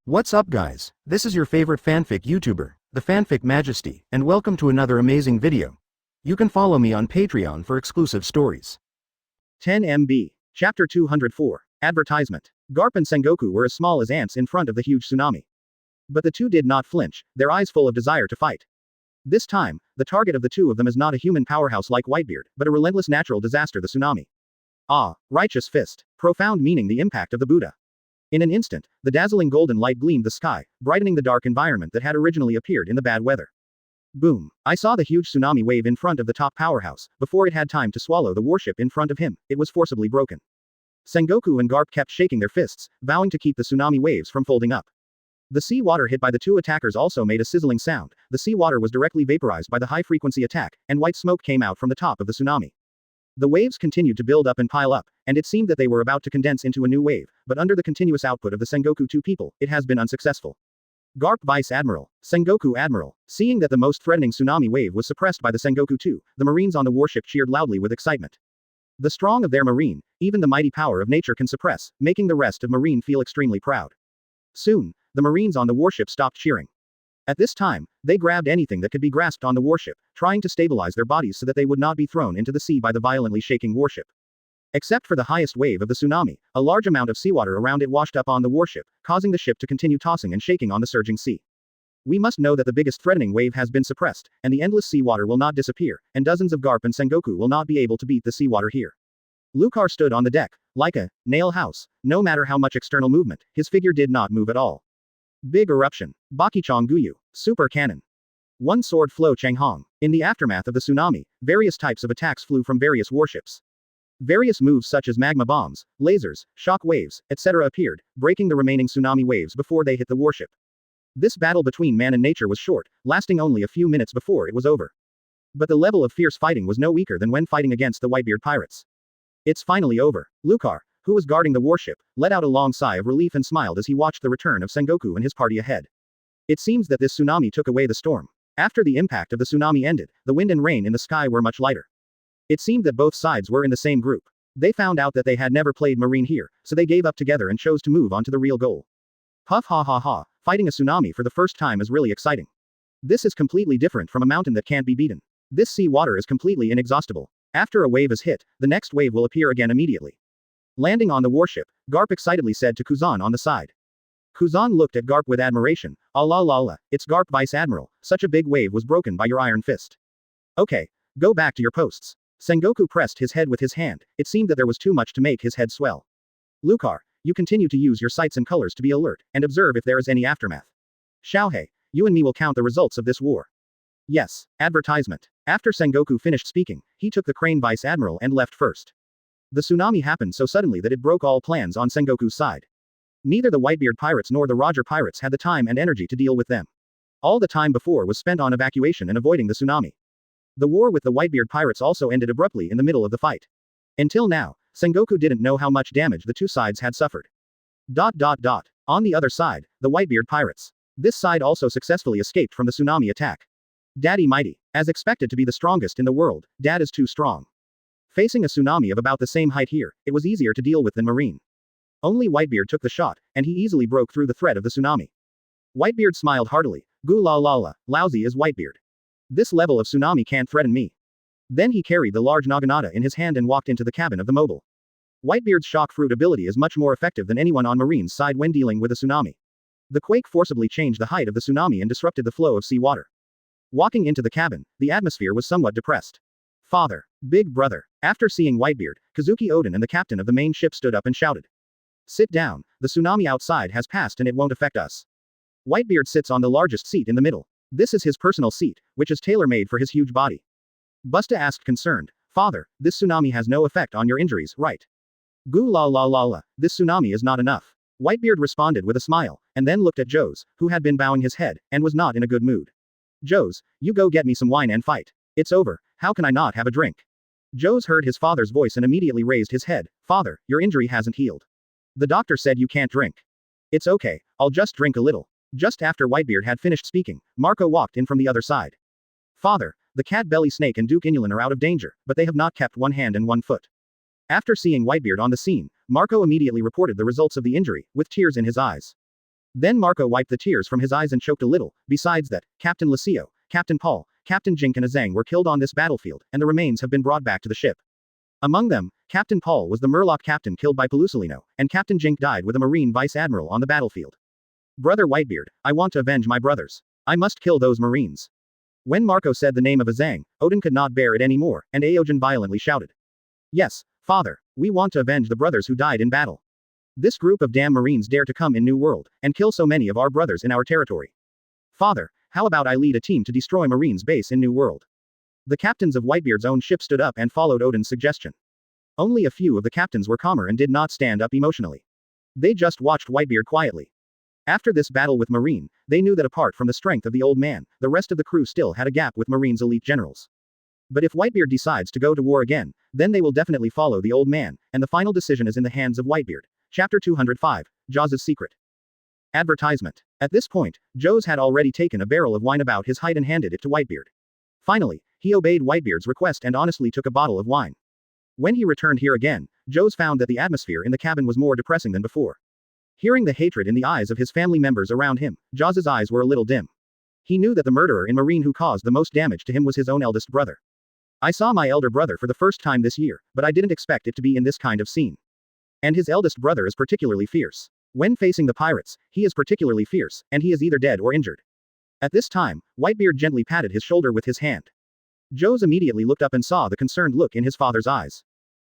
What's up guys, this is your favorite fanfic YouTuber, the Fanfic Majesty, and welcome to another amazing video. You can follow me on Patreon for exclusive stories. 10 MB. Chapter 204. Advertisement. Garp and Sengoku were as small as ants in front of the huge tsunami. But the two did not flinch, their eyes full of desire to fight. This time, the target of the two of them is not a human powerhouse like Whitebeard, but a relentless natural disaster, the tsunami. Ah, righteous fist. Profound meaning, the impact of the Buddha. In an instant, the dazzling golden light gleamed the sky, brightening the dark environment that had originally appeared in the bad weather. Boom. I saw the huge tsunami wave in front of the top powerhouse. Before it had time to swallow the warship in front of him, it was forcibly broken. Sengoku and Garp kept shaking their fists, vowing to keep the tsunami waves from folding up. The sea water hit by the two attackers also made a sizzling sound. The sea water was directly vaporized by the high-frequency attack, and white smoke came out from the top of the tsunami. The waves continued to build up and pile up, and it seemed that they were about to condense into a new wave, but under the continuous output of the Sengoku two people, it has been unsuccessful. Garp Vice Admiral, Sengoku Admiral. Seeing that the most threatening tsunami wave was suppressed by the Sengoku two, the Marines on the warship cheered loudly with excitement. The strong of their Marine, even the mighty power of nature can suppress, making the rest of Marine feel extremely proud. Soon, the Marines on the warship stopped cheering. At this time, they grabbed anything that could be grasped on the warship, trying to stabilize their bodies so that they would not be thrown into the sea by the violently shaking warship. Except for the highest wave of the tsunami, a large amount of seawater around it washed up on the warship, causing the ship to continue tossing and shaking on the surging sea. We must know that the biggest threatening wave has been suppressed, and the endless seawater will not disappear, and dozens of Garp and Sengoku will not be able to beat the seawater here. Lucar stood on the deck, like a nail house. No matter how much external movement, his figure did not move at all. Big eruption. Bakichang Guyu. Super cannon. One sword flow Changhong. In the aftermath of the tsunami, various types of attacks flew from various warships. Various moves such as magma bombs, lasers, shock waves, etc. appeared, breaking the remaining tsunami waves before they hit the warship. This battle between man and nature was short, lasting only a few minutes before it was over. But the level of fierce fighting was no weaker than when fighting against the Whitebeard pirates. It's finally over. Lucar, who was guarding the warship, let out a long sigh of relief and smiled as he watched the return of Sengoku and his party ahead. It seems that this tsunami took away the storm. After the impact of the tsunami ended, the wind and rain in the sky were much lighter. It seemed that both sides were in the same group. They found out that they had never played Marine here, so they gave up together and chose to move on to the real goal. Puff ha ha ha, fighting a tsunami for the first time is really exciting. This is completely different from a mountain that can't be beaten. This sea water is completely inexhaustible. After a wave is hit, the next wave will appear again immediately. Landing on the warship, Garp excitedly said to Kuzan on the side. Kuzan looked at Garp with admiration. Ah la la la, it's Garp Vice Admiral, such a big wave was broken by your iron fist. Okay, go back to your posts. Sengoku pressed his head with his hand, it seemed that there was too much to make his head swell. Lucar, you continue to use your sights and colors to be alert, and observe if there is any aftermath. Xiaohei, you and me will count the results of this war. Yes, advertisement. After Sengoku finished speaking, he took the crane Vice Admiral and left first. The tsunami happened so suddenly that it broke all plans on Sengoku's side. Neither the Whitebeard pirates nor the Roger pirates had the time and energy to deal with them. All the time before was spent on evacuation and avoiding the tsunami. The war with the Whitebeard pirates also ended abruptly in the middle of the fight. Until now, Sengoku didn't know how much damage the two sides had suffered. On the other side, the Whitebeard pirates. This side also successfully escaped from the tsunami attack. Daddy mighty. As expected to be the strongest in the world, Dad is too strong. Facing a tsunami of about the same height here, it was easier to deal with than Marine. Only Whitebeard took the shot, and he easily broke through the threat of the tsunami. Whitebeard smiled heartily. Goo la la la, lousy is Whitebeard. This level of tsunami can't threaten me. Then he carried the large naginata in his hand and walked into the cabin of the mobile. Whitebeard's shock fruit ability is much more effective than anyone on Marine's side when dealing with a tsunami. The quake forcibly changed the height of the tsunami and disrupted the flow of sea water. Walking into the cabin, the atmosphere was somewhat depressed. Father, big brother. After seeing Whitebeard, Kazuki Odin and the captain of the main ship stood up and shouted. Sit down, the tsunami outside has passed and it won't affect us. Whitebeard sits on the largest seat in the middle. This is his personal seat, which is tailor-made for his huge body. Busta asked concerned, Father, this tsunami has no effect on your injuries, right? Goo la la la la, this tsunami is not enough. Whitebeard responded with a smile, and then looked at Jose, who had been bowing his head, and was not in a good mood. Jose, you go get me some wine and fight. It's over, how can I not have a drink? Jose heard his father's voice and immediately raised his head. Father, your injury hasn't healed. The doctor said you can't drink. It's okay, I'll just drink a little. Just after Whitebeard had finished speaking, Marco walked in from the other side. Father, the cat belly snake and Duke Inulin are out of danger, but they have not kept one hand and one foot. After seeing Whitebeard on the scene, Marco immediately reported the results of the injury, with tears in his eyes. Then Marco wiped the tears from his eyes and choked a little. Besides that, Captain Lucio, Captain Paul, Captain Jink and Azang were killed on this battlefield, and the remains have been brought back to the ship. Among them, Captain Paul was the Murloc captain killed by Pelusolino, and Captain Jink died with a Marine Vice Admiral on the battlefield. Brother Whitebeard, I want to avenge my brothers. I must kill those Marines. When Marco said the name of Azang, Odin could not bear it anymore, and Aogen violently shouted. Yes, father, we want to avenge the brothers who died in battle. This group of damn Marines dare to come in New World, and kill so many of our brothers in our territory. Father, how about I lead a team to destroy Marines' base in New World? The captains of Whitebeard's own ship stood up and followed Odin's suggestion. Only a few of the captains were calmer and did not stand up emotionally. They just watched Whitebeard quietly. After this battle with Marine, they knew that apart from the strength of the old man, the rest of the crew still had a gap with Marine's elite generals. But if Whitebeard decides to go to war again, then they will definitely follow the old man, and the final decision is in the hands of Whitebeard. Chapter 205, Jaws' Secret. Advertisement. At this point, Jaws had already taken a barrel of wine about his height and handed it to Whitebeard. Finally, he obeyed Whitebeard's request and honestly took a bottle of wine. When he returned here again, Jaws found that the atmosphere in the cabin was more depressing than before. Hearing the hatred in the eyes of his family members around him, Jaws' eyes were a little dim. He knew that the murderer in Marine who caused the most damage to him was his own eldest brother. I saw my elder brother for the first time this year, but I didn't expect it to be in this kind of scene. And his eldest brother is particularly fierce. When facing the pirates, he is particularly fierce, and he is either dead or injured. At this time, Whitebeard gently patted his shoulder with his hand. Jaws immediately looked up and saw the concerned look in his father's eyes.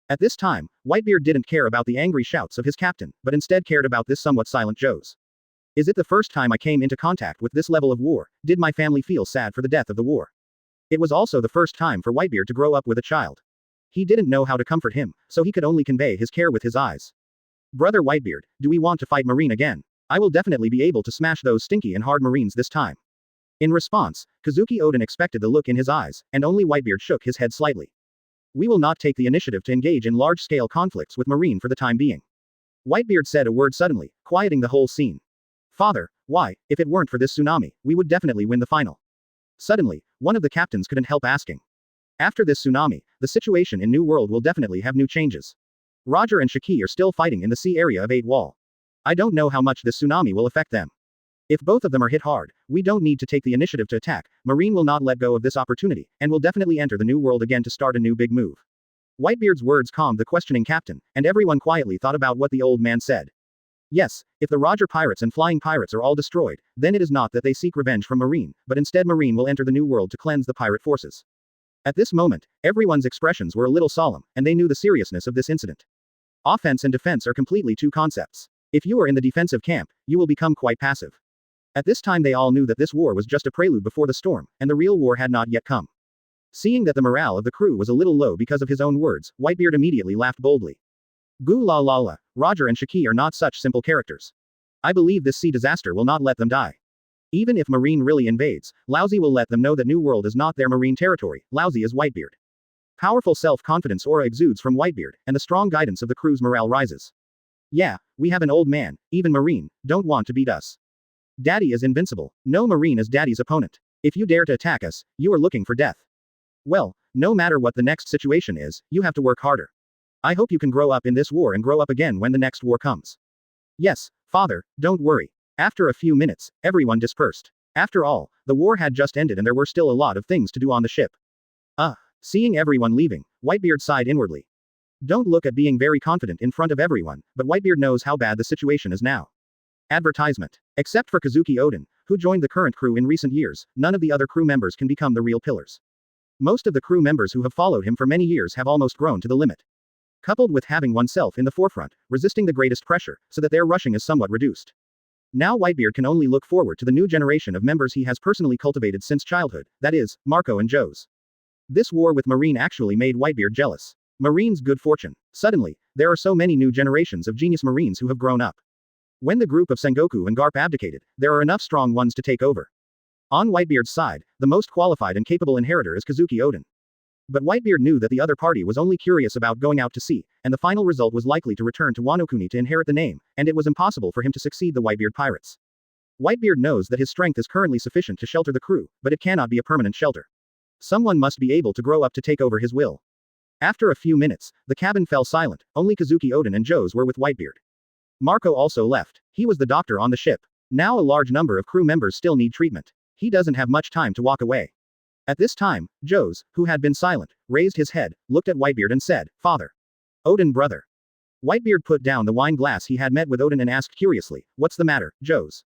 At this time, Whitebeard didn't care about the angry shouts of his captain, but instead cared about this somewhat silent Jaws. Is it the first time I came into contact with this level of war? Did my family feel sad for the death of the war? It was also the first time for Whitebeard to grow up with a child. He didn't know how to comfort him, so he could only convey his care with his eyes. Brother Whitebeard, do we want to fight Marine again? I will definitely be able to smash those stinky and hard Marines this time. In response, Kazuki Odin expected the look in his eyes, and only Whitebeard shook his head slightly. We will not take the initiative to engage in large-scale conflicts with Marine for the time being. Whitebeard said a word suddenly, quieting the whole scene. Father, why, if it weren't for this tsunami, we would definitely win the final. Suddenly, one of the captains couldn't help asking. After this tsunami, the situation in New World will definitely have new changes. Roger and Shaki are still fighting in the sea area of 8 Wall. I don't know how much this tsunami will affect them. If both of them are hit hard, we don't need to take the initiative to attack. Marine will not let go of this opportunity, and will definitely enter the New World again to start a new big move. Whitebeard's words calmed the questioning captain, and everyone quietly thought about what the old man said. Yes, if the Roger pirates and flying pirates are all destroyed, then it is not that they seek revenge from Marine, but instead Marine will enter the New World to cleanse the pirate forces. At this moment, everyone's expressions were a little solemn, and they knew the seriousness of this incident. Offense and defense are completely two concepts. If you are in the defensive camp, you will become quite passive. At this time they all knew that this war was just a prelude before the storm, and the real war had not yet come. Seeing that the morale of the crew was a little low because of his own words, Whitebeard immediately laughed boldly. Goo la la la, Roger and Shaki are not such simple characters. I believe this sea disaster will not let them die. Even if Marine really invades, Lousy will let them know that New World is not their Marine territory. Lousy is Whitebeard. Powerful self-confidence aura exudes from Whitebeard, and the strong guidance of the crew's morale rises. Yeah, we have an old man, even Marine, don't want to beat us. Daddy is invincible. No Marine is Daddy's opponent. If you dare to attack us, you are looking for death. Well, no matter what the next situation is, you have to work harder. I hope you can grow up in this war and grow up again when the next war comes. Yes, father, don't worry. After a few minutes, everyone dispersed. After all, the war had just ended and there were still a lot of things to do on the ship. Seeing everyone leaving, Whitebeard sighed inwardly. Don't look at being very confident in front of everyone, but Whitebeard knows how bad the situation is now. Advertisement. Except for Kazuki Odin, who joined the current crew in recent years, none of the other crew members can become the real pillars. Most of the crew members who have followed him for many years have almost grown to the limit. Coupled with having oneself in the forefront, resisting the greatest pressure, so that their rushing is somewhat reduced. Now Whitebeard can only look forward to the new generation of members he has personally cultivated since childhood, that is, Marco and Jaws. This war with Marine actually made Whitebeard jealous. Marine's good fortune. Suddenly, there are so many new generations of genius Marines who have grown up. When the group of Sengoku and Garp abdicated, there are enough strong ones to take over. On Whitebeard's side, the most qualified and capable inheritor is Kazuki Odin. But Whitebeard knew that the other party was only curious about going out to sea, and the final result was likely to return to Wano Kuni to inherit the name, and it was impossible for him to succeed the Whitebeard pirates. Whitebeard knows that his strength is currently sufficient to shelter the crew, but it cannot be a permanent shelter. Someone must be able to grow up to take over his will. After a few minutes, the cabin fell silent, only Kazuki Odin and Jaws were with Whitebeard. Marco also left. He was the doctor on the ship. Now a large number of crew members still need treatment. He doesn't have much time to walk away. At this time, Jose, who had been silent, raised his head, looked at Whitebeard and said, "Father." "Odin, brother." Whitebeard put down the wine glass he had met with Odin and asked curiously, "What's the matter, Jose?"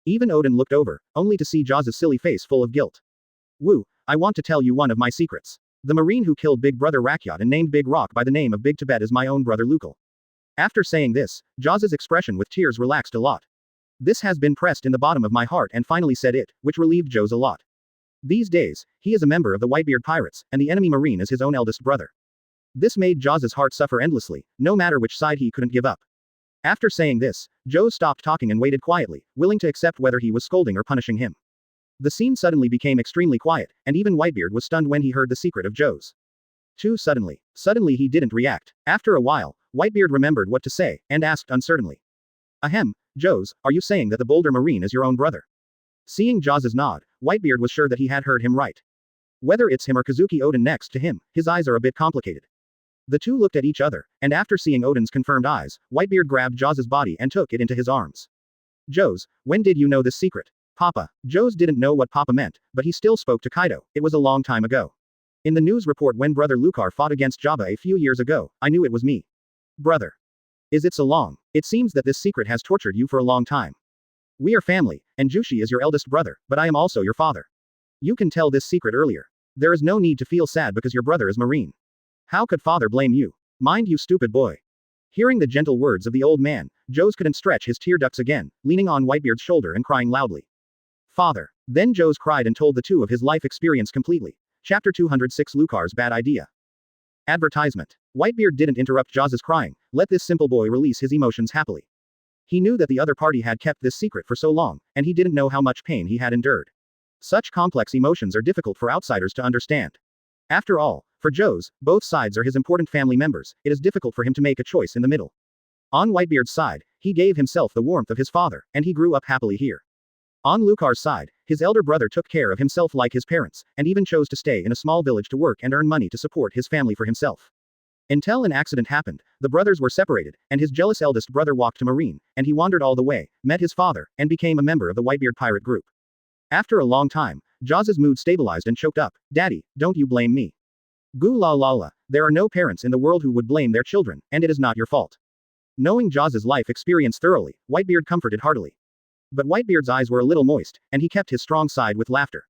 Even Odin looked over, only to see Jose's silly face full of guilt. "Woo, I want to tell you one of my secrets. The Marine who killed Big Brother Rakyat and named Big Rock by the name of Big Tibet is my own brother Lucar." After saying this, Jose's expression with tears relaxed a lot. "This has been pressed in the bottom of my heart and finally said it, which relieved Jose a lot. These days, he is a member of the Whitebeard Pirates, and the enemy Marine is his own eldest brother. This made Jose's heart suffer endlessly, no matter which side he couldn't give up." After saying this, Jose stopped talking and waited quietly, willing to accept whether he was scolding or punishing him. The scene suddenly became extremely quiet, and even Whitebeard was stunned when he heard the secret of Jose. Too suddenly. Suddenly he didn't react. After a while, Whitebeard remembered what to say, and asked uncertainly. "Ahem, Jose, are you saying that the Boulder Marine is your own brother?" Seeing Jose's nod, Whitebeard was sure that he had heard him right. Whether it's him or Kazuki Odin next to him, his eyes are a bit complicated. The two looked at each other, and after seeing Odin's confirmed eyes, Whitebeard grabbed Jose's body and took it into his arms. "Jose, when did you know this secret?" "Papa." Jose didn't know what Papa meant, but he still spoke to Kaido. "It was a long time ago. In the news report when brother Lucar fought against Jabba a few years ago, I knew it was me." "Brother. Is it so long? It seems that this secret has tortured you for a long time. We are family, and Jushi is your eldest brother, but I am also your father. You can tell this secret earlier. There is no need to feel sad because your brother is Marine. How could father blame you? Mind you, stupid boy." Hearing the gentle words of the old man, Jose couldn't stretch his tear ducts again, leaning on Whitebeard's shoulder and crying loudly. "Father." Then Jose cried and told the two of his life experience completely. Chapter 206 Lucar's Bad Idea. Advertisement. Whitebeard didn't interrupt Jose's crying, let this simple boy release his emotions happily. He knew that the other party had kept this secret for so long, and he didn't know how much pain he had endured. Such complex emotions are difficult for outsiders to understand. After all, for Jose, both sides are his important family members, it is difficult for him to make a choice in the middle. On Whitebeard's side, he gave himself the warmth of his father, and he grew up happily here. On Lucar's side, his elder brother took care of himself like his parents, and even chose to stay in a small village to work and earn money to support his family for himself. Until an accident happened, the brothers were separated, and his jealous eldest brother walked to Marine, and he wandered all the way, met his father, and became a member of the Whitebeard pirate group. After a long time, Jose's mood stabilized and choked up. "Daddy, don't you blame me. Goo la la la, there are no parents in the world who would blame their children, and it is not your fault." Knowing Jose's life experience thoroughly, Whitebeard comforted heartily. But Whitebeard's eyes were a little moist, and he kept his strong side with laughter.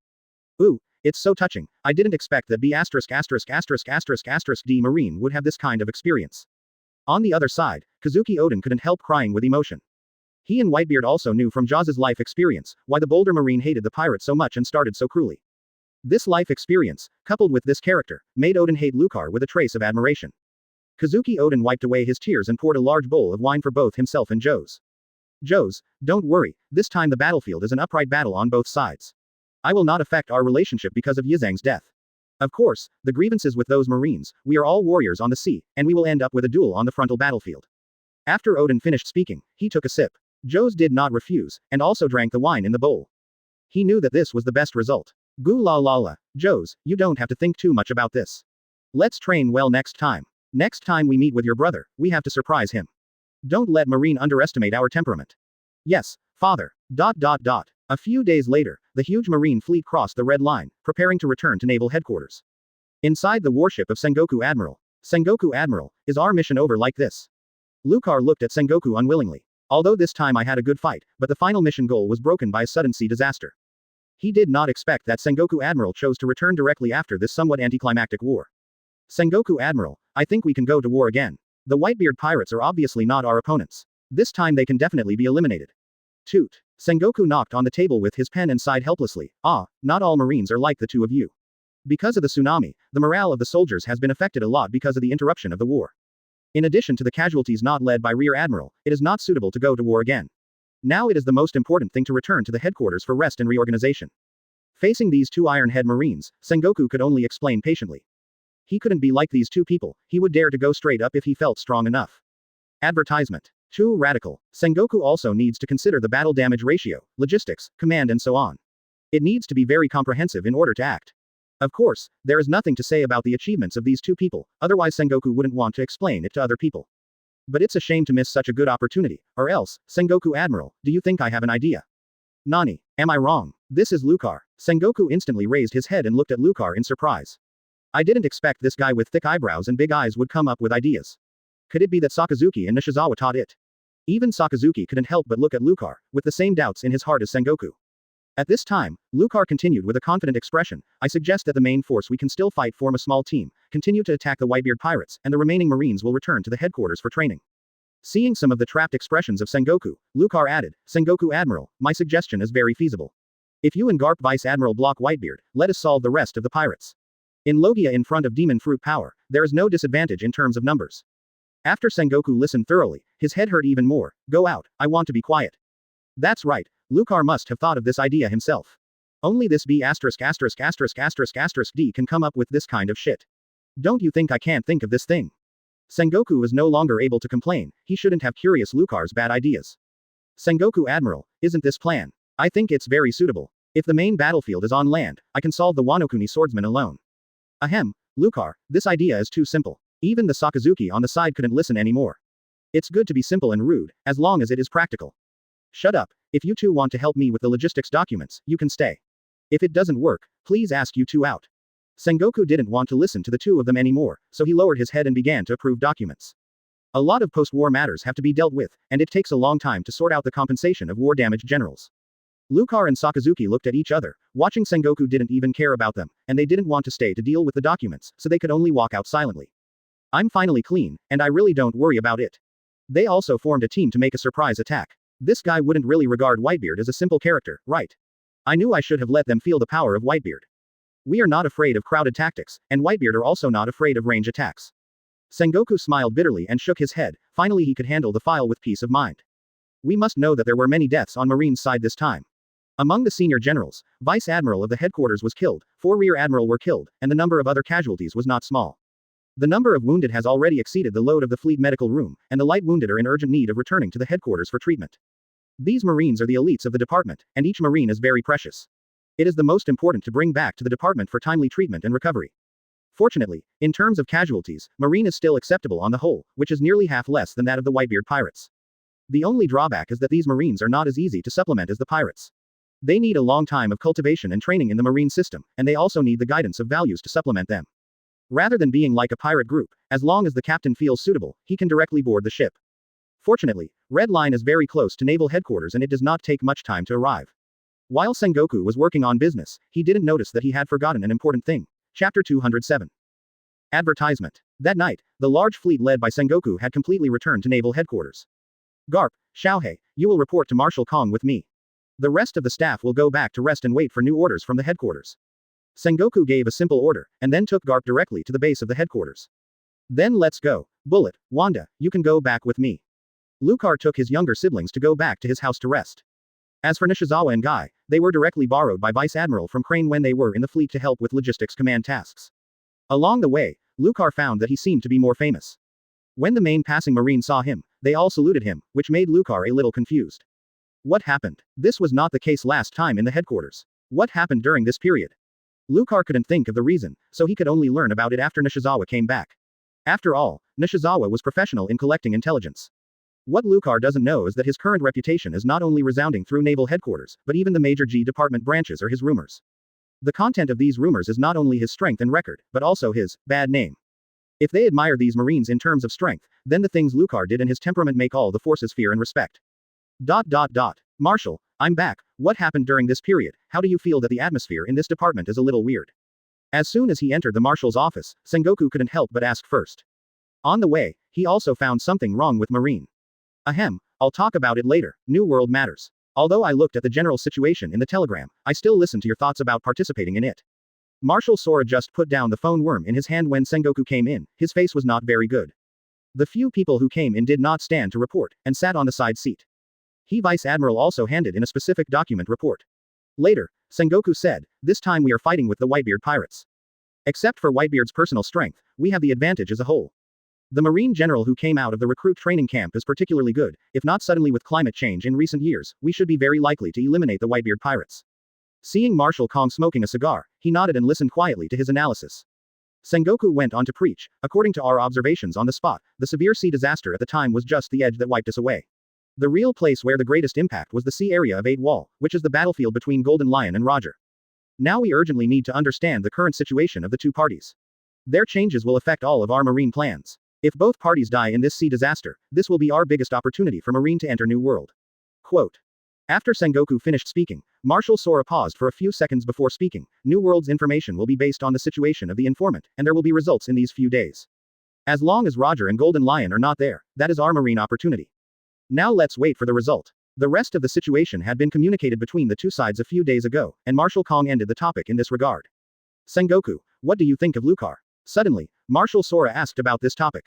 "Ooh, it's so touching. I didn't expect that B*********** D Marine would have this kind of experience." On the other side, Kazuki Odin couldn't help crying with emotion. He and Whitebeard also knew from Jose's life experience why the Boulder Marine hated the pirate so much and started so cruelly. This life experience, coupled with this character, made Odin hate Lucar with a trace of admiration. Kazuki Odin wiped away his tears and poured a large bowl of wine for both himself and Jose. "Jose, don't worry, this time the battlefield is an upright battle on both sides. I will not affect our relationship because of Yizang's death. Of course, the grievances with those Marines, we are all warriors on the sea, and we will end up with a duel on the frontal battlefield." After Odin finished speaking, he took a sip. Jose did not refuse, and also drank the wine in the bowl. He knew that this was the best result. "Goo la la la, Jose, you don't have to think too much about this. Let's train well next time. Next time we meet with your brother, we have to surprise him. Don't let Marine underestimate our temperament." "Yes, father. A few days later, the huge Marine fleet crossed the Red Line, preparing to return to naval headquarters. Inside the warship of Sengoku Admiral. "Sengoku Admiral, is our mission over like this?" Lucar looked at Sengoku unwillingly. "Although this time I had a good fight, but the final mission goal was broken by a sudden sea disaster." He did not expect that Sengoku Admiral chose to return directly after this somewhat anticlimactic war. "Sengoku Admiral, I think we can go to war again. The Whitebeard pirates are obviously not our opponents. This time they can definitely be eliminated." Toot. Sengoku knocked on the table with his pen and sighed helplessly. Not all Marines are like the two of you. Because of the tsunami, the morale of the soldiers has been affected a lot because of the interruption of the war. In addition to the casualties not led by Rear Admiral, it is not suitable to go to war again. Now it is the most important thing to return to the headquarters for rest and reorganization. Facing these two Ironhead Marines, Sengoku could only explain patiently. He couldn't be like these two people, he would dare to go straight up if he felt strong enough. Advertisement. Too radical. Sengoku also needs to consider the battle damage ratio, logistics, command and so on. It needs to be very comprehensive in order to act. Of course, there is nothing to say about the achievements of these two people, otherwise Sengoku wouldn't want to explain it to other people. But it's a shame to miss such a good opportunity, or else, Sengoku Admiral, do you think I have an idea? Nani, am I wrong? This is Lucar. Sengoku instantly raised his head and looked at Lucar in surprise. I didn't expect this guy with thick eyebrows and big eyes would come up with ideas. Could it be that Sakazuki and Nishizawa taught it? Even Sakazuki couldn't help but look at Lucar, with the same doubts in his heart as Sengoku. At this time, Lucar continued with a confident expression, I suggest that the main force we can still fight form a small team, continue to attack the Whitebeard pirates, and the remaining marines will return to the headquarters for training. Seeing some of the trapped expressions of Sengoku, Lucar added, Sengoku Admiral, my suggestion is very feasible. If you and Garp Vice Admiral block Whitebeard, let us solve the rest of the pirates. In Logia in front of Demon Fruit Power, there is no disadvantage in terms of numbers. After Sengoku listened thoroughly, his head hurt even more, go out, I want to be quiet. That's right, Lucar must have thought of this idea himself. Only this B************ D can come up with this kind of shit. Don't you think I can't think of this thing? Sengoku was no longer able to complain, he shouldn't have curious Lucar's bad ideas. Sengoku Admiral, isn't this plan? I think it's very suitable. If the main battlefield is on land, I can solve the Wanokuni swordsman alone. Ahem, Lucar, this idea is too simple. Even the Sakazuki on the side couldn't listen anymore. It's good to be simple and rude, as long as it is practical. Shut up, if you two want to help me with the logistics documents, you can stay. If it doesn't work, please ask you two out. Sengoku didn't want to listen to the two of them anymore, so he lowered his head and began to approve documents. A lot of post-war matters have to be dealt with, and it takes a long time to sort out the compensation of war-damaged generals. Lucar and Sakazuki looked at each other, watching Sengoku didn't even care about them, and they didn't want to stay to deal with the documents, so they could only walk out silently. I'm finally clean, and I really don't worry about it. They also formed a team to make a surprise attack. This guy wouldn't really regard Whitebeard as a simple character, right? I knew I should have let them feel the power of Whitebeard. We are not afraid of crowded tactics, and Whitebeard are also not afraid of range attacks. Sengoku smiled bitterly and shook his head, finally he could handle the file with peace of mind. We must know that there were many deaths on Marine's side this time. Among the senior generals, Vice Admiral of the headquarters was killed, 4 Rear Admiral were killed, and the number of other casualties was not small. The number of wounded has already exceeded the load of the fleet medical room, and the light wounded are in urgent need of returning to the headquarters for treatment. These Marines are the elites of the department, and each Marine is very precious. It is the most important to bring back to the department for timely treatment and recovery. Fortunately, in terms of casualties, Marine is still acceptable on the whole, which is nearly half less than that of the Whitebeard pirates. The only drawback is that these Marines are not as easy to supplement as the pirates. They need a long time of cultivation and training in the Marine system, and they also need the guidance of values to supplement them. Rather than being like a pirate group, as long as the captain feels suitable, he can directly board the ship. Fortunately, Red Line is very close to naval headquarters and it does not take much time to arrive. While Sengoku was working on business, he didn't notice that he had forgotten an important thing. Chapter 207. Advertisement. That night, the large fleet led by Sengoku had completely returned to naval headquarters. Garp, Xiaohei, you will report to Marshal Kong with me. The rest of the staff will go back to rest and wait for new orders from the headquarters. Sengoku gave a simple order, and then took Garp directly to the base of the headquarters. Then let's go. Bullet, Wanda, you can go back with me. Lucar took his younger siblings to go back to his house to rest. As for Nishizawa and Guy, they were directly borrowed by Vice Admiral from Crane when they were in the fleet to help with logistics command tasks. Along the way, Lucar found that he seemed to be more famous. When the main passing Marine saw him, they all saluted him, which made Lucar a little confused. What happened? This was not the case last time in the headquarters. What happened during this period? Lucar couldn't think of the reason, so he could only learn about it after Nishizawa came back. After all, Nishizawa was professional in collecting intelligence. What Lucar doesn't know is that his current reputation is not only resounding through naval headquarters, but even the major G department branches are his rumors. The content of these rumors is not only his strength and record, but also his bad name. If they admire these Marines in terms of strength, then the things Lucar did and his temperament make all the forces fear and respect. Marshal, I'm back. What happened during this period? How do you feel that the atmosphere in this department is a little weird? As soon as he entered the Marshal's office, Sengoku couldn't help but ask first. On the way, he also found something wrong with Marine. Ahem, I'll talk about it later. New World matters. Although I looked at the general situation in the telegram, I still listened to your thoughts about participating in it. Marshal Sora just put down the phone worm in his hand when Sengoku came in, his face was not very good. The few people who came in did not stand to report, and sat on the side seat. Vice Admiral also handed in a specific document report. Later, Sengoku said, this time we are fighting with the Whitebeard pirates. Except for Whitebeard's personal strength, we have the advantage as a whole. The Marine general who came out of the recruit training camp is particularly good, if not suddenly with climate change in recent years, we should be very likely to eliminate the Whitebeard pirates. Seeing Marshal Kong smoking a cigar, he nodded and listened quietly to his analysis. Sengoku went on to preach, according to our observations on the spot, the severe sea disaster at the time was just the edge that wiped us away. The real place where the greatest impact was the sea area of 8 Wall, which is the battlefield between Golden Lion and Roger. Now we urgently need to understand the current situation of the two parties. Their changes will affect all of our marine plans. If both parties die in this sea disaster, this will be our biggest opportunity for Marine to enter New World. Quote. After Sengoku finished speaking, Marshal Sora paused for a few seconds before speaking. New World's information will be based on the situation of the informant, and there will be results in these few days. As long as Roger and Golden Lion are not there, that is our marine opportunity. Now let's wait for the result. The rest of the situation had been communicated between the two sides a few days ago, and Marshal Kong ended the topic in this regard. Sengoku, what do you think of Lucar? Suddenly, Marshal Sora asked about this topic.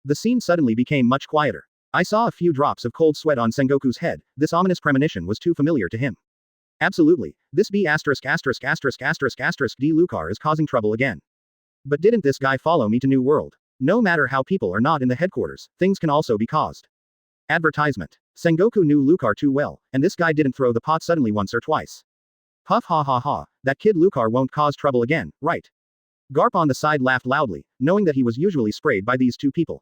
The scene suddenly became much quieter. I saw a few drops of cold sweat on Sengoku's head. This ominous premonition was too familiar to him. Absolutely, this B*********** D Lucar is causing trouble again. But didn't this guy follow me to New World? No matter how people are not in the headquarters, things can also be caused. Advertisement. Sengoku knew Lucar too well, and this guy didn't throw the pot suddenly once or twice. Puff ha ha ha, that kid Lucar won't cause trouble again, right? Garp on the side laughed loudly, knowing that he was usually sprayed by these two people.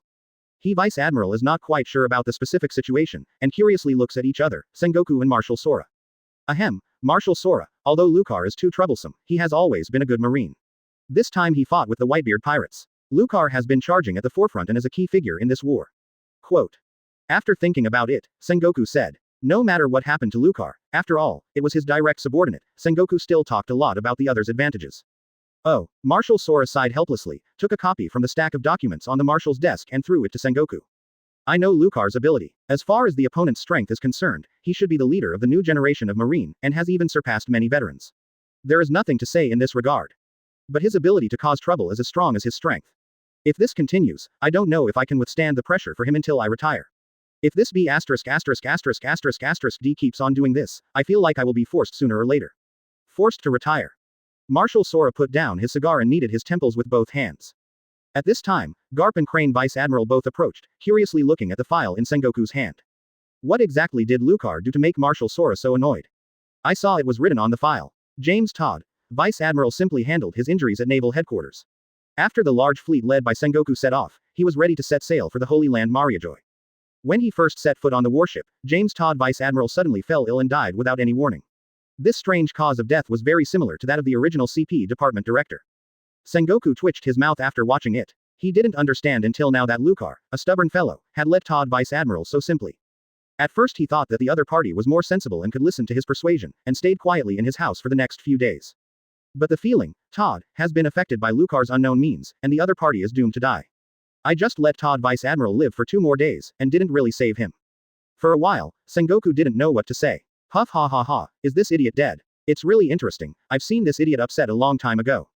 He Vice Admiral is not quite sure about the specific situation, and curiously looks at each other, Sengoku and Marshal Sora. Ahem, Marshal Sora, although Lucar is too troublesome, he has always been a good marine. This time he fought with the Whitebeard pirates. Lucar has been charging at the forefront and is a key figure in this war. Quote. After thinking about it, Sengoku said. No matter what happened to Lucar, after all, it was his direct subordinate, Sengoku still talked a lot about the other's advantages. Oh, Marshal Sora sighed helplessly, took a copy from the stack of documents on the Marshal's desk and threw it to Sengoku. I know Lucar's ability. As far as the opponent's strength is concerned, he should be the leader of the new generation of Marine, and has even surpassed many veterans. There is nothing to say in this regard. But his ability to cause trouble is as strong as his strength. If this continues, I don't know if I can withstand the pressure for him until I retire. If this B********* D keeps on doing this, I feel like I will be forced sooner or later. Forced to retire. Marshal Sora put down his cigar and kneaded his temples with both hands. At this time, Garp and Crane Vice Admiral both approached, curiously looking at the file in Sengoku's hand. What exactly did Lucar do to make Marshal Sora so annoyed? I saw it was written on the file. James Todd, Vice Admiral, simply handled his injuries at Naval Headquarters. After the large fleet led by Sengoku set off, he was ready to set sail for the Holy Land Mariajoy. When he first set foot on the warship, James Todd Vice Admiral suddenly fell ill and died without any warning. This strange cause of death was very similar to that of the original CP department director. Sengoku twitched his mouth after watching it. He didn't understand until now that Lucar, a stubborn fellow, had let Todd Vice Admiral so simply. At first he thought that the other party was more sensible and could listen to his persuasion, and stayed quietly in his house for the next few days. But the feeling, Todd, has been affected by Lucar's unknown means, and the other party is doomed to die. I just let Todd Vice Admiral live for 2 more days, and didn't really save him. For a while, Sengoku didn't know what to say. Puff ha ha ha, is this idiot dead? It's really interesting, I've seen this idiot upset a long time ago.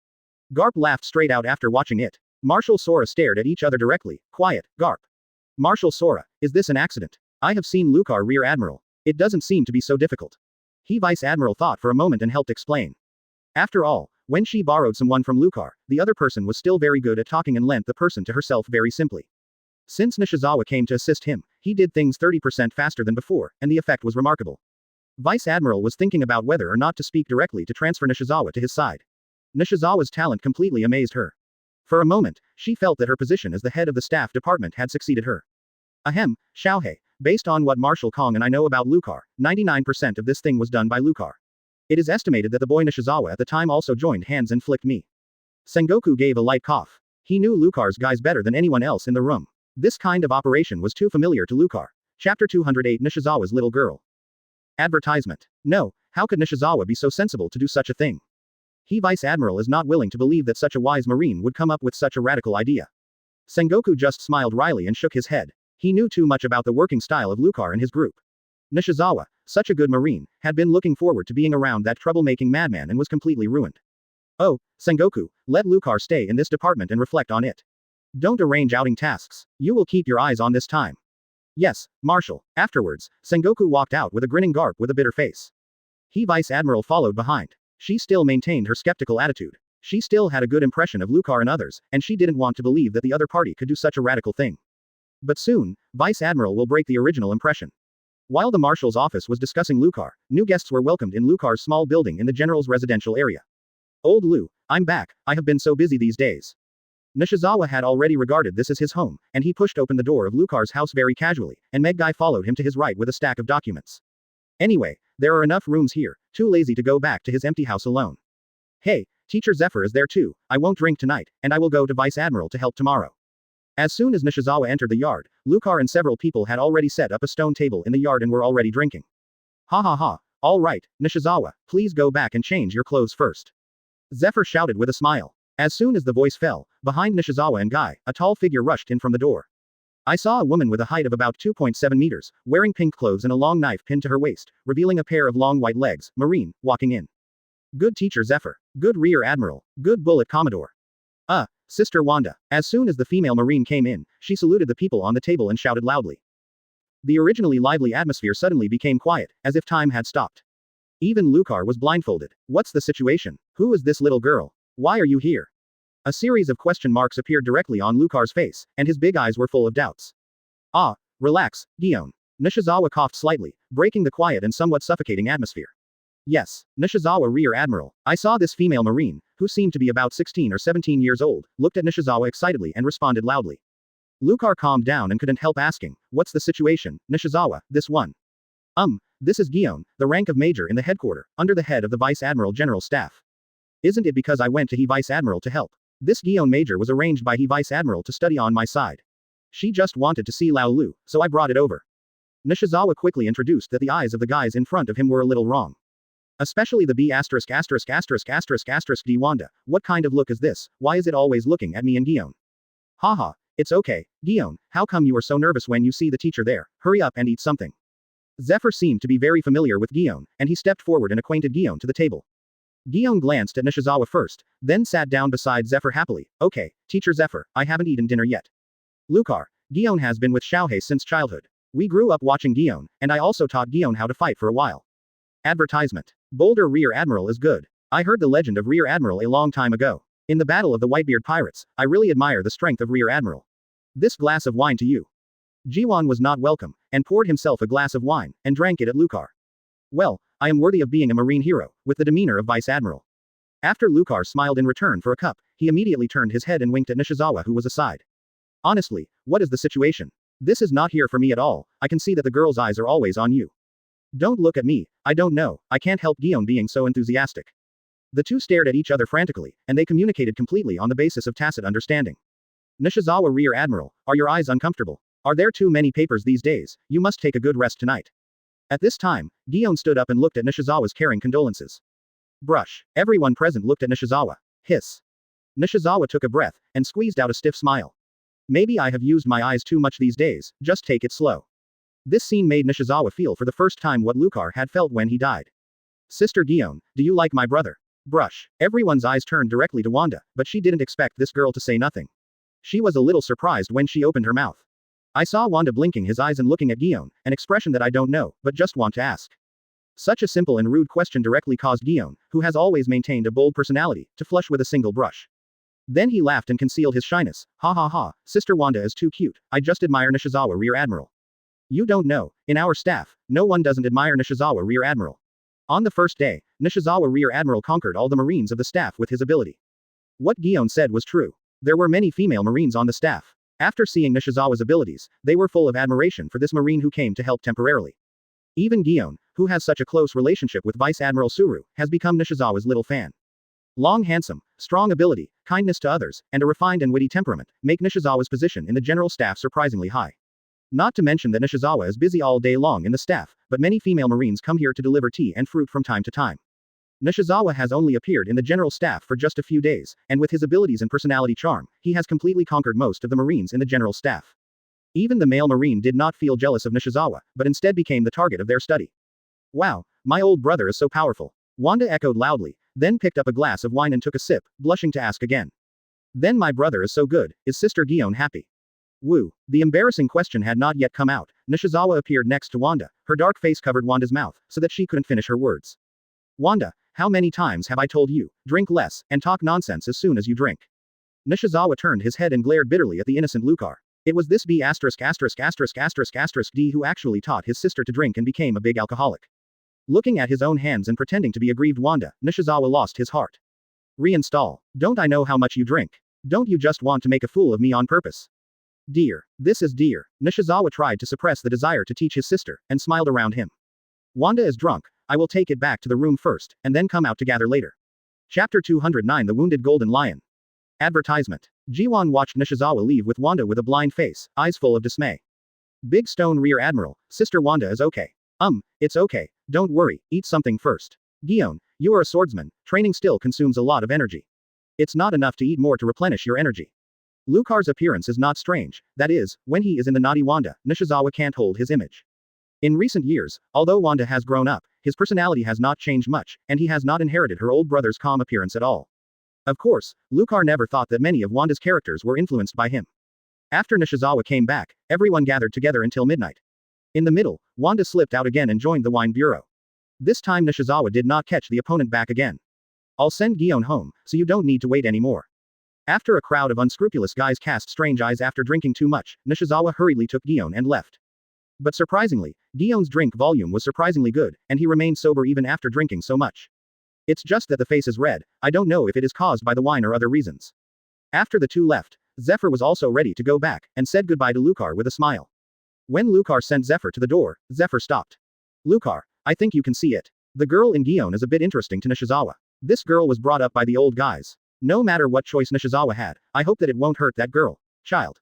Garp laughed straight out after watching it. Marshal Sora stared at each other directly. Quiet, Garp. Marshal Sora, is this an accident? I have seen Lucar Rear Admiral. It doesn't seem to be so difficult. He Vice Admiral thought for a moment and helped explain. After all, when she borrowed someone from Lucar, the other person was still very good at talking and lent the person to herself very simply. Since Nishizawa came to assist him, he did things 30% faster than before, and the effect was remarkable. Vice Admiral was thinking about whether or not to speak directly to transfer Nishizawa to his side. Nishizawa's talent completely amazed her. For a moment, she felt that her position as the head of the staff department had succeeded her. Ahem, Xiaohei, based on what Marshal Kong and I know about Lucar, 99% of this thing was done by Lucar. It is estimated that the boy Nishizawa at the time also joined hands and flicked me. Sengoku gave a light cough. He knew Lucar's guys better than anyone else in the room. This kind of operation was too familiar to Lucar. Chapter 208 Nishizawa's Little Girl. Advertisement. No, how could Nishizawa be so sensible to do such a thing? He Vice Admiral is not willing to believe that such a wise marine would come up with such a radical idea. Sengoku just smiled wryly and shook his head. He knew too much about the working style of Lucar and his group. Nishizawa, such a good marine, had been looking forward to being around that troublemaking madman and was completely ruined. Oh, Sengoku, let Lucar stay in this department and reflect on it. Don't arrange outing tasks. You will keep your eyes on this time. Yes, Marshal. Afterwards, Sengoku walked out with a grinning Garp with a bitter face. He Vice Admiral followed behind. She still maintained her skeptical attitude. She still had a good impression of Lucar and others, and she didn't want to believe that the other party could do such a radical thing. But soon, Vice Admiral will break the original impression. While the Marshal's office was discussing Lucar, new guests were welcomed in Lucar's small building in the General's residential area. Old Lu, I'm back, I have been so busy these days. Nishizawa had already regarded this as his home, and he pushed open the door of Lucar's house very casually, and Megguy followed him to his right with a stack of documents. Anyway, there are enough rooms here, too lazy to go back to his empty house alone. Hey, Teacher Zephyr is there too, I won't drink tonight, and I will go to Vice Admiral to help tomorrow. As soon as Nishizawa entered the yard, Lucar and several people had already set up a stone table in the yard and were already drinking. Ha ha ha, all right, Nishizawa, please go back and change your clothes first. Zephyr shouted with a smile. As soon as the voice fell, behind Nishizawa and Guy, a tall figure rushed in from the door. I saw a woman with a height of about 2.7 meters, wearing pink clothes and a long knife pinned to her waist, revealing a pair of long white legs, Marine, walking in. Good Teacher Zephyr. Good Rear Admiral. Good Bullet Commodore. Sister Wanda. As soon as the female Marine came in, she saluted the people on the table and shouted loudly. The originally lively atmosphere suddenly became quiet, as if time had stopped. Even Lucar was blindfolded. What's the situation? Who is this little girl? Why are you here? A series of question marks appeared directly on Lucar's face, and his big eyes were full of doubts. Relax, Guillaume. Nishizawa coughed slightly, breaking the quiet and somewhat suffocating atmosphere. Yes, Nishizawa Rear Admiral. I saw this female Marine, who seemed to be about 16 or 17 years old, looked at Nishizawa excitedly and responded loudly. Lucar calmed down and couldn't help asking, what's the situation, Nishizawa, this one? This is Guillaume, the rank of Major in the headquarter, under the head of the Vice Admiral General Staff. Isn't it because I went to he Vice Admiral to help? This Guillaume Major was arranged by he Vice Admiral to study on my side. She just wanted to see Lao Lu, so I brought it over. Nishizawa quickly introduced that the eyes of the guys in front of him were a little wrong. Especially the B*********** D Wanda, what kind of look is this, why is it always looking at me and Guillaume? Haha, it's okay, Guillaume, how come you are so nervous when you see the teacher there, hurry up and eat something. Zephyr seemed to be very familiar with Guillaume, and he stepped forward and acquainted Guillaume to the table. Guillaume glanced at Nishizawa first, then sat down beside Zephyr happily. Okay, Teacher Zephyr, I haven't eaten dinner yet. Lucar, Guillaume has been with Xiaohei since childhood. We grew up watching Guillaume, and I also taught Guillaume how to fight for a while. Advertisement. Boulder Rear Admiral is good. I heard the legend of Rear Admiral a long time ago. In the Battle of the Whitebeard Pirates, I really admire the strength of Rear Admiral. This glass of wine to you. Jiwan was not welcome, and poured himself a glass of wine, and drank it at Lucar. Well, I am worthy of being a marine hero, with the demeanor of Vice Admiral. After Lucar smiled in return for a cup, he immediately turned his head and winked at Nishizawa who was aside. Honestly, what is the situation? This is not here for me at all, I can see that the girl's eyes are always on you. Don't look at me, I don't know, I can't help Guillaume being so enthusiastic. The two stared at each other frantically, and they communicated completely on the basis of tacit understanding. Nishizawa Rear Admiral, are your eyes uncomfortable? Are there too many papers these days? You must take a good rest tonight. At this time, Guillaume stood up and looked at Nishizawa's caring condolences. Brush. Everyone present looked at Nishizawa. Hiss. Nishizawa took a breath, and squeezed out a stiff smile. Maybe I have used my eyes too much these days, just take it slow. This scene made Nishizawa feel for the first time what Lucar had felt when he died. Sister Guillaume, do you like my brother? Brush. Everyone's eyes turned directly to Wanda, but she didn't expect this girl to say nothing. She was a little surprised when she opened her mouth. I saw Wanda blinking his eyes and looking at Guillaume, an expression that I don't know, but just want to ask. Such a simple and rude question directly caused Guillaume, who has always maintained a bold personality, to flush with a single brush. Then he laughed and concealed his shyness. Ha ha ha, Sister Wanda is too cute, I just admire Nishizawa Rear Admiral. You don't know, in our staff, no one doesn't admire Nishizawa Rear Admiral. On the first day, Nishizawa Rear Admiral conquered all the Marines of the staff with his ability. What Guillaume said was true. There were many female Marines on the staff. After seeing Nishizawa's abilities, they were full of admiration for this Marine who came to help temporarily. Even Guillaume, who has such a close relationship with Vice Admiral Suru, has become Nishizawa's little fan. Long handsome, strong ability, kindness to others, and a refined and witty temperament, make Nishizawa's position in the general staff surprisingly high. Not to mention that Nishizawa is busy all day long in the staff, but many female Marines come here to deliver tea and fruit from time to time. Nishizawa has only appeared in the general staff for just a few days, and with his abilities and personality charm, he has completely conquered most of the Marines in the general staff. Even the male Marine did not feel jealous of Nishizawa, but instead became the target of their study. Wow, my old brother is so powerful. Wanda echoed loudly, then picked up a glass of wine and took a sip, blushing to ask again. Then my brother is so good, is Sister Guillaume happy? Woo. The embarrassing question had not yet come out. Nishizawa appeared next to Wanda, her dark face covered Wanda's mouth, so that she couldn't finish her words. Wanda, how many times have I told you, drink less, and talk nonsense as soon as you drink? Nishizawa turned his head and glared bitterly at the innocent Lucar. It was this B**************** D who actually taught his sister to drink and became a big alcoholic. Looking at his own hands and pretending to be aggrieved Wanda, Nishizawa lost his heart. Reinstall. Don't I know how much you drink? Don't you just want to make a fool of me on purpose? Dear. This is dear. Nishizawa tried to suppress the desire to teach his sister, and smiled around him. Wanda is drunk. I will take it back to the room first, and then come out to gather later. Chapter 209 The Wounded Golden Lion. Advertisement. Jiwon watched Nishizawa leave with Wanda with a blind face, eyes full of dismay. Big Stone Rear Admiral, Sister Wanda is okay. It's okay. Don't worry, eat something first. Gion, you are a swordsman, training still consumes a lot of energy. It's not enough to eat more to replenish your energy. Lucar's appearance is not strange, that is, when he is in the naughty Wanda, Nishizawa can't hold his image. In recent years, although Wanda has grown up, his personality has not changed much, and he has not inherited her old brother's calm appearance at all. Of course, Lucar never thought that many of Wanda's characters were influenced by him. After Nishizawa came back, everyone gathered together until midnight. In the middle, Wanda slipped out again and joined the wine bureau. This time Nishizawa did not catch the opponent back again. I'll send Gion home, so you don't need to wait anymore. After a crowd of unscrupulous guys cast strange eyes after drinking too much, Nishizawa hurriedly took Gion and left. But surprisingly, Gion's drink volume was surprisingly good, and he remained sober even after drinking so much. It's just that the face is red, I don't know if it is caused by the wine or other reasons. After the two left, Zephyr was also ready to go back, and said goodbye to Lucar with a smile. When Lucar sent Zephyr to the door, Zephyr stopped. Lucar, I think you can see it. The girl in Gion is a bit interesting to Nishizawa. This girl was brought up by the old guys. No matter what choice Nishizawa had, I hope that it won't hurt that girl. Child.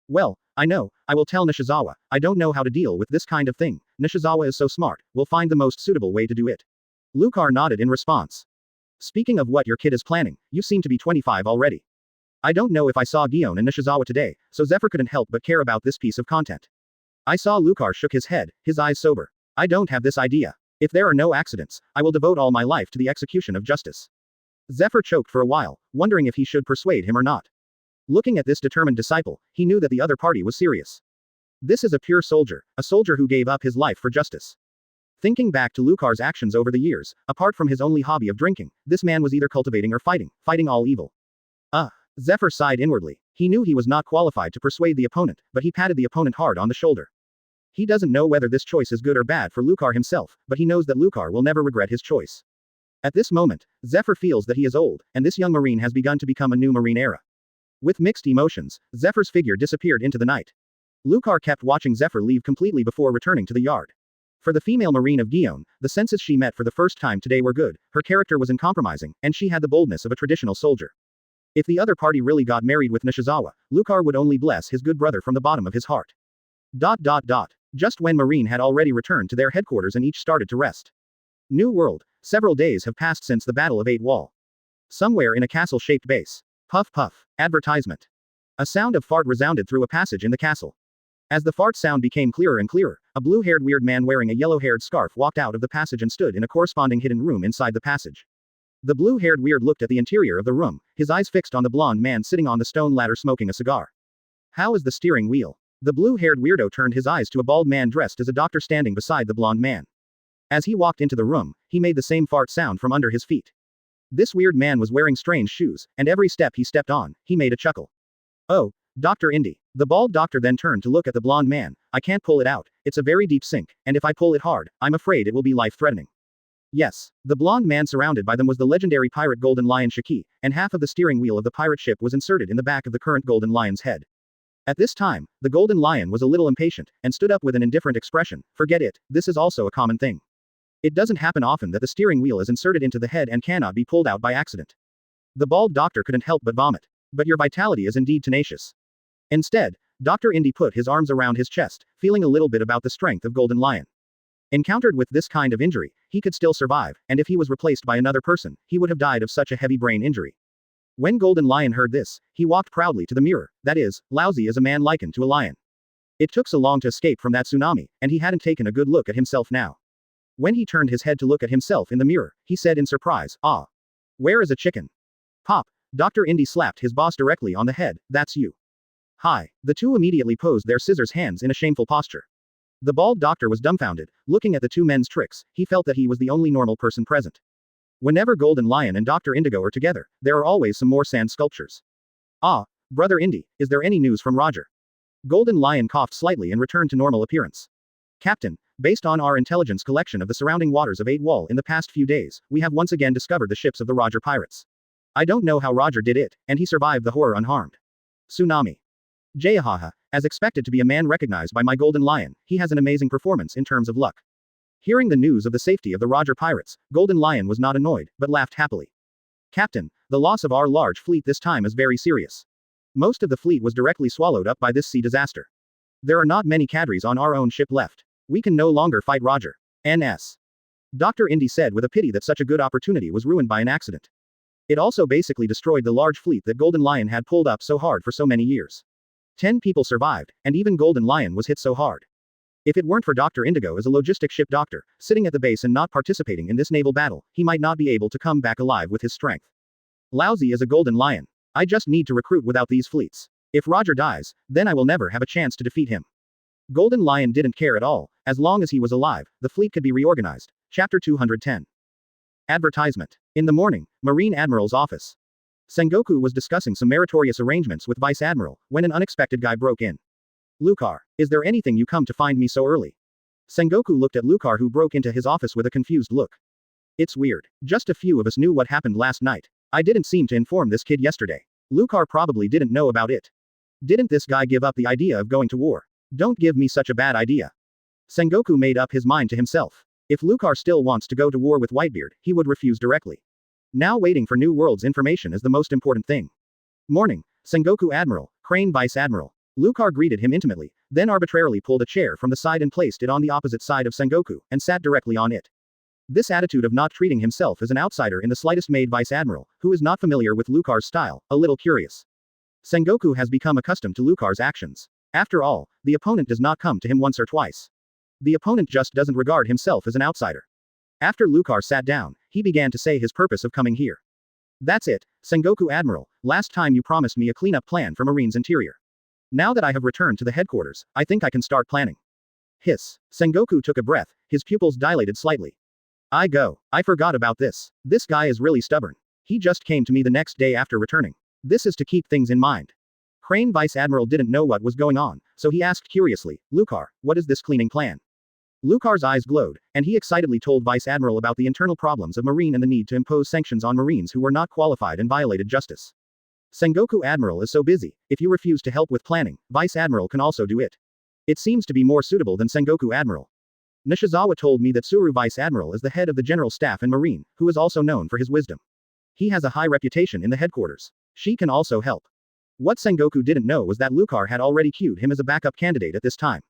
Well, I know, I will tell Nishizawa, I don't know how to deal with this kind of thing. Nishizawa is so smart, we'll find the most suitable way to do it. Lucar nodded in response. Speaking of what your kid is planning, you seem to be 25 already. I don't know if I saw Gion and Nishizawa today, so Zephyr couldn't help but care about this piece of content. I saw Lucar shook his head, his eyes sober. I don't have this idea. If there are no accidents, I will devote all my life to the execution of justice. Zephyr choked for a while, wondering if he should persuade him or not. Looking at this determined disciple, he knew that the other party was serious. This is a pure soldier, a soldier who gave up his life for justice. Thinking back to Lucar's actions over the years, apart from his only hobby of drinking, this man was either cultivating or fighting all evil. Zephyr sighed inwardly. He knew he was not qualified to persuade the opponent, but he patted the opponent hard on the shoulder. He doesn't know whether this choice is good or bad for Lucar himself, but he knows that Lucar will never regret his choice. At this moment, Zephyr feels that he is old, and this young Marine has begun to become a new Marine era. With mixed emotions, Zephyr's figure disappeared into the night. Lucar kept watching Zephyr leave completely before returning to the yard. For the female Marine of Gion, the senses she met for the first time today were good, her character was uncompromising, and she had the boldness of a traditional soldier. If the other party really got married with Nishizawa, Lucar would only bless his good brother from the bottom of his heart. Just when Marine had already returned to their headquarters and each started to rest. New World. Several days have passed since the Battle of 8 Wall. Somewhere in a castle-shaped base. Puff puff. Advertisement. A sound of fart resounded through a passage in the castle. As the fart sound became clearer and clearer, a blue-haired weird man wearing a yellow-haired scarf walked out of the passage and stood in a corresponding hidden room inside the passage. The blue-haired weird looked at the interior of the room, his eyes fixed on the blonde man sitting on the stone ladder smoking a cigar. How is the steering wheel? The blue-haired weirdo turned his eyes to a bald man dressed as a doctor standing beside the blonde man. As he walked into the room, he made the same fart sound from under his feet. This weird man was wearing strange shoes, and every step he stepped on, he made a chuckle. Oh, Dr. Indy. The bald doctor then turned to look at the blonde man. I can't pull it out, it's a very deep sink, and if I pull it hard, I'm afraid it will be life-threatening. Yes. The blonde man surrounded by them was the legendary pirate Golden Lion Shiki, and half of the steering wheel of the pirate ship was inserted in the back of the current Golden Lion's head. At this time, the Golden Lion was a little impatient, and stood up with an indifferent expression. Forget it, this is also a common thing. It doesn't happen often that the steering wheel is inserted into the head and cannot be pulled out by accident. The bald doctor couldn't help but vomit. But your vitality is indeed tenacious. Instead, Dr. Indy put his arms around his chest, feeling a little bit about the strength of Golden Lion. Encountered with this kind of injury, he could still survive, and if he was replaced by another person, he would have died of such a heavy brain injury. When Golden Lion heard this, he walked proudly to the mirror, that is, lousy as a man likened to a lion. It took so long to escape from that tsunami, and he hadn't taken a good look at himself now. When he turned his head to look at himself in the mirror, he said in surprise, "Ah. Where is a chicken?" Pop. Dr. Indy slapped his boss directly on the head, "That's you." Hi. The two immediately posed their scissors hands in a shameful posture. The bald doctor was dumbfounded, looking at the two men's tricks, he felt that he was the only normal person present. Whenever Golden Lion and Dr. Indigo are together, there are always some more sand sculptures. Ah, Brother Indy, is there any news from Roger? Golden Lion coughed slightly and returned to normal appearance. Captain, based on our intelligence collection of the surrounding waters of 8 Wall in the past few days, we have once again discovered the ships of the Roger pirates. I don't know how Roger did it, and he survived the horror unharmed. Tsunami. Jayahaha, as expected to be a man recognized by my Golden Lion, he has an amazing performance in terms of luck. Hearing the news of the safety of the Roger pirates, Golden Lion was not annoyed, but laughed happily. Captain, the loss of our large fleet this time is very serious. Most of the fleet was directly swallowed up by this sea disaster. There are not many cadres on our own ship left. We can no longer fight Roger. N.S. Dr. Indy said with a pity that such a good opportunity was ruined by an accident. It also basically destroyed the large fleet that Golden Lion had pulled up so hard for so many years. 10 people survived, and even Golden Lion was hit so hard. If it weren't for Dr. Indigo as a logistic ship doctor, sitting at the base and not participating in this naval battle, he might not be able to come back alive with his strength. Lousy as a Golden Lion. I just need to recruit without these fleets. If Roger dies, then I will never have a chance to defeat him. Golden Lion didn't care at all. As long as he was alive, the fleet could be reorganized. Chapter 210. Advertisement. In the morning, Marine Admiral's office. Sengoku was discussing some meritorious arrangements with Vice Admiral, when an unexpected guy broke in. Lucar, is there anything you come to find me so early? Sengoku looked at Lucar, who broke into his office with a confused look. It's weird. Just a few of us knew what happened last night. I didn't seem to inform this kid yesterday. Lucar probably didn't know about it. Didn't this guy give up the idea of going to war? Don't give me such a bad idea. Sengoku made up his mind to himself. If Lucar still wants to go to war with Whitebeard, he would refuse directly. Now waiting for New World's information is the most important thing. Morning, Sengoku Admiral, Crane Vice Admiral. Lucar greeted him intimately, then arbitrarily pulled a chair from the side and placed it on the opposite side of Sengoku, and sat directly on it. This attitude of not treating himself as an outsider in the slightest made Vice Admiral, who is not familiar with Lucar's style, a little curious. Sengoku has become accustomed to Lucar's actions. After all, the opponent does not come to him once or twice. The opponent just doesn't regard himself as an outsider. After Lucar sat down, he began to say his purpose of coming here. That's it, Sengoku Admiral, last time you promised me a cleanup plan for Marine's interior. Now that I have returned to the headquarters, I think I can start planning. Hiss. Sengoku took a breath, his pupils dilated slightly. I forgot about this. This guy is really stubborn. He just came to me the next day after returning. This is to keep things in mind. Crane Vice Admiral didn't know what was going on, so he asked curiously, Lucar, what is this cleaning plan? Lucar's eyes glowed, and he excitedly told Vice Admiral about the internal problems of Marine and the need to impose sanctions on Marines who were not qualified and violated justice. Sengoku Admiral is so busy, if you refuse to help with planning, Vice Admiral can also do it. It seems to be more suitable than Sengoku Admiral. Nishizawa told me that Tsuru Vice Admiral is the head of the General Staff and Marine, who is also known for his wisdom. He has a high reputation in the headquarters. She can also help. What Sengoku didn't know was that Lucar had already queued him as a backup candidate at this time.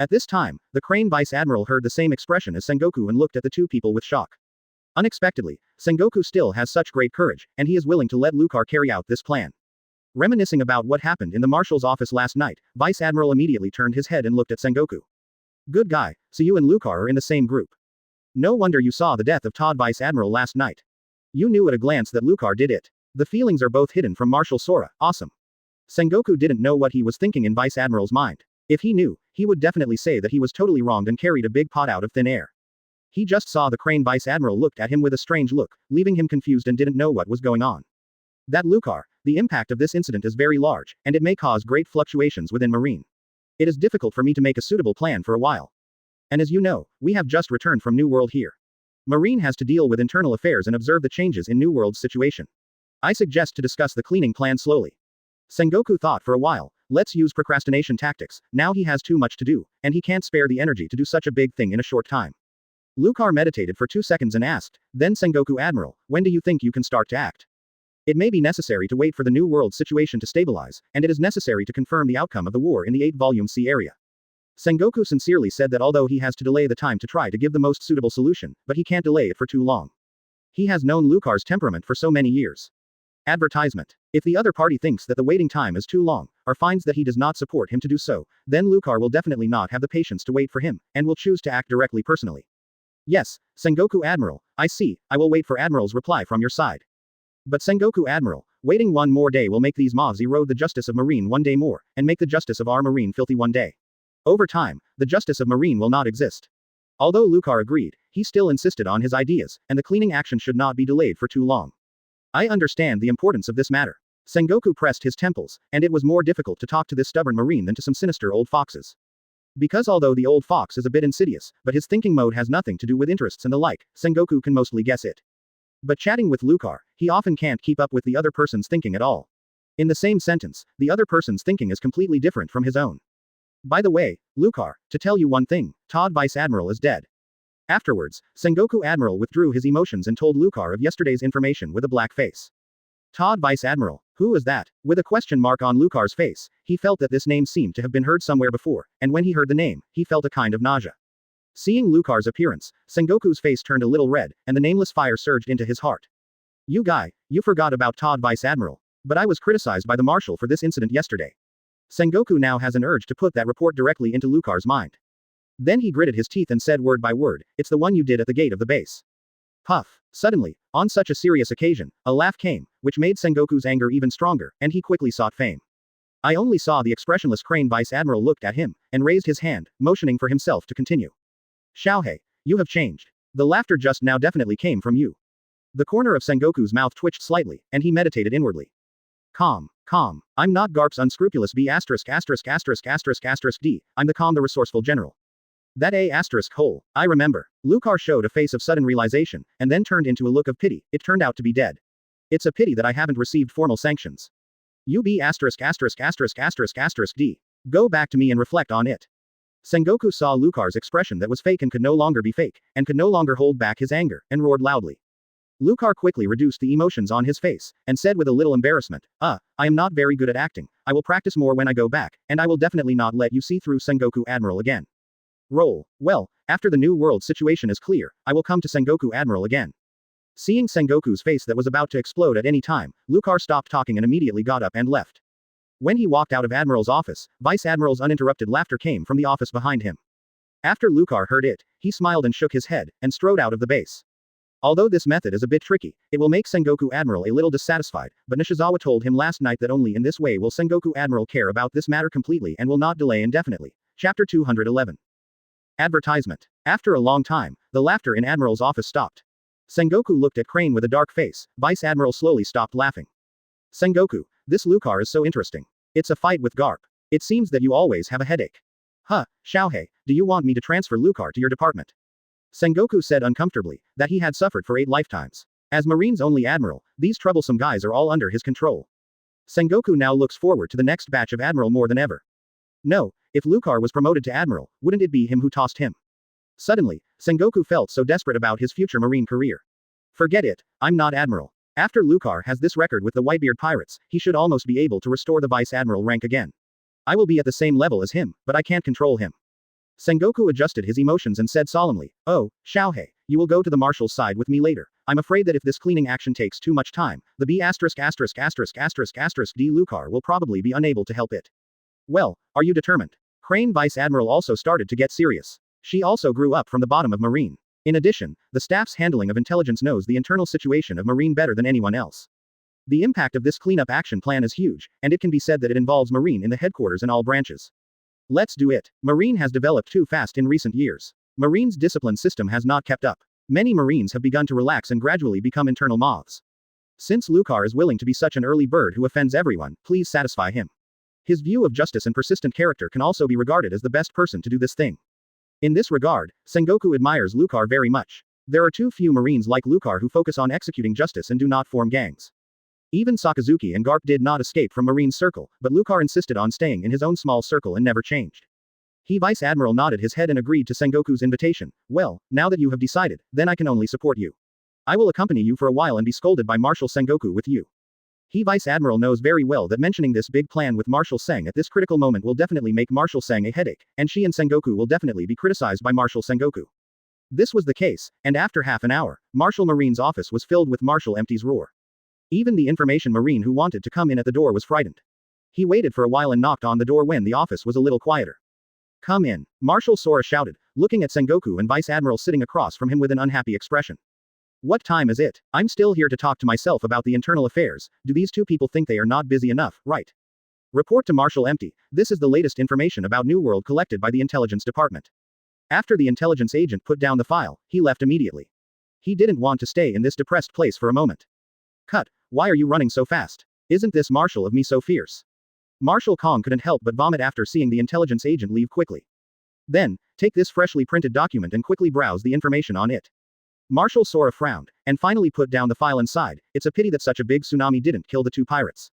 At this time, the Crane Vice Admiral heard the same expression as Sengoku and looked at the two people with shock. Unexpectedly, Sengoku still has such great courage, and he is willing to let Lucar carry out this plan. Reminiscing about what happened in the Marshal's office last night, Vice Admiral immediately turned his head and looked at Sengoku. Good guy, so you and Lucar are in the same group. No wonder you saw the death of Todd Vice Admiral last night. You knew at a glance that Lucar did it. The feelings are both hidden from Marshal Sora, awesome. Sengoku didn't know what he was thinking in Vice Admiral's mind. If he knew, he would definitely say that he was totally wronged and carried a big pot out of thin air. He just saw the Crane Vice Admiral looked at him with a strange look, leaving him confused and didn't know what was going on. That Lucar, the impact of this incident is very large, and it may cause great fluctuations within Marine. It is difficult for me to make a suitable plan for a while. And as you know, we have just returned from New World here. Marine has to deal with internal affairs and observe the changes in New World's situation. I suggest to discuss the cleaning plan slowly. Sengoku thought for a while, let's use procrastination tactics, now he has too much to do, and he can't spare the energy to do such a big thing in a short time. Lucar meditated for 2 seconds and asked, then Sengoku Admiral, when do you think you can start to act? It may be necessary to wait for the New World situation to stabilize, and it is necessary to confirm the outcome of the war in the 8-volume sea area. Sengoku sincerely said that although he has to delay the time to try to give the most suitable solution, but he can't delay it for too long. He has known Lucar's temperament for so many years. Advertisement. If the other party thinks that the waiting time is too long, or finds that he does not support him to do so, then Lucar will definitely not have the patience to wait for him, and will choose to act directly personally. Yes, Sengoku Admiral, I see, I will wait for Admiral's reply from your side. But Sengoku Admiral, waiting one more day will make these moths erode the justice of Marine one day more, and make the justice of our Marine filthy one day. Over time, the justice of Marine will not exist. Although Lucar agreed, he still insisted on his ideas, and the cleaning action should not be delayed for too long. I understand the importance of this matter. Sengoku pressed his temples, and it was more difficult to talk to this stubborn Marine than to some sinister old foxes. Because although the old fox is a bit insidious, but his thinking mode has nothing to do with interests and the like, Sengoku can mostly guess it. But chatting with Lucar, he often can't keep up with the other person's thinking at all. In the same sentence, the other person's thinking is completely different from his own. By the way, Lucar, to tell you one thing, Todd Vice Admiral is dead. Afterwards, Sengoku Admiral withdrew his emotions and told Lucar of yesterday's information with a black face. Todd Vice Admiral, who is that? With a question mark on Lucar's face, he felt that this name seemed to have been heard somewhere before, and when he heard the name, he felt a kind of nausea. Seeing Lucar's appearance, Sengoku's face turned a little red, and the nameless fire surged into his heart. You guy, you forgot about Todd Vice Admiral. But I was criticized by the Marshal for this incident yesterday. Sengoku now has an urge to put that report directly into Lucar's mind. Then he gritted his teeth and said word by word, it's the one you did at the gate of the base. Puff. Suddenly, on such a serious occasion, a laugh came, which made Sengoku's anger even stronger, and he quickly sought fame. I only saw the expressionless Crane Vice Admiral looked at him, and raised his hand, motioning for himself to continue. Xiaohei, you have changed. The laughter just now definitely came from you. The corner of Sengoku's mouth twitched slightly, and he meditated inwardly. Calm. I'm not Garp's unscrupulous B**************************************************************************************************************************************************************************************************************************************************************************************************************** Oh, I remember. Lucar showed a face of sudden realization, and then turned into a look of pity. It turned out to be dead. It's a pity that I haven't received formal sanctions. UB************************************************************************************************************************************************************************************e Sengoku saw Lucar's expression that was fake and could no longer be fake, and could no longer hold back his anger, and roared loudly. Lucar quickly reduced the emotions on his face, and said with a little embarrassment, I am not very good at acting, I will practice more when I go back, and I will definitely not let you see through Sengoku Admiral again. Roll. Well, after the New World situation is clear, I will come to Sengoku Admiral again. Seeing Sengoku's face that was about to explode at any time, Lucar stopped talking and immediately got up and left. When he walked out of Admiral's office, Vice Admiral's uninterrupted laughter came from the office behind him. After Lucar heard it, he smiled and shook his head, and strode out of the base. Although this method is a bit tricky, it will make Sengoku Admiral a little dissatisfied, but Nishizawa told him last night that only in this way will Sengoku Admiral care about this matter completely and will not delay indefinitely. Chapter 211. Advertisement. After a long time, the laughter in Admiral's office stopped. Sengoku looked at Crane with a dark face. Vice Admiral slowly stopped laughing. Sengoku, this Lucar is so interesting. It's a fight with Garp. It seems that you always have a headache. Xiaohei, do you want me to transfer Lucar to your department? Sengoku said uncomfortably, that he had suffered for 8 lifetimes. As Marine's only admiral, these troublesome guys are all under his control. Sengoku now looks forward to the next batch of admiral more than ever. No, if Lucar was promoted to admiral, wouldn't it be him who tossed him? Suddenly, Sengoku felt so desperate about his future marine career. Forget it, I'm not admiral. After Lucar has this record with the Whitebeard pirates, he should almost be able to restore the vice admiral rank again. I will be at the same level as him, but I can't control him. Sengoku adjusted his emotions and said solemnly, Oh, Xiaohei, you will go to the marshal's side with me later. I'm afraid that if this cleaning action takes too much time, the B******************** D Lucar will probably be unable to help it. Well, are you determined? Crane Vice Admiral also started to get serious. She also grew up from the bottom of Marine. In addition, the staff's handling of intelligence knows the internal situation of Marine better than anyone else. The impact of this cleanup action plan is huge, and it can be said that it involves Marine in the headquarters and all branches. Let's do it. Marine has developed too fast in recent years. Marine's discipline system has not kept up. Many Marines have begun to relax and gradually become internal moths. Since Lucar is willing to be such an early bird who offends everyone, please satisfy him. His view of justice and persistent character can also be regarded as the best person to do this thing. In this regard, Sengoku admires Lucar very much. There are too few Marines like Lucar who focus on executing justice and do not form gangs. Even Sakazuki and Garp did not escape from Marine's circle, but Lucar insisted on staying in his own small circle and never changed. He Vice Admiral nodded his head and agreed to Sengoku's invitation. Well, now that you have decided, then I can only support you. I will accompany you for a while and be scolded by Marshal Sengoku with you. He Vice Admiral knows very well that mentioning this big plan with Marshal Seng at this critical moment will definitely make Marshal Seng a headache, and she and Sengoku will definitely be criticized by Marshal Sengoku. This was the case, and after half an hour, Marshal Marine's office was filled with Marshal Empty's roar. Even the information Marine who wanted to come in at the door was frightened. He waited for a while and knocked on the door when the office was a little quieter. Come in, Marshal Sora shouted, looking at Sengoku and Vice Admiral sitting across from him with an unhappy expression. What time is it? I'm still here to talk to myself about the internal affairs. Do these two people think they are not busy enough, right? Report to Marshal Empty. This is the latest information about New World collected by the Intelligence Department. After the intelligence agent put down the file, he left immediately. He didn't want to stay in this depressed place for a moment. Cut. Why are you running so fast? Isn't this Marshal of me so fierce? Marshal Kong couldn't help but vomit after seeing the intelligence agent leave quickly. Then, take this freshly printed document and quickly browse the information on it. Marshal Sora frowned, and finally put down the file and sighed. It's a pity that such a big tsunami didn't kill the two pirates.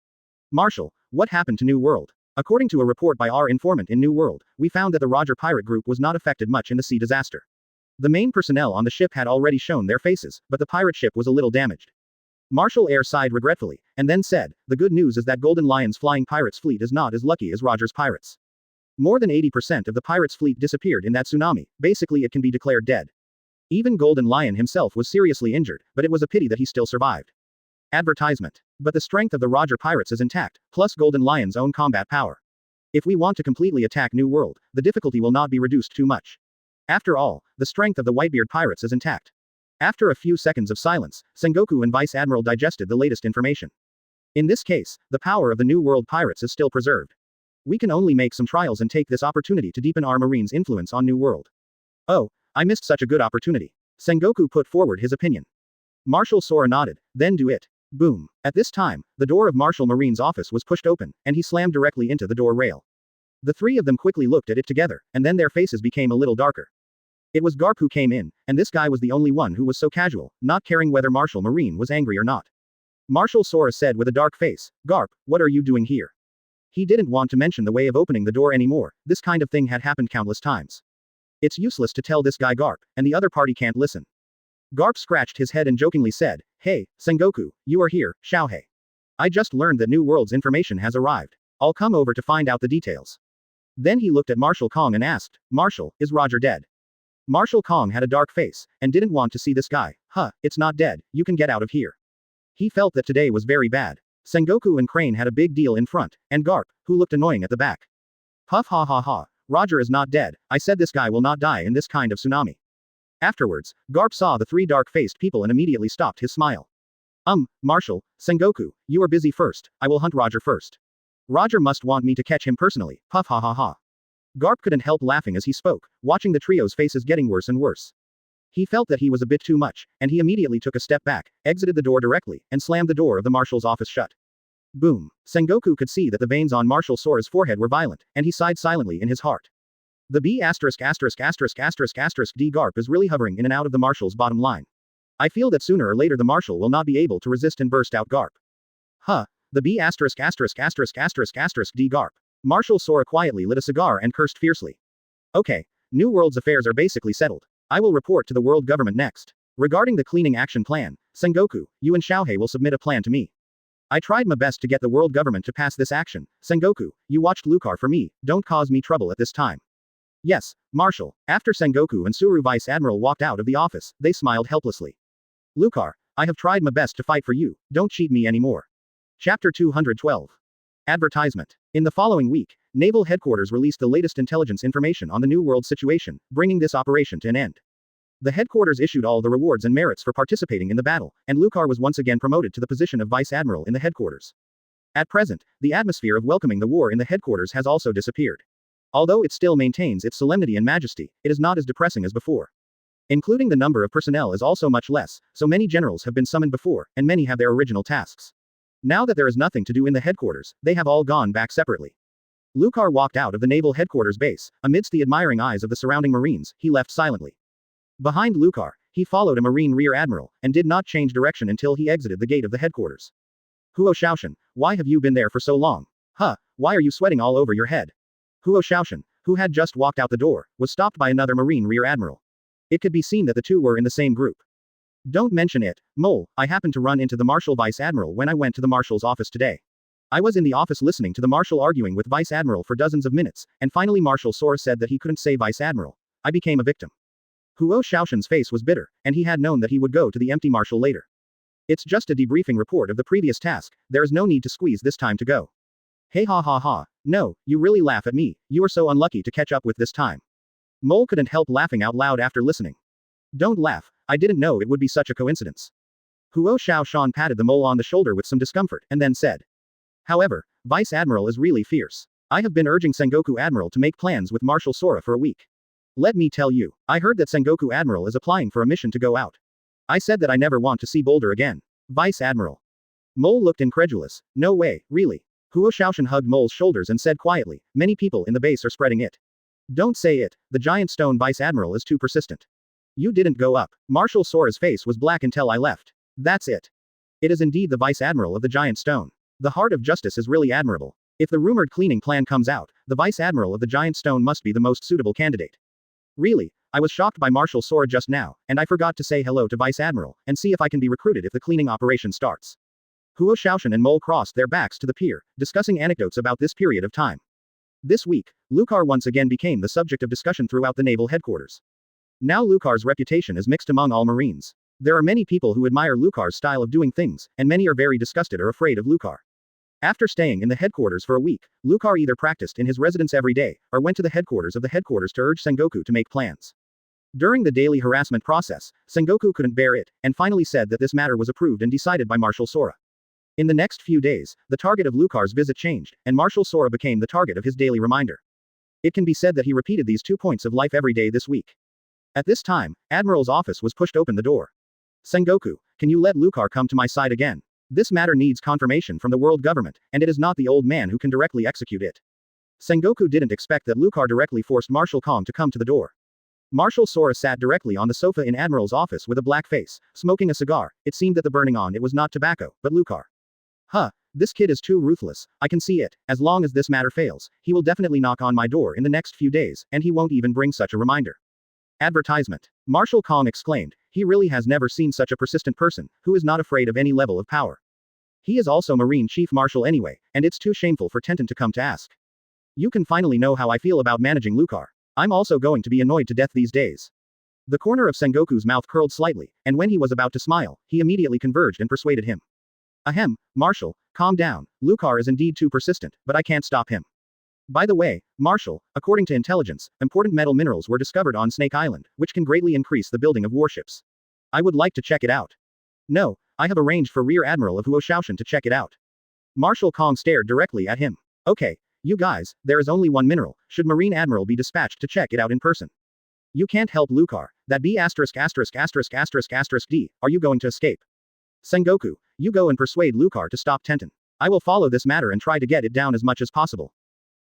Marshal, what happened to New World? According to a report by our informant in New World, we found that the Roger pirate group was not affected much in the sea disaster. The main personnel on the ship had already shown their faces, but the pirate ship was a little damaged. Marshal Air sighed regretfully, and then said, the good news is that Golden Lion's flying pirates fleet is not as lucky as Roger's pirates. More than 80% of the pirates' fleet disappeared in that tsunami, basically it can be declared dead. Even Golden Lion himself was seriously injured, but it was a pity that he still survived. Advertisement. But the strength of the Roger pirates is intact, plus Golden Lion's own combat power. If we want to completely attack New World, the difficulty will not be reduced too much. After all, the strength of the Whitebeard pirates is intact. After a few seconds of silence, Sengoku and Vice Admiral digested the latest information. In this case, the power of the New World pirates is still preserved. We can only make some trials and take this opportunity to deepen our Marines' influence on New World. Oh, I missed such a good opportunity. Sengoku put forward his opinion. Marshal Sora nodded, then do it. Boom. At this time, the door of Marshal Marine's office was pushed open, and he slammed directly into the door rail. The three of them quickly looked at it together, and then their faces became a little darker. It was Garp who came in, and this guy was the only one who was so casual, not caring whether Marshal Marine was angry or not. Marshal Sora said with a dark face, Garp, what are you doing here? He didn't want to mention the way of opening the door anymore, this kind of thing had happened countless times. It's useless to tell this guy Garp, and the other party can't listen. Garp scratched his head and jokingly said, hey, Sengoku, you are here, Xiaohei. I just learned that New World's information has arrived. I'll come over to find out the details. Then he looked at Marshal Kong and asked, Marshal, is Roger dead? Marshal Kong had a dark face, and didn't want to see this guy. It's not dead, you can get out of here. He felt that today was very bad. Sengoku and Crane had a big deal in front, and Garp, who looked annoying at the back. Puff ha ha ha, Roger is not dead, I said this guy will not die in this kind of tsunami. Afterwards, Garp saw the three dark-faced people and immediately stopped his smile. Marshal, Sengoku, you are busy first, I will hunt Roger first. Roger must want me to catch him personally, puff ha ha ha. Garp couldn't help laughing as he spoke, watching the trio's faces getting worse and worse. He felt that he was a bit too much, and he immediately took a step back, exited the door directly, and slammed the door of the Marshal's office shut. Boom. Sengoku could see that the veins on Marshal Sora's forehead were violent, and he sighed silently in his heart. The B************ D Garp is really hovering in and out of the Marshal's bottom line. I feel that sooner or later the Marshal will not be able to resist and burst out Garp. The B******** D Garp. Marshal Sora quietly lit a cigar and cursed fiercely. Okay, New World's affairs are basically settled. I will report to the world government next. Regarding the cleaning action plan, Sengoku, you and Xiaohei will submit a plan to me. I tried my best to get the world government to pass this action. Sengoku, you watched Lucar for me, don't cause me trouble at this time. Yes, Marshal. After Sengoku and Suru Vice Admiral walked out of the office, they smiled helplessly. Lucar, I have tried my best to fight for you, don't cheat me anymore. Chapter 212. Advertisement. In the following week, Naval Headquarters released the latest intelligence information on the New World situation, bringing this operation to an end. The headquarters issued all the rewards and merits for participating in the battle, and Lucar was once again promoted to the position of Vice Admiral in the headquarters. At present, the atmosphere of welcoming the war in the headquarters has also disappeared. Although it still maintains its solemnity and majesty, it is not as depressing as before. Including the number of personnel is also much less, so many generals have been summoned before, and many have their original tasks. Now that there is nothing to do in the headquarters, they have all gone back separately. Lucar walked out of the naval headquarters base. Amidst the admiring eyes of the surrounding Marines, he left silently. Behind Lucar, he followed a Marine Rear Admiral, and did not change direction until he exited the gate of the headquarters. Huo Shaoshan, why have you been there for so long? Why are you sweating all over your head? Huo Shaoshan, who had just walked out the door, was stopped by another Marine Rear Admiral. It could be seen that the two were in the same group. Don't mention it, Mole, I happened to run into the Marshal Vice Admiral when I went to the Marshal's office today. I was in the office listening to the Marshal arguing with Vice Admiral for dozens of minutes, and finally Marshal Sora said that he couldn't say Vice Admiral. I became a victim. Huo Shaoshan's face was bitter, and he had known that he would go to the empty Marshal later. It's just a debriefing report of the previous task, there is no need to squeeze this time to go. Hey ha ha ha, no, you really laugh at me, you are so unlucky to catch up with this time. Mole couldn't help laughing out loud after listening. Don't laugh, I didn't know it would be such a coincidence. Huo Shaoshan patted the mole on the shoulder with some discomfort, and then said. However, Vice Admiral is really fierce. I have been urging Sengoku Admiral to make plans with Marshal Sora for a week. Let me tell you, I heard that Sengoku Admiral is applying for a mission to go out. I said that I never want to see Boulder again. Vice Admiral. Mole looked incredulous. No way, really. Huo Shaoshan hugged Mole's shoulders and said quietly, many people in the base are spreading it. Don't say it, the giant stone Vice Admiral is too persistent. You didn't go up. Marshal Sora's face was black until I left. That's it. It is indeed the Vice Admiral of the Giant Stone. The heart of justice is really admirable. If the rumored cleaning plan comes out, the Vice Admiral of the Giant Stone must be the most suitable candidate. Really, I was shocked by Marshal Sora just now, and I forgot to say hello to Vice Admiral, and see if I can be recruited if the cleaning operation starts. Huo Shaoshan and Mole crossed their backs to the pier, discussing anecdotes about this period of time. This week, Lucar once again became the subject of discussion throughout the naval headquarters. Now Lucar's reputation is mixed among all Marines. There are many people who admire Lucar's style of doing things, and many are very disgusted or afraid of Lucar. After staying in the headquarters for a week, Lucar either practiced in his residence every day, or went to the headquarters of the headquarters to urge Sengoku to make plans. During the daily harassment process, Sengoku couldn't bear it, and finally said that this matter was approved and decided by Marshal Sora. In the next few days, the target of Lucar's visit changed, and Marshal Sora became the target of his daily reminder. It can be said that he repeated these 2 points of life every day this week. At this time, Admiral's office was pushed open the door. Sengoku, can you let Lucar come to my side again? This matter needs confirmation from the world government, and it is not the old man who can directly execute it. Sengoku didn't expect that Lucar directly forced Marshal Kong to come to the door. Marshal Sora sat directly on the sofa in Admiral's office with a black face, smoking a cigar. It seemed that the burning on it was not tobacco, but Lucar. This kid is too ruthless, I can see it. As long as this matter fails, he will definitely knock on my door in the next few days, and he won't even bring such a reminder. Advertisement. Marshal Kong exclaimed, he really has never seen such a persistent person, who is not afraid of any level of power. He is also Marine Chief Marshal anyway, and it's too shameful for Tenten to come to ask. You can finally know how I feel about managing Lucar. I'm also going to be annoyed to death these days. The corner of Sengoku's mouth curled slightly, and when he was about to smile, he immediately converged and persuaded him. Ahem, Marshal, calm down. Lucar is indeed too persistent, but I can't stop him. By the way, Marshal, according to intelligence, important metal minerals were discovered on Snake Island, which can greatly increase the building of warships. I would like to check it out. No, I have arranged for Rear Admiral of Huo Shaoshan to check it out. Marshal Kong stared directly at him. Okay, you guys, there is only one mineral, should Marine Admiral be dispatched to check it out in person? You can't help Lucar, that B***********D, are you going to escape? Sengoku, you go and persuade Lucar to stop Tenten. I will follow this matter and try to get it down as much as possible.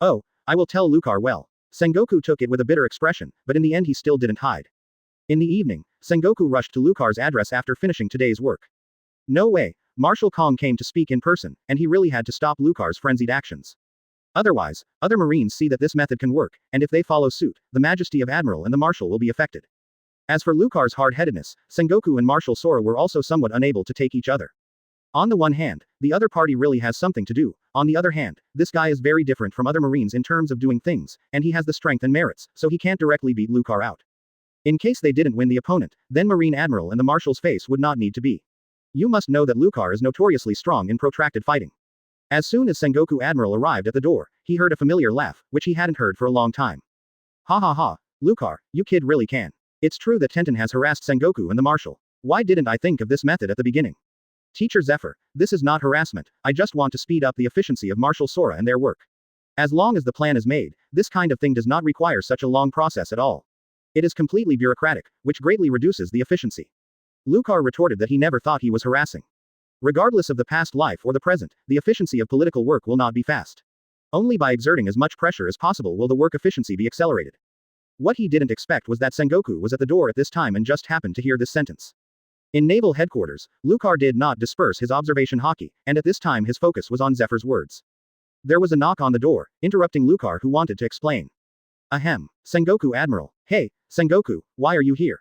Oh, I will tell Lucar well. Sengoku took it with a bitter expression, but in the end he still didn't hide. In the evening, Sengoku rushed to Lucar's address after finishing today's work. No way, Marshal Kong came to speak in person, and he really had to stop Lucar's frenzied actions. Otherwise, other Marines see that this method can work, and if they follow suit, the majesty of Admiral and the Marshal will be affected. As for Lucar's hard-headedness, Sengoku and Marshal Sora were also somewhat unable to take each other. On the one hand, the other party really has something to do. On the other hand, this guy is very different from other Marines in terms of doing things, and he has the strength and merits, so he can't directly beat Lucar out. In case they didn't win the opponent, then Marine Admiral and the Marshal's face would not need to be. You must know that Lucar is notoriously strong in protracted fighting. As soon as Sengoku Admiral arrived at the door, he heard a familiar laugh, which he hadn't heard for a long time. Ha ha ha, Lucar, you kid really can. It's true that Tenten has harassed Sengoku and the Marshal. Why didn't I think of this method at the beginning? Teacher Zephyr, this is not harassment, I just want to speed up the efficiency of Marshal Sora and their work. As long as the plan is made, this kind of thing does not require such a long process at all. It is completely bureaucratic, which greatly reduces the efficiency. Lucar retorted that he never thought he was harassing. Regardless of the past life or the present, the efficiency of political work will not be fast. Only by exerting as much pressure as possible will the work efficiency be accelerated. What he didn't expect was that Sengoku was at the door at this time and just happened to hear this sentence. In naval headquarters, Lucar did not disperse his observation hockey, and at this time his focus was on Zephyr's words. There was a knock on the door, interrupting Lucar who wanted to explain. Ahem. Sengoku Admiral. Hey, Sengoku, why are you here?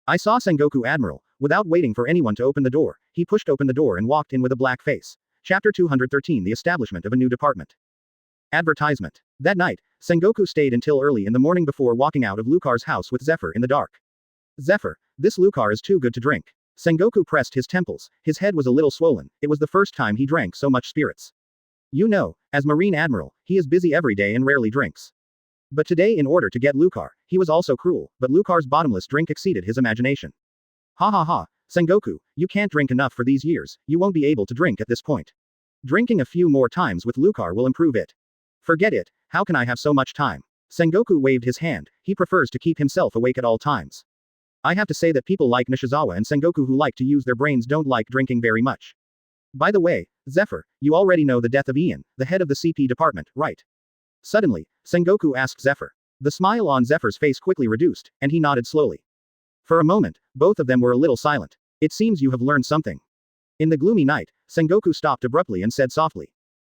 I saw Sengoku Admiral. Without waiting for anyone to open the door, he pushed open the door and walked in with a black face. Chapter 213 The Establishment of a New Department. Advertisement. That night, Sengoku stayed until early in the morning before walking out of Lucar's house with Zephyr in the dark. Zephyr, this Lucar is too good to drink. Sengoku pressed his temples, his head was a little swollen, it was the first time he drank so much spirits. You know, as Marine Admiral, he is busy every day and rarely drinks. But today in order to get Lucar, he was also cruel, but Lucar's bottomless drink exceeded his imagination. Ha ha ha, Sengoku, you can't drink enough for these years, you won't be able to drink at this point. Drinking a few more times with Lucar will improve it. Forget it, how can I have so much time? Sengoku waved his hand, he prefers to keep himself awake at all times. I have to say that people like Nishizawa and Sengoku who like to use their brains don't like drinking very much. By the way, Zephyr, you already know the death of Ian, the head of the CP department, right? Suddenly, Sengoku asked Zephyr. The smile on Zephyr's face quickly reduced, and he nodded slowly. For a moment, both of them were a little silent. It seems you have learned something. In the gloomy night, Sengoku stopped abruptly and said softly.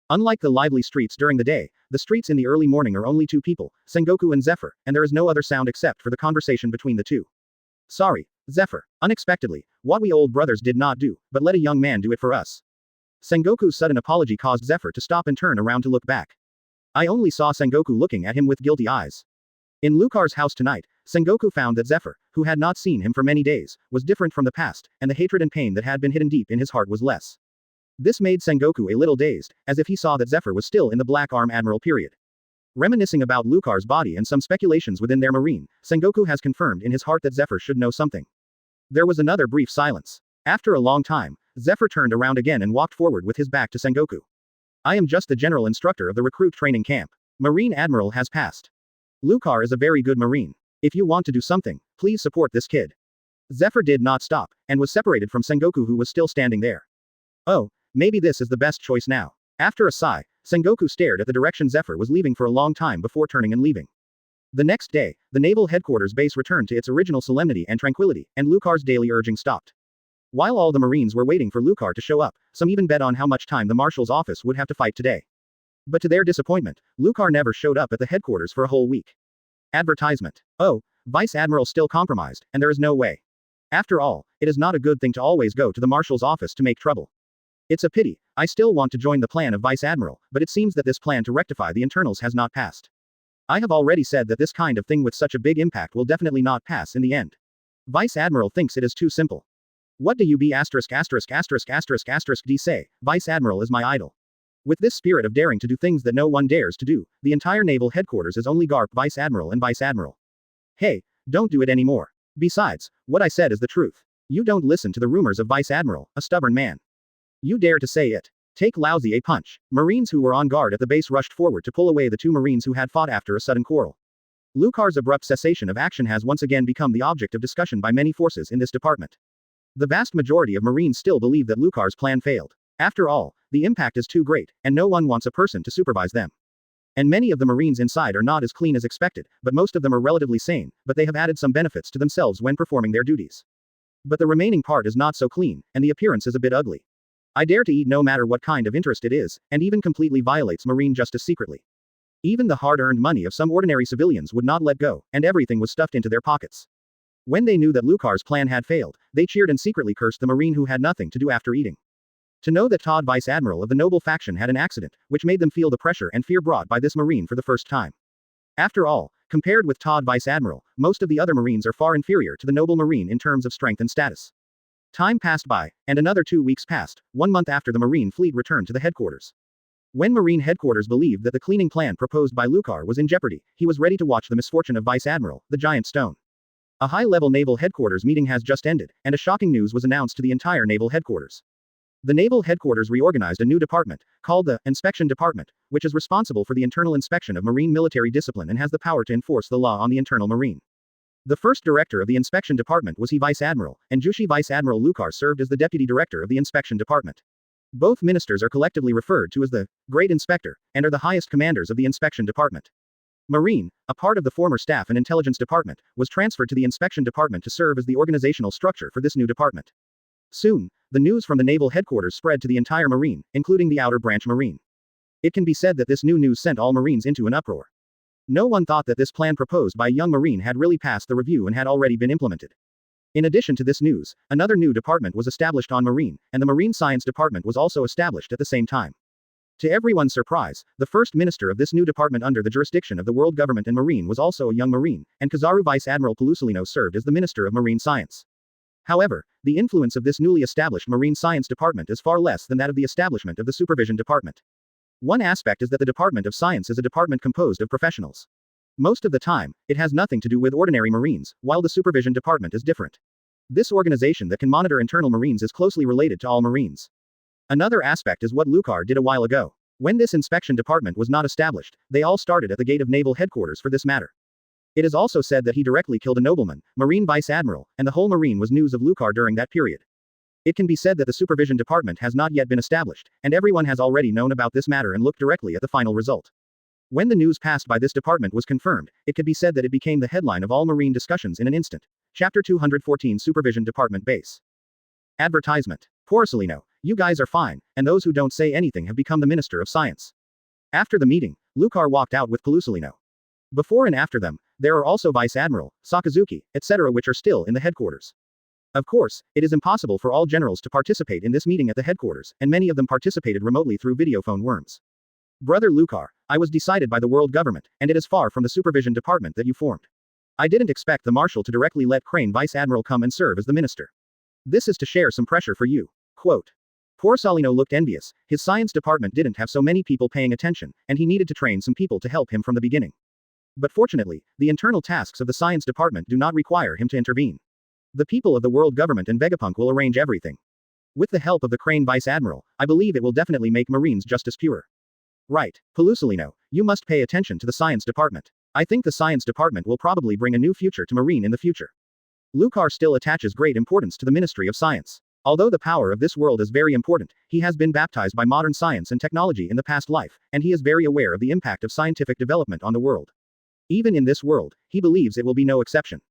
Unlike the lively streets during the day, the streets in the early morning are only two people, Sengoku and Zephyr, and there is no other sound except for the conversation between the two. Sorry, Zephyr. Unexpectedly, what we old brothers did not do, but let a young man do it for us. Sengoku's sudden apology caused Zephyr to stop and turn around to look back. I only saw Sengoku looking at him with guilty eyes. In Lucar's house tonight, Sengoku found that Zephyr, who had not seen him for many days, was different from the past, and the hatred and pain that had been hidden deep in his heart was less. This made Sengoku a little dazed, as if he saw that Zephyr was still in the Black Arm Admiral period. Reminiscing about Lucar's body and some speculations within their marine, Sengoku has confirmed in his heart that Zephyr should know something. There was another brief silence. After a long time, Zephyr turned around again and walked forward with his back to Sengoku. I am just the general instructor of the recruit training camp. Marine Admiral has passed. Lucar is a very good marine. If you want to do something, please support this kid. Zephyr did not stop, and was separated from Sengoku, who was still standing there. Oh, maybe this is the best choice now. After a sigh, Sengoku stared at the direction Zephyr was leaving for a long time before turning and leaving. The next day, the naval headquarters base returned to its original solemnity and tranquility, and Lucar's daily urging stopped. While all the Marines were waiting for Lucar to show up, some even bet on how much time the Marshal's office would have to fight today. But to their disappointment, Lucar never showed up at the headquarters for a whole week. Advertisement. Oh, Vice Admiral still compromised, and there is no way. After all, it is not a good thing to always go to the Marshal's office to make trouble. It's a pity. I still want to join the plan of Vice Admiral, but it seems that this plan to rectify the internals has not passed. I have already said that this kind of thing with such a big impact will definitely not pass in the end. Vice Admiral thinks it is too simple. What do you be ********* D say, Vice Admiral is my idol. With this spirit of daring to do things that no one dares to do, the entire naval headquarters is only GARP Vice Admiral and Vice Admiral. Hey, don't do it anymore. Besides, what I said is the truth. You don't listen to the rumors of Vice Admiral, a stubborn man. You dare to say it. Take lousy a punch. Marines who were on guard at the base rushed forward to pull away the two Marines who had fought after a sudden quarrel. Lucar's abrupt cessation of action has once again become the object of discussion by many forces in this department. The vast majority of Marines still believe that Lucar's plan failed. After all, the impact is too great, and no one wants a person to supervise them. And many of the Marines inside are not as clean as expected, but most of them are relatively sane, but they have added some benefits to themselves when performing their duties. But the remaining part is not so clean, and the appearance is a bit ugly. I dare to eat no matter what kind of interest it is, and even completely violates Marine justice secretly. Even the hard-earned money of some ordinary civilians would not let go, and everything was stuffed into their pockets. When they knew that Lucar's plan had failed, they cheered and secretly cursed the Marine who had nothing to do after eating. To know that Todd, Vice Admiral of the noble faction, had an accident, which made them feel the pressure and fear brought by this Marine for the first time. After all, compared with Todd, Vice Admiral, most of the other Marines are far inferior to the noble Marine in terms of strength and status. Time passed by, and another 2 weeks passed, 1 month after the Marine fleet returned to the headquarters. When Marine headquarters believed that the cleaning plan proposed by Lucar was in jeopardy, he was ready to watch the misfortune of Vice Admiral, the giant stone. A high-level naval headquarters meeting has just ended, and a shocking news was announced to the entire naval headquarters. The naval headquarters reorganized a new department, called the Inspection Department, which is responsible for the internal inspection of Marine military discipline and has the power to enforce the law on the internal Marine. The first director of the Inspection Department was Vice Admiral, and Jushi Vice Admiral Lucar served as the deputy director of the Inspection Department. Both ministers are collectively referred to as the Great Inspector, and are the highest commanders of the Inspection Department. Marine, a part of the former Staff and Intelligence Department, was transferred to the Inspection Department to serve as the organizational structure for this new department. Soon, the news from the naval headquarters spread to the entire Marine, including the outer branch Marine. It can be said that this new news sent all Marines into an uproar. No one thought that this plan proposed by a young Marine had really passed the review and had already been implemented. In addition to this news, another new department was established on Marine, and the Marine Science Department was also established at the same time. To everyone's surprise, the first minister of this new department under the jurisdiction of the world government and Marine was also a young Marine, and Kazaru Vice Admiral Pelusolino served as the Minister of Marine Science. However, the influence of this newly established Marine Science Department is far less than that of the establishment of the Supervision Department. One aspect is that the Department of Science is a department composed of professionals. Most of the time, it has nothing to do with ordinary Marines, while the Supervision Department is different. This organization that can monitor internal Marines is closely related to all Marines. Another aspect is what Lucar did a while ago. When this inspection department was not established, they all started at the gate of naval headquarters for this matter. It is also said that he directly killed a nobleman, Marine Vice Admiral, and the whole Marine was news of Lucar during that period. It can be said that the supervision department has not yet been established, and everyone has already known about this matter and looked directly at the final result. When the news passed by this department was confirmed, it could be said that it became the headline of all Marine discussions in an instant. Chapter 214 Supervision Department Base. Advertisement. Porcelino, you guys are fine, and those who don't say anything have become the Minister of Science. After the meeting, Lucar walked out with Porcelino. Before and after them, there are also Vice Admiral, Sakazuki, etc., which are still in the headquarters. Of course, it is impossible for all generals to participate in this meeting at the headquarters, and many of them participated remotely through videophone worms. Brother Lucar, I was decided by the world government, and it is far from the supervision department that you formed. I didn't expect the Marshal to directly let Crane Vice Admiral come and serve as the minister. This is to share some pressure for you. Quote. Porcelino looked envious. His science department didn't have so many people paying attention, and he needed to train some people to help him from the beginning. But fortunately, the internal tasks of the science department do not require him to intervene. The people of the world government and Vegapunk will arrange everything. With the help of the Crane Vice Admiral, I believe it will definitely make Marines just as pure. Right, Porcelino, you must pay attention to the science department. I think the science department will probably bring a new future to Marine in the future. Lucar still attaches great importance to the Ministry of Science. Although the power of this world is very important, he has been baptized by modern science and technology in the past life, and he is very aware of the impact of scientific development on the world. Even in this world, he believes it will be no exception.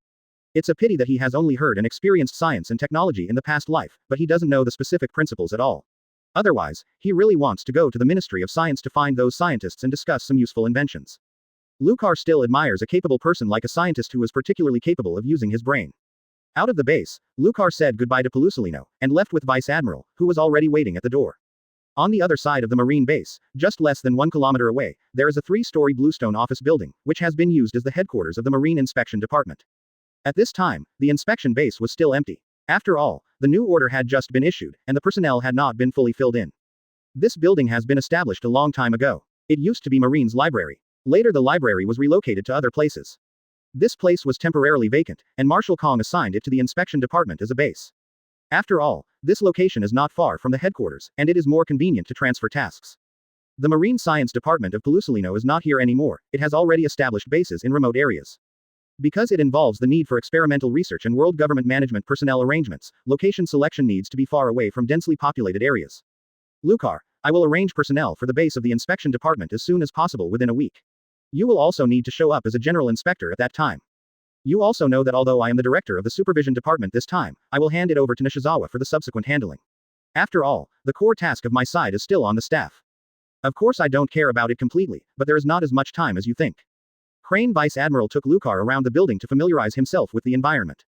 It's a pity that he has only heard and experienced science and technology in the past life, but he doesn't know the specific principles at all. Otherwise, he really wants to go to the Ministry of Science to find those scientists and discuss some useful inventions. Lucar still admires a capable person like a scientist who is particularly capable of using his brain. Out of the base, Lucar said goodbye to Porcelino, and left with Vice Admiral, who was already waiting at the door. On the other side of the Marine base, just less than 1 kilometer away, there is a 3-story bluestone office building, which has been used as the headquarters of the Marine Inspection Department. At this time, the inspection base was still empty. After all, the new order had just been issued, and the personnel had not been fully filled in. This building has been established a long time ago. It used to be Marine's library. Later the library was relocated to other places. This place was temporarily vacant, and Marshal Kong assigned it to the inspection department as a base. After all, this location is not far from the headquarters, and it is more convenient to transfer tasks. The Marine Science Department of Porcelino is not here anymore, it has already established bases in remote areas. Because it involves the need for experimental research and world government management personnel arrangements, location selection needs to be far away from densely populated areas. Lucar, I will arrange personnel for the base of the inspection department as soon as possible within a week. You will also need to show up as a general inspector at that time. You also know that although I am the director of the supervision department this time, I will hand it over to Nishizawa for the subsequent handling. After all, the core task of my side is still on the staff. Of course I don't care about it completely, but there is not as much time as you think. Crane Vice Admiral took Lucar around the building to familiarize himself with the environment.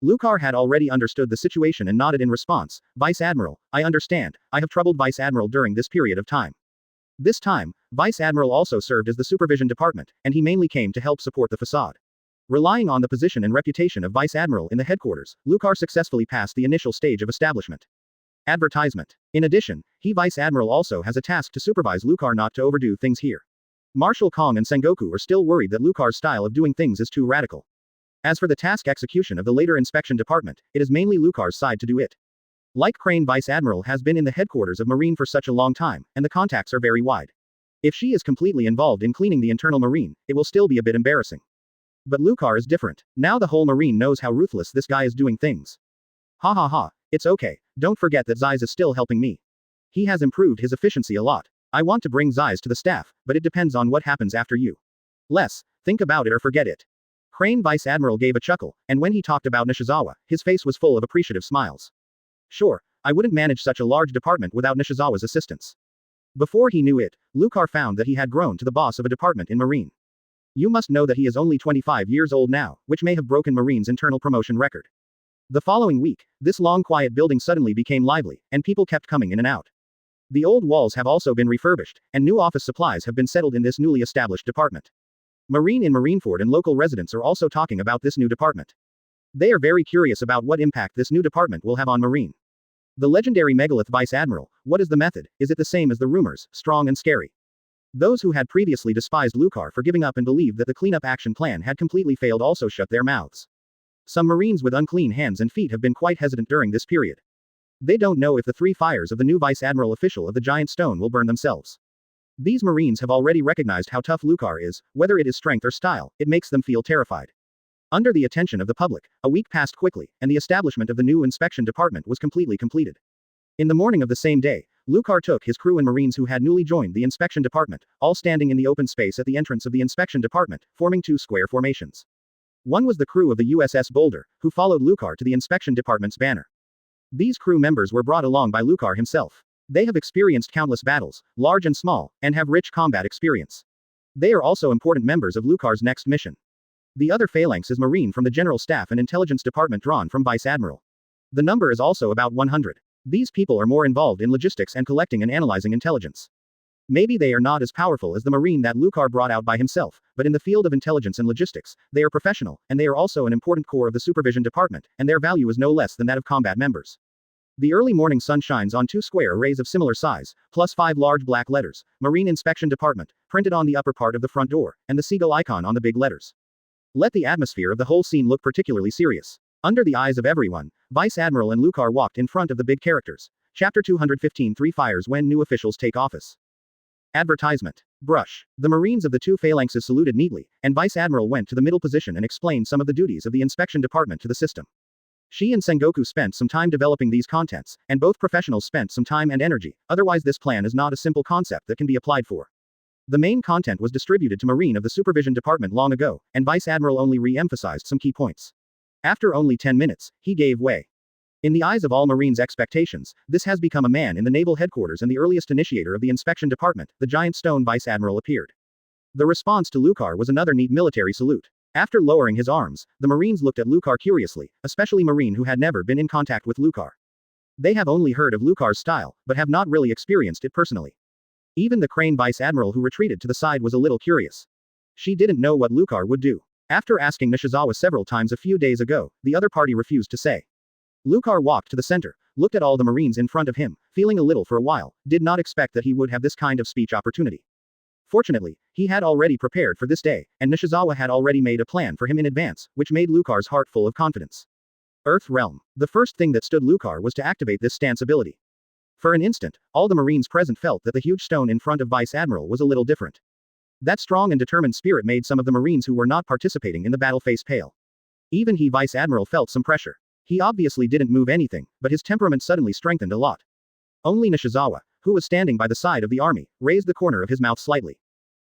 Lucar had already understood the situation and nodded in response. Vice Admiral, I understand, I have troubled Vice Admiral during this period of time. This time, Vice Admiral also served as the supervision department, and he mainly came to help support the facade. Relying on the position and reputation of Vice Admiral in the headquarters, Lucar successfully passed the initial stage of establishment. Advertisement. In addition, Vice Admiral also has a task to supervise Lucar not to overdo things here. Marshal Kong and Sengoku are still worried that Lucar's style of doing things is too radical. As for the task execution of the later inspection department, it is mainly Lucar's side to do it. Like Crane Vice Admiral has been in the headquarters of Marine for such a long time, and the contacts are very wide. If she is completely involved in cleaning the internal Marine, it will still be a bit embarrassing. But Lucar is different. Now the whole Marine knows how ruthless this guy is doing things. Ha ha ha, it's okay, don't forget that Zeiss is still helping me. He has improved his efficiency a lot. I want to bring Zeiss to the staff, but it depends on what happens after you. Think about it or forget it. Crane Vice Admiral gave a chuckle, and when he talked about Nishizawa, his face was full of appreciative smiles. Sure, I wouldn't manage such a large department without Nishizawa's assistance. Before he knew it, Lucar found that he had grown to the boss of a department in Marine. You must know that he is only 25 years old now, which may have broken Marine's internal promotion record. The following week, this long quiet building suddenly became lively, and people kept coming in and out. The old walls have also been refurbished, and new office supplies have been settled in this newly established department. Marine in Marineford and local residents are also talking about this new department. They are very curious about what impact this new department will have on Marine. The legendary megalith Vice Admiral, what is the method? Is it the same as the rumors, strong and scary? Those who had previously despised Lucar for giving up and believed that the cleanup action plan had completely failed also shut their mouths. Some Marines with unclean hands and feet have been quite hesitant during this period. They don't know if the 3 fires of the new Vice Admiral official of the giant stone will burn themselves. These Marines have already recognized how tough Lucar is, whether it is strength or style, it makes them feel terrified. Under the attention of the public, a week passed quickly, and the establishment of the new inspection department was completely completed. In the morning of the same day, Lucar took his crew and Marines who had newly joined the inspection department, all standing in the open space at the entrance of the inspection department, forming 2 square formations. One was the crew of the USS Boulder, who followed Lucar to the inspection department's banner. These crew members were brought along by Lucar himself. They have experienced countless battles, large and small, and have rich combat experience. They are also important members of Lucar's next mission. The other phalanx is Marine from the General Staff and Intelligence Department drawn from Vice Admiral. The number is also about 100. These people are more involved in logistics and collecting and analyzing intelligence. Maybe they are not as powerful as the Marine that Lucar brought out by himself, but in the field of intelligence and logistics, they are professional, and they are also an important core of the Supervision Department, and their value is no less than that of combat members. The early morning sun shines on 2 square arrays of similar size, plus 5 large black letters, Marine Inspection Department, printed on the upper part of the front door, and the seagull icon on the big letters. Let the atmosphere of the whole scene look particularly serious. Under the eyes of everyone, Vice Admiral and Lucar walked in front of the big characters. Chapter 215 3 Fires when new officials take office. Advertisement. Brush. The Marines of the 2 phalanxes saluted neatly, and Vice Admiral went to the middle position and explained some of the duties of the inspection department to the system. She and Sengoku spent some time developing these contents, and both professionals spent some time and energy, otherwise this plan is not a simple concept that can be applied for. The main content was distributed to Marine of the Supervision Department long ago, and Vice Admiral only re-emphasized some key points. After only 10 minutes, he gave way. In the eyes of all Marines' expectations, this has become a man in the naval headquarters and the earliest initiator of the inspection department, the giant stone Vice Admiral appeared. The response to Lucar was another neat military salute. After lowering his arms, the Marines looked at Lucar curiously, especially Marine who had never been in contact with Lucar. They have only heard of Lucar's style, but have not really experienced it personally. Even the Crane Vice Admiral who retreated to the side was a little curious. She didn't know what Lucar would do. After asking Nishizawa several times a few days ago, the other party refused to say. Lucar walked to the center, looked at all the Marines in front of him, feeling a little for a while, did not expect that he would have this kind of speech opportunity. Fortunately, he had already prepared for this day, and Nishizawa had already made a plan for him in advance, which made Lucar's heart full of confidence. Earth Realm. The first thing that stood Lucar was to activate this stance ability. For an instant, all the Marines present felt that the huge stone in front of Vice Admiral was a little different. That strong and determined spirit made some of the Marines who were not participating in the battle face pale. Even he Vice Admiral felt some pressure. He obviously didn't move anything, but his temperament suddenly strengthened a lot. Only Nishizawa, who was standing by the side of the army, raised the corner of his mouth slightly.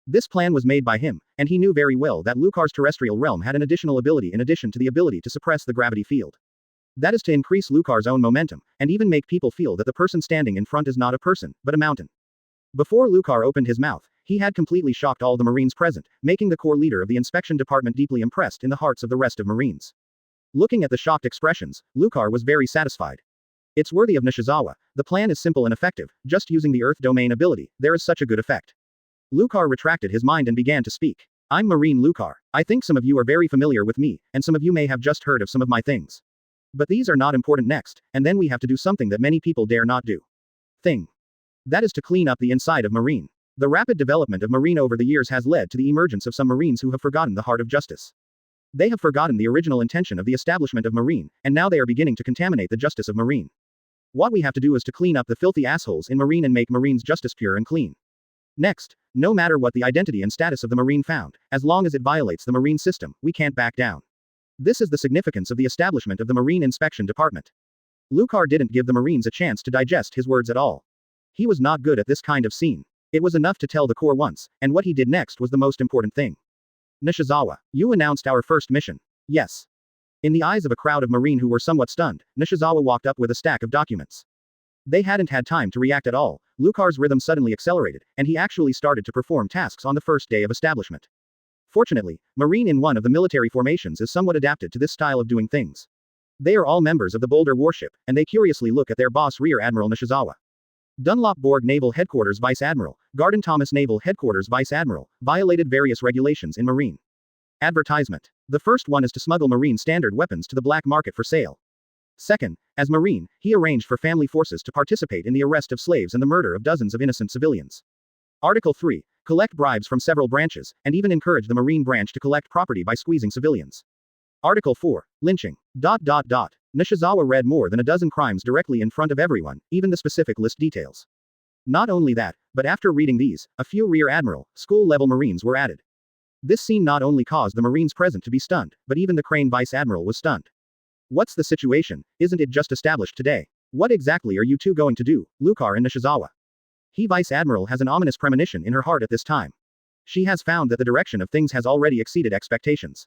This plan was made by him, and he knew very well that Lucar's terrestrial realm had an additional ability in addition to the ability to suppress the gravity field. That is to increase Lucar's own momentum, and even make people feel that the person standing in front is not a person, but a mountain. Before Lucar opened his mouth, he had completely shocked all the Marines present, making the core leader of the inspection department deeply impressed in the hearts of the rest of Marines. Looking at the shocked expressions, Lucar was very satisfied. It's worthy of Nishizawa. The plan is simple and effective, just using the Earth domain ability, there is such a good effect. Lucar retracted his mind and began to speak. I'm Marine Lucar. I think some of you are very familiar with me, and some of you may have just heard of some of my things. But these are not important next, and then we have to do something that many people dare not do. That is to clean up the inside of Marine. The rapid development of Marine over the years has led to the emergence of some Marines who have forgotten the heart of justice. They have forgotten the original intention of the establishment of Marine, and now they are beginning to contaminate the justice of Marine. What we have to do is to clean up the filthy assholes in Marine and make Marine's justice pure and clean. Next, no matter what the identity and status of the Marine found, as long as it violates the Marine system, we can't back down. This is the significance of the establishment of the Marine Inspection Department. Lucar didn't give the Marines a chance to digest his words at all. He was not good at this kind of scene. It was enough to tell the Corps once, and what he did next was the most important thing. Nishizawa, you announced our first mission. Yes. In the eyes of a crowd of Marine who were somewhat stunned, Nishizawa walked up with a stack of documents. They hadn't had time to react at all. Lucar's rhythm suddenly accelerated, and he actually started to perform tasks on the first day of establishment. Fortunately, Marine in one of the military formations is somewhat adapted to this style of doing things. They are all members of the Boulder warship, and they curiously look at their boss Rear Admiral Nishizawa. Dunlop Borg Naval Headquarters Vice Admiral, Garden Thomas Naval Headquarters Vice Admiral, violated various regulations in Marine. Advertisement. The first one is to smuggle Marine standard weapons to the black market for sale. Second, as Marine, he arranged for family forces to participate in the arrest of slaves and the murder of dozens of innocent civilians. Article 3. Collect bribes from several branches, and even encourage the Marine branch to collect property by squeezing civilians. Article 4. Lynching. Nishizawa read more than a dozen crimes directly in front of everyone, even the specific list details. Not only that, but after reading these, a few Rear Admiral, school-level Marines were added. This scene not only caused the Marines present to be stunned, but even the Crane Vice Admiral was stunned. What's the situation? Isn't it just established today? What exactly are you two going to do, Lucar and Nishizawa? He Vice Admiral has an ominous premonition in her heart at this time. She has found that the direction of things has already exceeded expectations.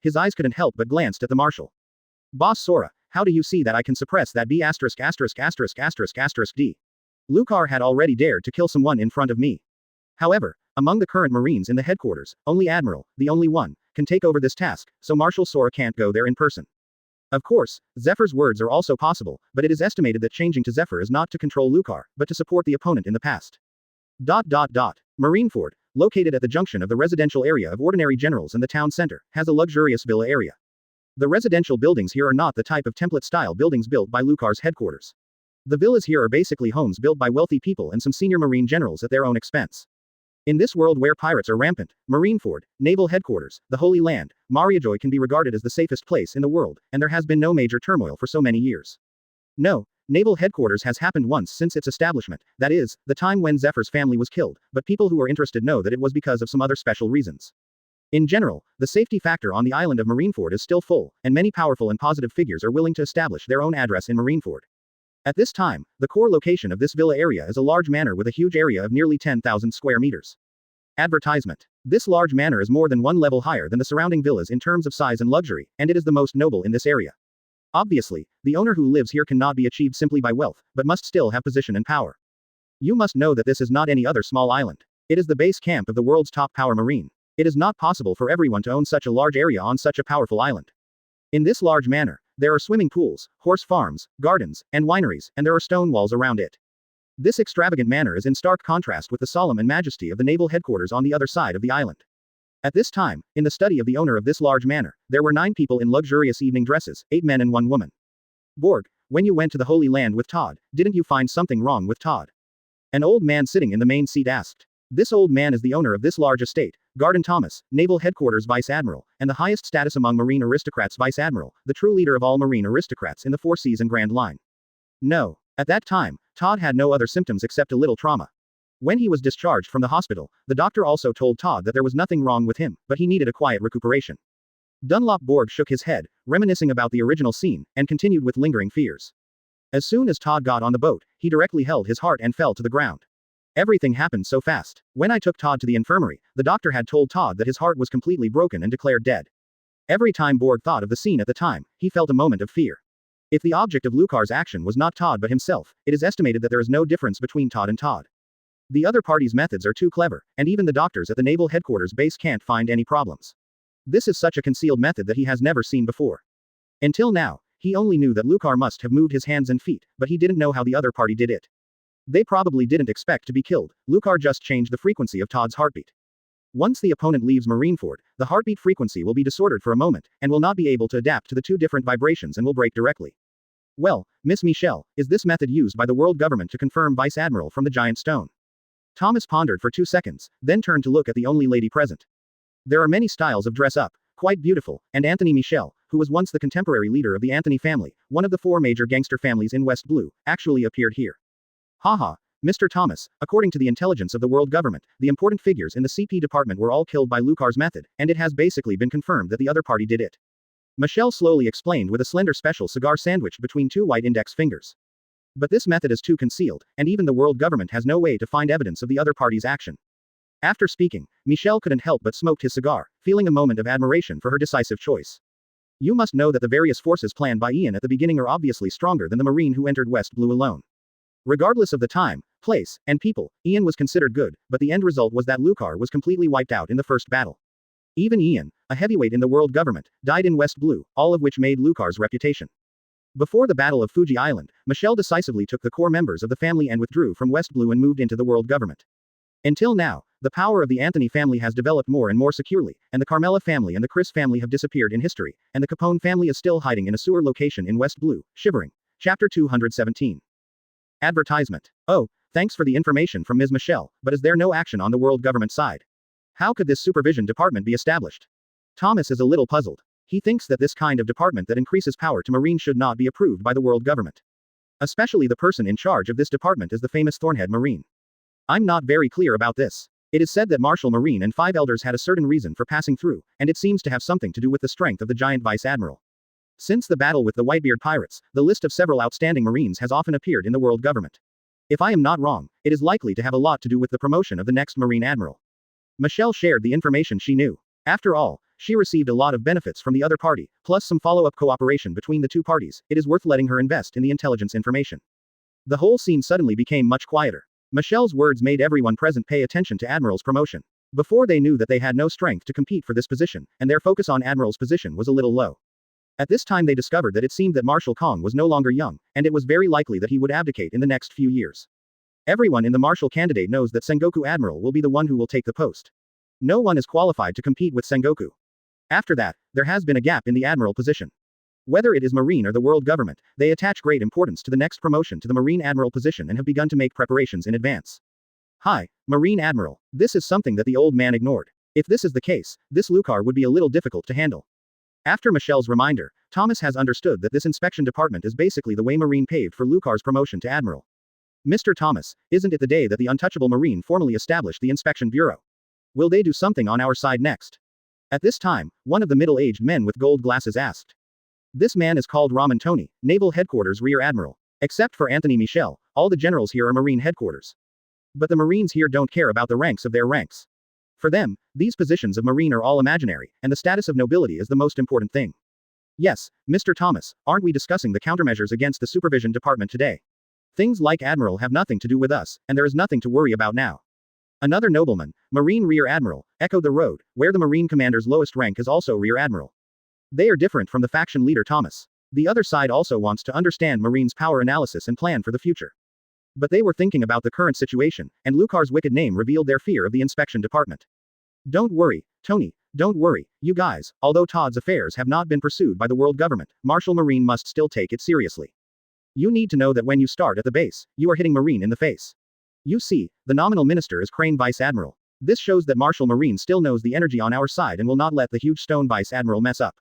his eyes couldn't help but glanced at the marshal. Boss Sora, how do you see that I can suppress that B*******************. D. Lucar had already dared to kill someone in front of me. However, among the current Marines in the headquarters, only Admiral, the only one, can take over this task, so Marshal Sora can't go there in person. Of course, Zephyr's words are also possible, but it is estimated that changing to Zephyr is not to control Lucar, but to support the opponent in the past. Marineford, located at the junction of the residential area of ordinary generals and the town center, has a luxurious villa area. The residential buildings here are not the type of template-style buildings built by Lucar's headquarters. The villas here are basically homes built by wealthy people and some senior Marine generals at their own expense. In this world where pirates are rampant, Marineford, naval headquarters, the Holy Land, Mariajoy can be regarded as the safest place in the world, and there has been no major turmoil for so many years. No, naval headquarters has happened once since its establishment, that is, the time when Zephyr's family was killed, but people who are interested know that it was because of some other special reasons. In general, the safety factor on the island of Marineford is still full, and many powerful and positive figures are willing to establish their own address in Marineford. At this time, the core location of this villa area is a large manor with a huge area of nearly 10,000 square meters. Advertisement. This large manor is more than one level higher than the surrounding villas in terms of size and luxury, and it is the most noble in this area. Obviously, the owner who lives here cannot be achieved simply by wealth, but must still have position and power. You must know that this is not any other small island. It is the base camp of the world's top power marine. It is not possible for everyone to own such a large area on such a powerful island. In this large manor, there are swimming pools, horse farms, gardens, and wineries, and there are stone walls around it. This extravagant manor is in stark contrast with the solemn and majesty of the naval headquarters on the other side of the island. At this time, in the study of the owner of this large manor, there were 9 people in luxurious evening dresses, 8 men and 1 woman. Borg, when you went to the Holy Land with Todd, didn't you find something wrong with Todd? An old man sitting in the main seat asked. This old man is the owner of this large estate, Garden Thomas, Naval Headquarters Vice Admiral, and the highest status among Marine aristocrats Vice Admiral, the true leader of all Marine aristocrats in the Four Seas and Grand Line. No. At that time, Todd had no other symptoms except a little trauma. When he was discharged from the hospital, the doctor also told Todd that there was nothing wrong with him, but he needed a quiet recuperation. Dunlop Borg shook his head, reminiscing about the original scene, and continued with lingering fears. As soon as Todd got on the boat, he directly held his heart and fell to the ground. Everything happened so fast. When I took Todd to the infirmary, the doctor had told Todd that his heart was completely broken and declared dead. Every time Borg thought of the scene at the time, he felt a moment of fear. If the object of Lucar's action was not Todd but himself, it is estimated that there is no difference between Todd and Todd. The other party's methods are too clever, and even the doctors at the Naval Headquarters base can't find any problems. This is such a concealed method that he has never seen before. Until now, he only knew that Lucar must have moved his hands and feet, but he didn't know how the other party did it. They probably didn't expect to be killed. Lucar just changed the frequency of Todd's heartbeat. Once the opponent leaves Marineford, the heartbeat frequency will be disordered for a moment, and will not be able to adapt to the 2 different vibrations and will break directly. Well, Miss Michelle, is this method used by the world government to confirm Vice Admiral from the giant stone? Thomas pondered for 2 seconds, then turned to look at the only lady present. There are many styles of dress-up, quite beautiful, and Anthony Michel, who was once the contemporary leader of the Anthony family, one of the 4 major gangster families in West Blue, actually appeared here. Haha, Mr. Thomas, according to the intelligence of the world government, the important figures in the CP department were all killed by Lucar's method, and it has basically been confirmed that the other party did it. Michelle slowly explained with a slender special cigar sandwiched between 2 white index fingers. But this method is too concealed, and even the world government has no way to find evidence of the other party's action. After speaking, Michel couldn't help but smoked his cigar, feeling a moment of admiration for her decisive choice. You must know that the various forces planned by Ian at the beginning are obviously stronger than the Marine who entered West Blue alone. Regardless of the time, place, and people, Ian was considered good, but the end result was that Lucar was completely wiped out in the first battle. Even Ian, a heavyweight in the world government, died in West Blue, all of which made Lucar's reputation. Before the Battle of Fuji Island, Michelle decisively took the core members of the family and withdrew from West Blue and moved into the world government. Until now, the power of the Anthony family has developed more and more securely, and the Carmela family and the Chris family have disappeared in history, and the Capone family is still hiding in a sewer location in West Blue, shivering. Chapter 217. Advertisement. Oh, thanks for the information from Ms. Michelle, but is there no action on the world government side? How could this supervision department be established? Thomas is a little puzzled. He thinks that this kind of department that increases power to Marine should not be approved by the world government. Especially the person in charge of this department is the famous Thornhead Marine. I'm not very clear about this. It is said that Marshal Marine and 5 elders had a certain reason for passing through, and it seems to have something to do with the strength of the giant Vice Admiral. Since the battle with the Whitebeard pirates, the list of several outstanding Marines has often appeared in the world government. If I am not wrong, it is likely to have a lot to do with the promotion of the next Marine Admiral. Michelle shared the information she knew. After all, she received a lot of benefits from the other party, plus some follow-up cooperation between the 2 parties. It is worth letting her invest in the intelligence information. The whole scene suddenly became much quieter. Michelle's words made everyone present pay attention to Admiral's promotion. Before they knew that they had no strength to compete for this position, and their focus on Admiral's position was a little low. At this time they discovered that it seemed that Marshal Kong was no longer young, and it was very likely that he would abdicate in the next few years. Everyone in the Marshal candidate knows that Sengoku Admiral will be the one who will take the post. No one is qualified to compete with Sengoku. After that, there has been a gap in the Admiral position. Whether it is Marine or the world government, they attach great importance to the next promotion to the Marine Admiral position and have begun to make preparations in advance. Hi, Marine Admiral. This is something that the old man ignored. If this is the case, this Lucar would be a little difficult to handle. After Michelle's reminder, Thomas has understood that this inspection department is basically the way Marine paved for Lucar's promotion to Admiral. Mr. Thomas, isn't it the day that the untouchable Marine formally established the Inspection Bureau? Will they do something on our side next? At this time, one of the middle-aged men with gold glasses asked. This man is called Raman Tony, Naval Headquarters Rear Admiral. Except for Anthony Michel, all the generals here are Marine headquarters. But the Marines here don't care about the ranks of their ranks. For them, these positions of Marine are all imaginary, and the status of nobility is the most important thing. Yes, Mr. Thomas, aren't we discussing the countermeasures against the supervision department today? Things like Admiral have nothing to do with us, and there is nothing to worry about now. Another nobleman, Marine Rear Admiral, echoed the road, where the Marine commander's lowest rank is also Rear Admiral. They are different from the faction leader Thomas. The other side also wants to understand Marine's power analysis and plan for the future. But they were thinking about the current situation, and Lucar's wicked name revealed their fear of the inspection department. Don't worry, Tony, don't worry, you guys, although Todd's affairs have not been pursued by the world government, Marshal Marine must still take it seriously. You need to know that when you start at the base, you are hitting Marine in the face. You see, the nominal minister is Crane Vice Admiral. This shows that Marshal Marine still knows the energy on our side and will not let the huge stone Vice Admiral mess up.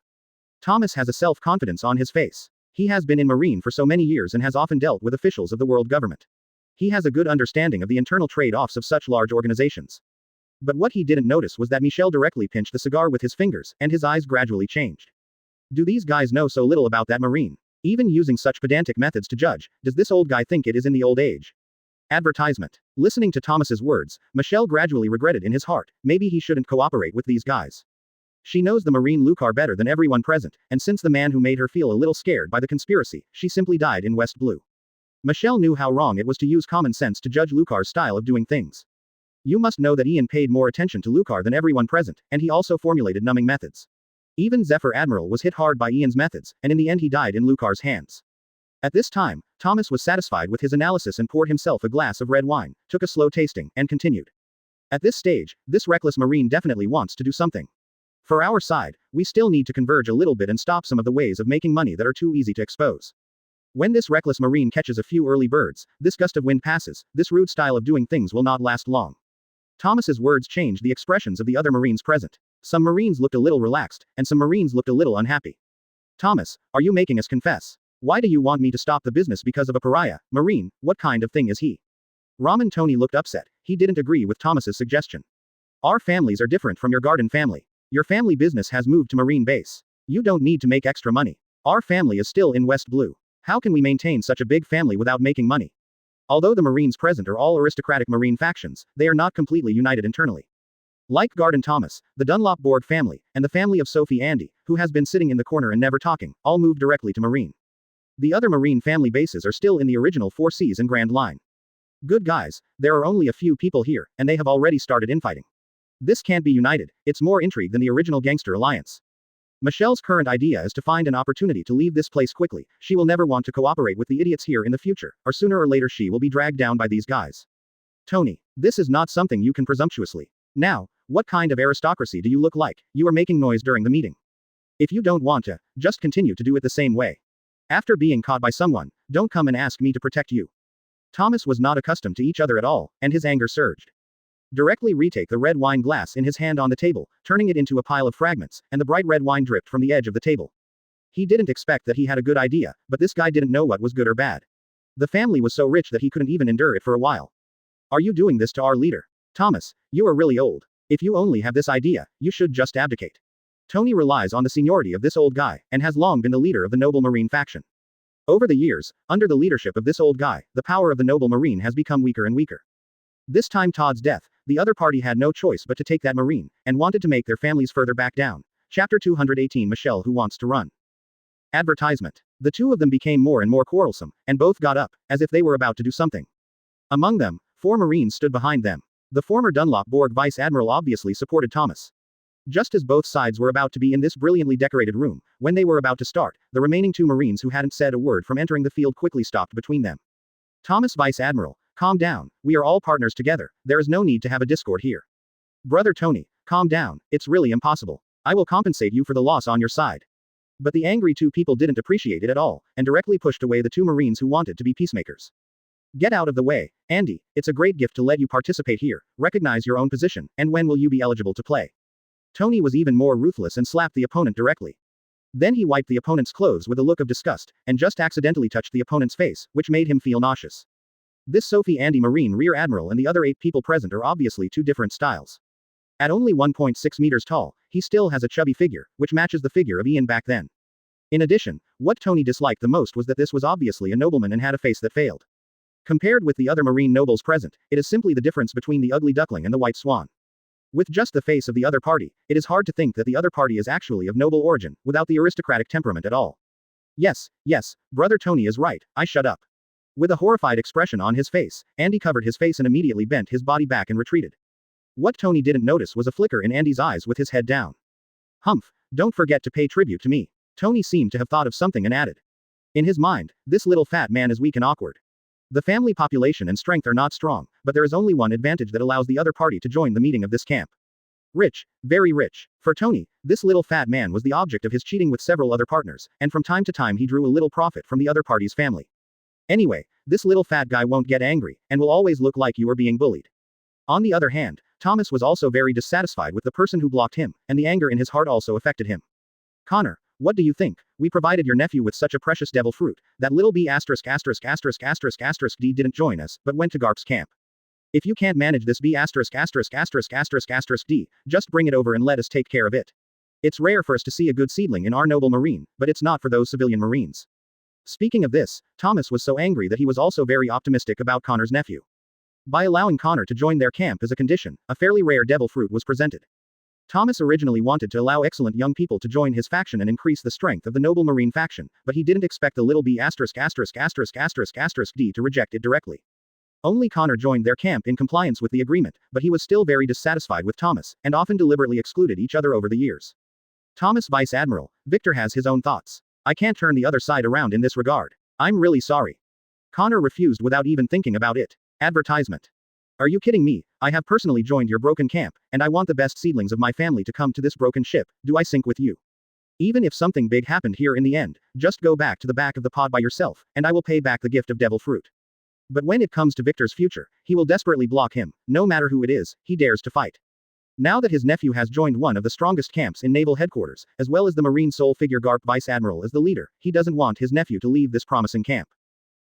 Thomas has a self-confidence on his face. He has been in Marine for so many years and has often dealt with officials of the world government. He has a good understanding of the internal trade-offs of such large organizations. But what he didn't notice was that Michel directly pinched the cigar with his fingers, and his eyes gradually changed. Do these guys know so little about that Marine? Even using such pedantic methods to judge, does this old guy think it is in the old age? Advertisement. Listening to Thomas's words, Michel gradually regretted in his heart, maybe he shouldn't cooperate with these guys. She knows the Marine Lucar better than everyone present, and since the man who made her feel a little scared by the conspiracy, she simply died in West Blue. Michel knew how wrong it was to use common sense to judge Lucar's style of doing things. You must know that Ian paid more attention to Lucar than everyone present, and he also formulated numbing methods. Even Zephyr Admiral was hit hard by Ian's methods, and in the end he died in Lucar's hands. At this time, Thomas was satisfied with his analysis and poured himself a glass of red wine, took a slow tasting, and continued. At this stage, this reckless Marine definitely wants to do something. For our side, we still need to converge a little bit and stop some of the ways of making money that are too easy to expose. When this reckless Marine catches a few early birds, this gust of wind passes, this rude style of doing things will not last long. Thomas's words changed the expressions of the other Marines present. Some Marines looked a little relaxed, and some Marines looked a little unhappy. Thomas, are you making us confess? Why do you want me to stop the business because of a pariah? Marine, what kind of thing is he? Ramen Tony looked upset. He didn't agree with Thomas's suggestion. Our families are different from your garden family. Your family business has moved to Marine base. You don't need to make extra money. Our family is still in West Blue. How can we maintain such a big family without making money? Although the Marines present are all aristocratic Marine factions, they are not completely united internally. Like Garden Thomas, the Dunlop Borg family, and the family of Sophie Andy, who has been sitting in the corner and never talking, all moved directly to Marine. The other Marine family bases are still in the original Four Seas and Grand Line. Good guys, there are only a few people here, and they have already started infighting. This can't be united, it's more intrigue than the original gangster alliance. Michelle's current idea is to find an opportunity to leave this place quickly. She will never want to cooperate with the idiots here in the future, or sooner or later she will be dragged down by these guys. Tony, this is not something you can presumptuously. Now, what kind of aristocracy do you look like? You are making noise during the meeting. If you don't want to, just continue to do it the same way. After being caught by someone, don't come and ask me to protect you. Thomas was not accustomed to each other at all, and his anger surged. Directly retake the red wine glass in his hand on the table, turning it into a pile of fragments, and the bright red wine dripped from the edge of the table. He didn't expect that he had a good idea, but this guy didn't know what was good or bad. The family was so rich that he couldn't even endure it for a while. Are you doing this to our leader? Thomas, you are really old. If you only have this idea, you should just abdicate. Tony relies on the seniority of this old guy, and has long been the leader of the noble Marine faction. Over the years, under the leadership of this old guy, the power of the noble Marine has become weaker and weaker. This time Todd's death, the other party had no choice but to take that Marine, and wanted to make their families further back down. Chapter 218 Michelle Who Wants to Run. Advertisement. The two of them became more and more quarrelsome, and both got up, as if they were about to do something. Among them, 4 Marines stood behind them. The former Dunlop Borg Vice Admiral obviously supported Thomas. Just as both sides were about to be in this brilliantly decorated room, when they were about to start, the remaining 2 Marines who hadn't said a word from entering the field quickly stopped between them. Thomas Vice Admiral, calm down, we are all partners together, there is no need to have a discord here. Brother Tony, calm down, it's really impossible. I will compensate you for the loss on your side. But the angry 2 people didn't appreciate it at all, and directly pushed away the 2 Marines who wanted to be peacemakers. Get out of the way, Andy, it's a great gift to let you participate here, recognize your own position, and when will you be eligible to play? Tony was even more ruthless and slapped the opponent directly. Then he wiped the opponent's clothes with a look of disgust, and just accidentally touched the opponent's face, which made him feel nauseous. This Sophie Andy Marine Rear Admiral and the other 8 people present are obviously 2 different styles. At only 1.6 meters tall, he still has a chubby figure, which matches the figure of Ian back then. In addition, what Tony disliked the most was that this was obviously a nobleman and had a face that failed. Compared with the other Marine nobles present, it is simply the difference between the ugly duckling and the white swan. With just the face of the other party, it is hard to think that the other party is actually of noble origin, without the aristocratic temperament at all. Yes, brother Tony is right, I shut up. With a horrified expression on his face, Andy covered his face and immediately bent his body back and retreated. What Tony didn't notice was a flicker in Andy's eyes with his head down. Humph, don't forget to pay tribute to me. Tony seemed to have thought of something and added. In his mind, this little fat man is weak and awkward. The family population and strength are not strong, but there is only one advantage that allows the other party to join the meeting of this camp. Rich, very rich. For Tony, this little fat man was the object of his cheating with several other partners, and from time to time he drew a little profit from the other party's family. Anyway, this little fat guy won't get angry, and will always look like you are being bullied. On the other hand, Thomas was also very dissatisfied with the person who blocked him, and the anger in his heart also affected him. Connor, what do you think? We provided your nephew with such a precious devil fruit. That little B************ D didn't join us, but went to Garp's camp. If you can't manage this B*********** D, just bring it over and let us take care of it. It's rare for us to see a good seedling in our noble marine, but it's not for those civilian marines. Speaking of this, Thomas was so angry that he was also very optimistic about Connor's nephew. By allowing Connor to join their camp as a condition, a fairly rare devil fruit was presented. Thomas originally wanted to allow excellent young people to join his faction and increase the strength of the noble marine faction, but he didn't expect the little B********* D to reject it directly. Only Connor joined their camp in compliance with the agreement, but he was still very dissatisfied with Thomas, and often deliberately excluded each other over the years. Thomas Vice Admiral, Victor has his own thoughts. I can't turn the other side around in this regard. I'm really sorry. Connor refused without even thinking about it. Advertisement. Are you kidding me? I have personally joined your broken camp, and I want the best seedlings of my family to come to this broken ship. Do I sink with you? Even if something big happened here in the end, just go back to the back of the pod by yourself, and I will pay back the gift of devil fruit. But when it comes to Victor's future, he will desperately block him, no matter who it is, he dares to fight. Now that his nephew has joined one of the strongest camps in naval headquarters, as well as the marine soul figure Garp Vice Admiral as the leader, he doesn't want his nephew to leave this promising camp.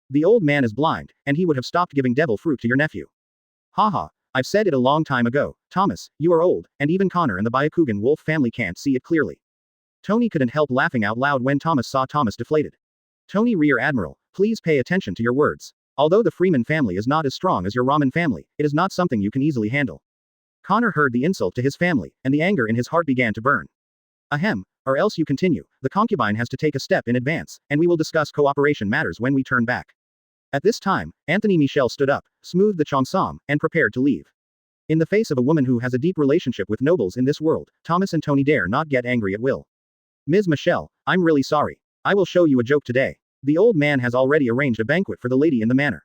The old man is blind, and he would have stopped giving devil fruit to your nephew. Haha, I've said it a long time ago, Thomas, you are old, and even Connor and the Byakugan wolf family can't see it clearly. Tony couldn't help laughing out loud when Thomas saw Thomas deflated. Tony Rear Admiral, please pay attention to your words. Although the Freeman family is not as strong as your ramen family, it is not something you can easily handle. Connor heard the insult to his family, and the anger in his heart began to burn. Ahem, or else you continue, the concubine has to take a step in advance, and we will discuss cooperation matters when we turn back. At this time, Anthony Michel stood up, smoothed the cheongsam, and prepared to leave. In the face of a woman who has a deep relationship with nobles in this world, Thomas and Tony dare not get angry at will. Ms. Michel, I'm really sorry. I will show you a joke today. The old man has already arranged a banquet for the lady in the manor.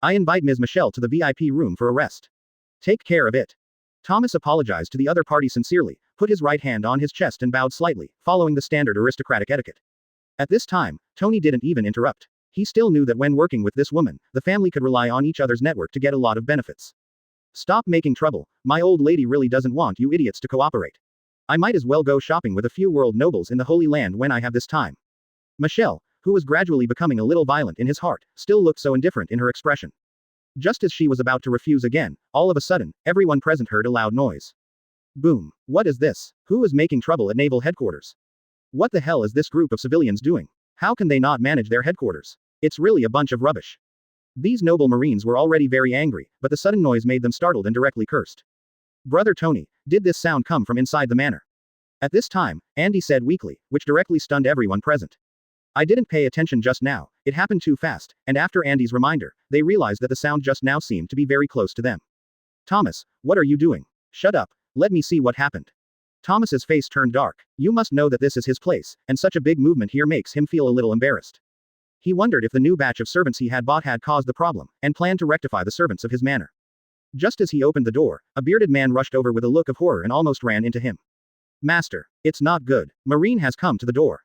I invite Ms. Michel to the VIP room for a rest. Take care of it. Thomas apologized to the other party sincerely, put his right hand on his chest and bowed slightly, following the standard aristocratic etiquette. At this time, Tony didn't even interrupt. He still knew that when working with this woman, the family could rely on each other's network to get a lot of benefits. Stop making trouble. My old lady really doesn't want you idiots to cooperate. I might as well go shopping with a few world nobles in the Holy Land when I have this time. Michelle, who was gradually becoming a little violent in his heart, still looked so indifferent in her expression. Just as she was about to refuse again, all of a sudden, everyone present heard a loud noise. Boom. What is this? Who is making trouble at naval headquarters? What the hell is this group of civilians doing? How can they not manage their headquarters? It's really a bunch of rubbish. These noble marines were already very angry, but the sudden noise made them startled and directly cursed. Brother Tony, did this sound come from inside the manor? At this time, Andy said weakly, which directly stunned everyone present. I didn't pay attention just now, it happened too fast, and after Andy's reminder, they realized that the sound just now seemed to be very close to them. Thomas, what are you doing? Shut up, let me see what happened. Thomas's face turned dark. You must know that this is his place, and such a big movement here makes him feel a little embarrassed. He wondered if the new batch of servants he had bought had caused the problem, and planned to rectify the servants of his manor. Just as he opened the door, a bearded man rushed over with a look of horror and almost ran into him. Master, it's not good. Marine has come to the door.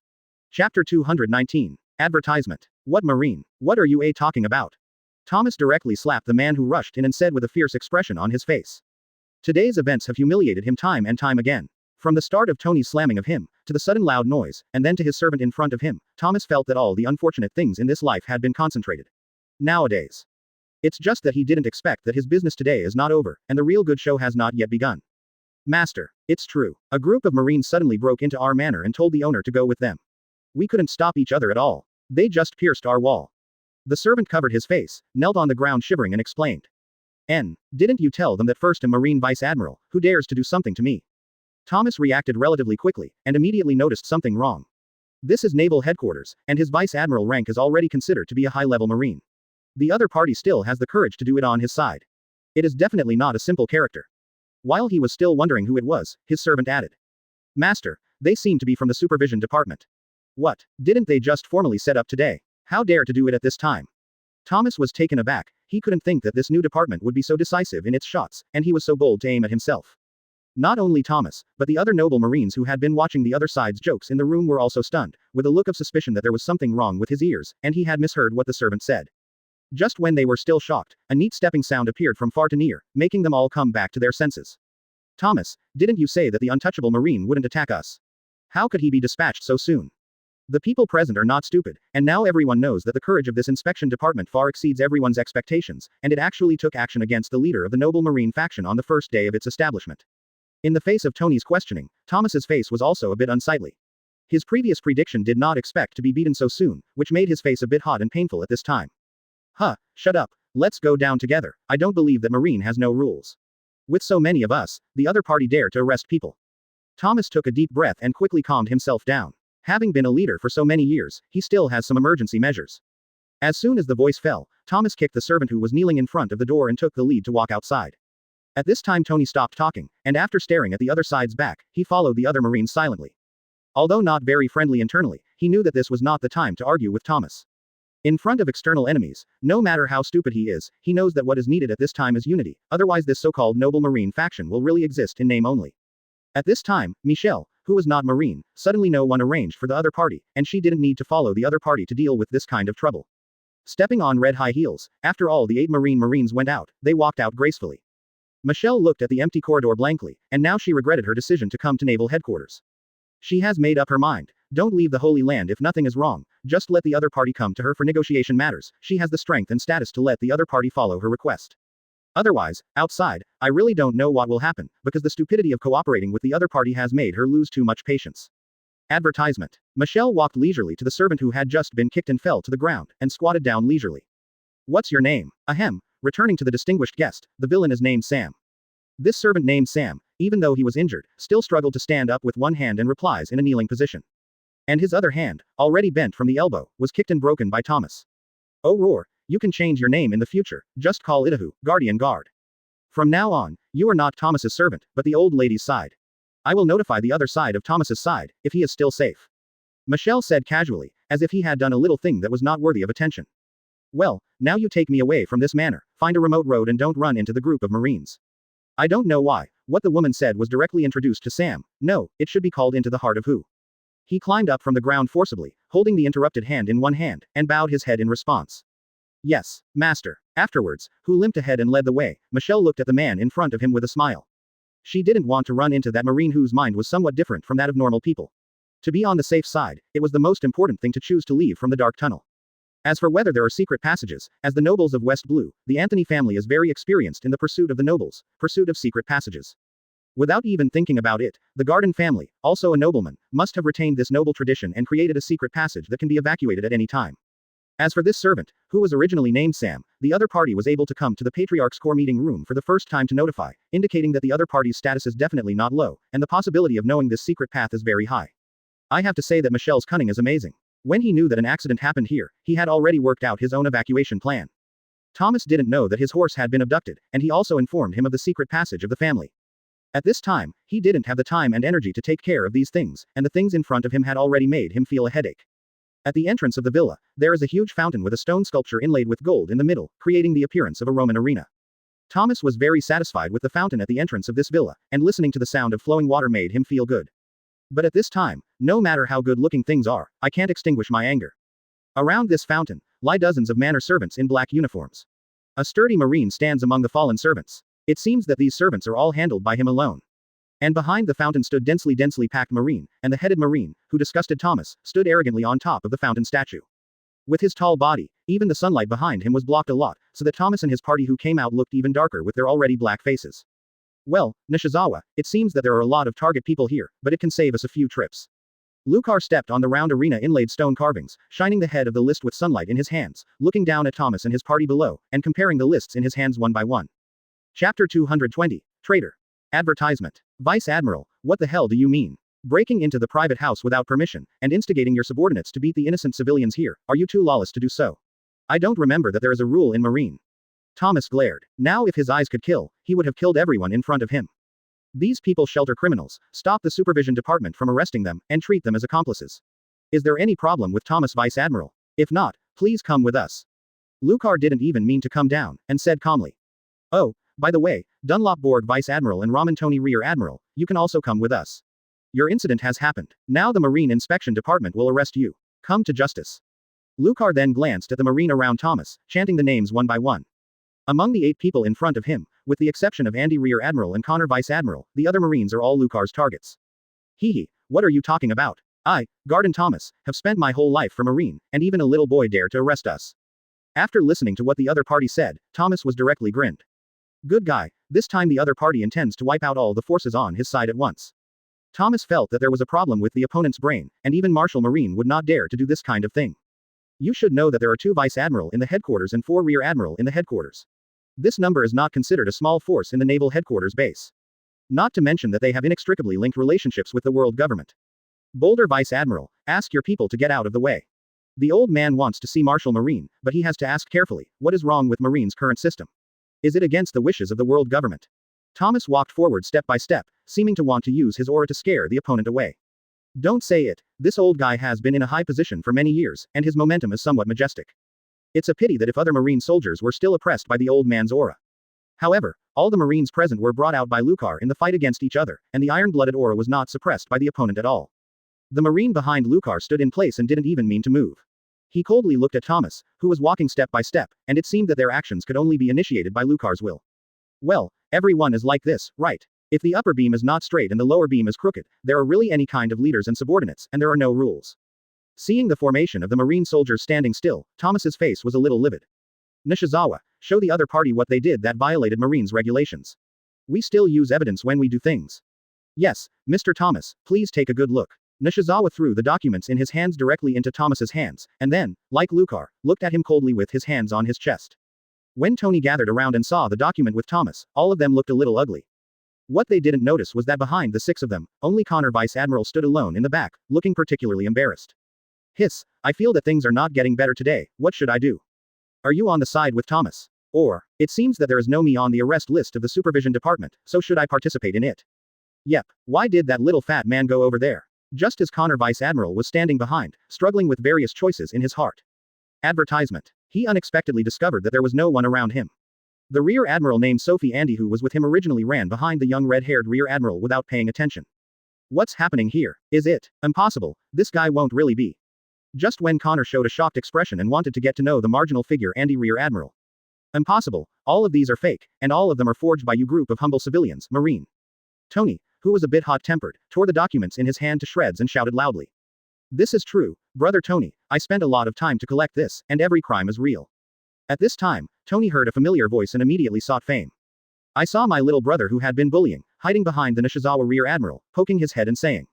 Chapter 219. Advertisement. What Marine? What are you talking about? Thomas directly slapped the man who rushed in and said with a fierce expression on his face. Today's events have humiliated him time and time again. From the start of Tony's slamming of him, to the sudden loud noise, and then to his servant in front of him, Thomas felt that all the unfortunate things in this life had been concentrated. Nowadays. It's just that he didn't expect that his business today is not over, and the real good show has not yet begun. Master, it's true. A group of Marines suddenly broke into our manor and told the owner to go with them. We couldn't stop each other at all. They just pierced our wall. The servant covered his face, knelt on the ground shivering and explained. Didn't you tell them that first a Marine Vice Admiral, who dares to do something to me? Thomas reacted relatively quickly, and immediately noticed something wrong. This is naval headquarters, and his Vice Admiral rank is already considered to be a high-level Marine. The other party still has the courage to do it on his side. It is definitely not a simple character. While he was still wondering who it was, his servant added. Master, they seem to be from the supervision department. What, didn't they just formally set up today? How dare to do it at this time? Thomas was taken aback. He couldn't think that this new department would be so decisive in its shots, and he was so bold to aim at himself. Not only Thomas, but the other noble Marines who had been watching the other side's jokes in the room were also stunned, with a look of suspicion that there was something wrong with his ears, and he had misheard what the servant said. Just when they were still shocked, a neat stepping sound appeared from far to near, making them all come back to their senses. Thomas, didn't you say that the untouchable Marine wouldn't attack us? How could he be dispatched so soon? The people present are not stupid, and now everyone knows that the courage of this inspection department far exceeds everyone's expectations, and it actually took action against the leader of the noble Marine faction on the first day of its establishment. In the face of Tony's questioning, Thomas's face was also a bit unsightly. His previous prediction did not expect to be beaten so soon, which made his face a bit hot and painful at this time. Huh, shut up, let's go down together. I don't believe that Marine has no rules. With so many of us, the other party dare to arrest people. Thomas took a deep breath and quickly calmed himself down. Having been a leader for so many years, he still has some emergency measures. As soon as the voice fell, Thomas kicked the servant who was kneeling in front of the door and took the lead to walk outside. At this time Tony stopped talking, and after staring at the other side's back, he followed the other Marines silently. Although not very friendly internally, he knew that this was not the time to argue with Thomas. In front of external enemies, no matter how stupid he is, he knows that what is needed at this time is unity, otherwise this so-called noble Marine faction will really exist in name only. At this time, Michelle, who was not Marine, suddenly no one arranged for the other party, and she didn't need to follow the other party to deal with this kind of trouble. Stepping on red high heels, after all the 8 Marines went out, they walked out gracefully. Michelle looked at the empty corridor blankly, and now she regretted her decision to come to naval headquarters. She has made up her mind. Don't leave the Holy Land if nothing is wrong, just let the other party come to her for negotiation matters. She has the strength and status to let the other party follow her request. Otherwise, outside, I really don't know what will happen, because the stupidity of cooperating with the other party has made her lose too much patience. Advertisement. Michelle walked leisurely to the servant who had just been kicked and fell to the ground, and squatted down leisurely. What's your name? Ahem. Returning to the distinguished guest, the villain is named Sam. This servant named Sam, even though he was injured, still struggled to stand up with one hand and replies in a kneeling position. And his other hand, already bent from the elbow, was kicked and broken by Thomas. Oh roar, you can change your name in the future, just call Idaho, Guardian Guard. From now on, you are not Thomas's servant, but the old lady's side. I will notify the other side of Thomas's side, if he is still safe. Michelle said casually, as if he had done a little thing that was not worthy of attention. Well, now you take me away from this manor, find a remote road and don't run into the group of Marines. I don't know why, what the woman said was directly introduced to Sam. No, it should be called into the heart of who. He climbed up from the ground forcibly, holding the interrupted hand in one hand, and bowed his head in response. Yes, master. Afterwards, who limped ahead and led the way, Michelle looked at the man in front of him with a smile. She didn't want to run into that Marine whose mind was somewhat different from that of normal people. To be on the safe side, it was the most important thing to choose to leave from the dark tunnel. As for whether there are secret passages, as the nobles of West Blue, the Anthony family is very experienced in the pursuit of the nobles, pursuit of secret passages. Without even thinking about it, the Garden family, also a nobleman, must have retained this noble tradition and created a secret passage that can be evacuated at any time. As for this servant, who was originally named Sam, the other party was able to come to the Patriarch's core meeting room for the first time to notify, indicating that the other party's status is definitely not low, and the possibility of knowing this secret path is very high. I have to say that Michelle's cunning is amazing. When he knew that an accident happened here, he had already worked out his own evacuation plan. Thomas didn't know that his horse had been abducted, and he also informed him of the secret passage of the family. At this time, he didn't have the time and energy to take care of these things, and the things in front of him had already made him feel a headache. At the entrance of the villa, there is a huge fountain with a stone sculpture inlaid with gold in the middle, creating the appearance of a Roman arena. Thomas was very satisfied with the fountain at the entrance of this villa, and listening to the sound of flowing water made him feel good. But at this time, no matter how good-looking things are, I can't extinguish my anger. Around this fountain, lie dozens of manor servants in black uniforms. A sturdy Marine stands among the fallen servants. It seems that these servants are all handled by him alone. And behind the fountain stood densely packed Marine, and the headed Marine, who disgusted Thomas, stood arrogantly on top of the fountain statue. With his tall body, even the sunlight behind him was blocked a lot, so that Thomas and his party who came out looked even darker with their already black faces. Well, Nishizawa, it seems that there are a lot of target people here, but it can save us a few trips. Lucar stepped on the round arena inlaid stone carvings, shining the head of the list with sunlight in his hands, looking down at Thomas and his party below, and comparing the lists in his hands one by one. Chapter 220. Traitor. Advertisement. Vice Admiral, what the hell do you mean? Breaking into the private house without permission, and instigating your subordinates to beat the innocent civilians here, are you too lawless to do so? I don't remember that there is a rule in Marine. Thomas glared. Now if his eyes could kill, he would have killed everyone in front of him. These people shelter criminals, stop the supervision department from arresting them, and treat them as accomplices. Is there any problem with Thomas, Vice Admiral? If not, please come with us. Lucar didn't even mean to come down, and said calmly. Oh, by the way, Dunlop Borg Vice Admiral and Raman Tony Rear Admiral, you can also come with us. Your incident has happened. Now the Marine Inspection Department will arrest you. Come to justice. Lucar then glanced at the Marine around Thomas, chanting the names one by one. Among the 8 people in front of him, with the exception of Andy Rear Admiral and Connor Vice Admiral, the other Marines are all Lucar's targets. Hee, what are you talking about? I, Garden Thomas, have spent my whole life for Marine, and even a little boy dare to arrest us. After listening to what the other party said, Thomas was directly grinned. Good guy, this time the other party intends to wipe out all the forces on his side at once. Thomas felt that there was a problem with the opponent's brain, and even Marshal Marine would not dare to do this kind of thing. You should know that there are 2 Vice Admiral in the headquarters and 4 Rear Admiral in the headquarters. This number is not considered a small force in the naval headquarters base. Not to mention that they have inextricably linked relationships with the world government. Boulder Vice Admiral, ask your people to get out of the way. The old man wants to see Marshal Marine, but he has to ask carefully, what is wrong with Marine's current system? Is it against the wishes of the world government? Thomas walked forward step by step, seeming to want to use his aura to scare the opponent away. Don't say it, this old guy has been in a high position for many years, and his momentum is somewhat majestic. It's a pity that if other Marine soldiers were still oppressed by the old man's aura. However, all the Marines present were brought out by Lucar in the fight against each other, and the iron-blooded aura was not suppressed by the opponent at all. The Marine behind Lucar stood in place and didn't even mean to move. He coldly looked at Thomas, who was walking step by step, and it seemed that their actions could only be initiated by Lucar's will. Well, everyone is like this, right? If the upper beam is not straight and the lower beam is crooked, there are really any kind of leaders and subordinates, and there are no rules. Seeing the formation of the Marine soldiers standing still, Thomas's face was a little livid. Nishizawa, show the other party what they did that violated Marines' regulations. We still use evidence when we do things. Yes, Mr. Thomas, please take a good look. Nishizawa threw the documents in his hands directly into Thomas's hands, and then, like Lucar, looked at him coldly with his hands on his chest. When Tony gathered around and saw the document with Thomas, all of them looked a little ugly. What they didn't notice was that behind the 6 of them, only Connor Vice Admiral stood alone in the back, looking particularly embarrassed. Hiss, I feel that things are not getting better today, what should I do? Are you on the side with Thomas? Or, it seems that there is no me on the arrest list of the supervision department, so should I participate in it? Yep, why did that little fat man go over there? Just as Connor Vice Admiral was standing behind, struggling with various choices in his heart. Advertisement. He unexpectedly discovered that there was no one around him. The Rear Admiral named Sophie Andy, who was with him, originally ran behind the young red-haired Rear Admiral without paying attention. What's happening here? Is it impossible? This guy won't really be. Just when Connor showed a shocked expression and wanted to get to know the marginal figure Andy Rear Admiral. Impossible, all of these are fake, and all of them are forged by you group of humble civilians, Marine. Tony, who was a bit hot-tempered, tore the documents in his hand to shreds and shouted loudly. This is true, brother Tony, I spent a lot of time to collect this, and every crime is real. At this time, Tony heard a familiar voice and immediately sought fame. I saw my little brother who had been bullying, hiding behind the Nishizawa Rear Admiral, poking his head and saying.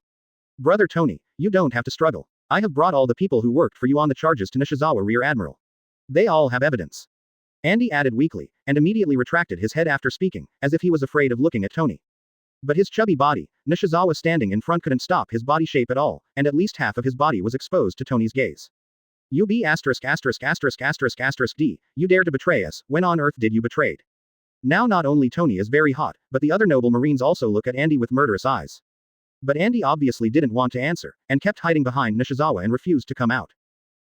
Brother Tony, you don't have to struggle. I have brought all the people who worked for you on the charges to Nishizawa Rear Admiral. They all have evidence. Andy added weakly, and immediately retracted his head after speaking, as if he was afraid of looking at Tony. But his chubby body, Nishizawa standing in front, couldn't stop his body shape at all, and at least half of his body was exposed to Tony's gaze. You be asterisk asterisk asterisk asterisk asterisk D, you dare to betray us, when on earth did you betrayed? Now not only Tony is very hot, but the other noble Marines also look at Andy with murderous eyes. But Andy obviously didn't want to answer, and kept hiding behind Nishizawa and refused to come out.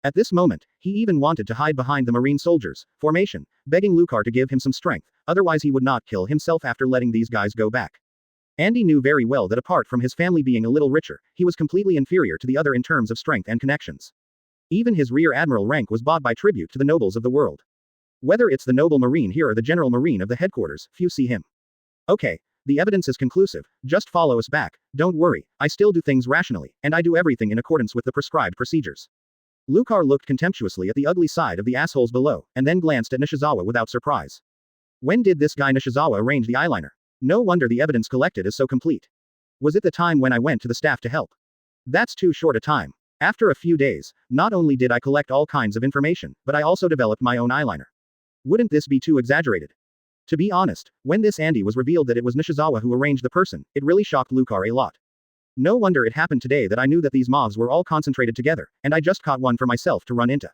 At this moment, he even wanted to hide behind the Marine soldiers' formation, begging Lucar to give him some strength, otherwise he would not kill himself after letting these guys go back. Andy knew very well that apart from his family being a little richer, he was completely inferior to the other in terms of strength and connections. Even his Rear Admiral rank was bought by tribute to the nobles of the world. Whether it's the noble Marine here or the General Marine of the headquarters, few see him. Okay, the evidence is conclusive, just follow us back, don't worry, I still do things rationally, and I do everything in accordance with the prescribed procedures. Lucar looked contemptuously at the ugly side of the assholes below, and then glanced at Nishizawa without surprise. When did this guy Nishizawa arrange the eyeliner? No wonder the evidence collected is so complete. Was it the time when I went to the staff to help? That's too short a time. After a few days, not only did I collect all kinds of information, but I also developed my own eyeliner. Wouldn't this be too exaggerated? To be honest, when this Andy was revealed that it was Nishizawa who arranged the person, it really shocked Lucar a lot. No wonder it happened today that I knew that these mobs were all concentrated together, and I just caught one for myself to run into.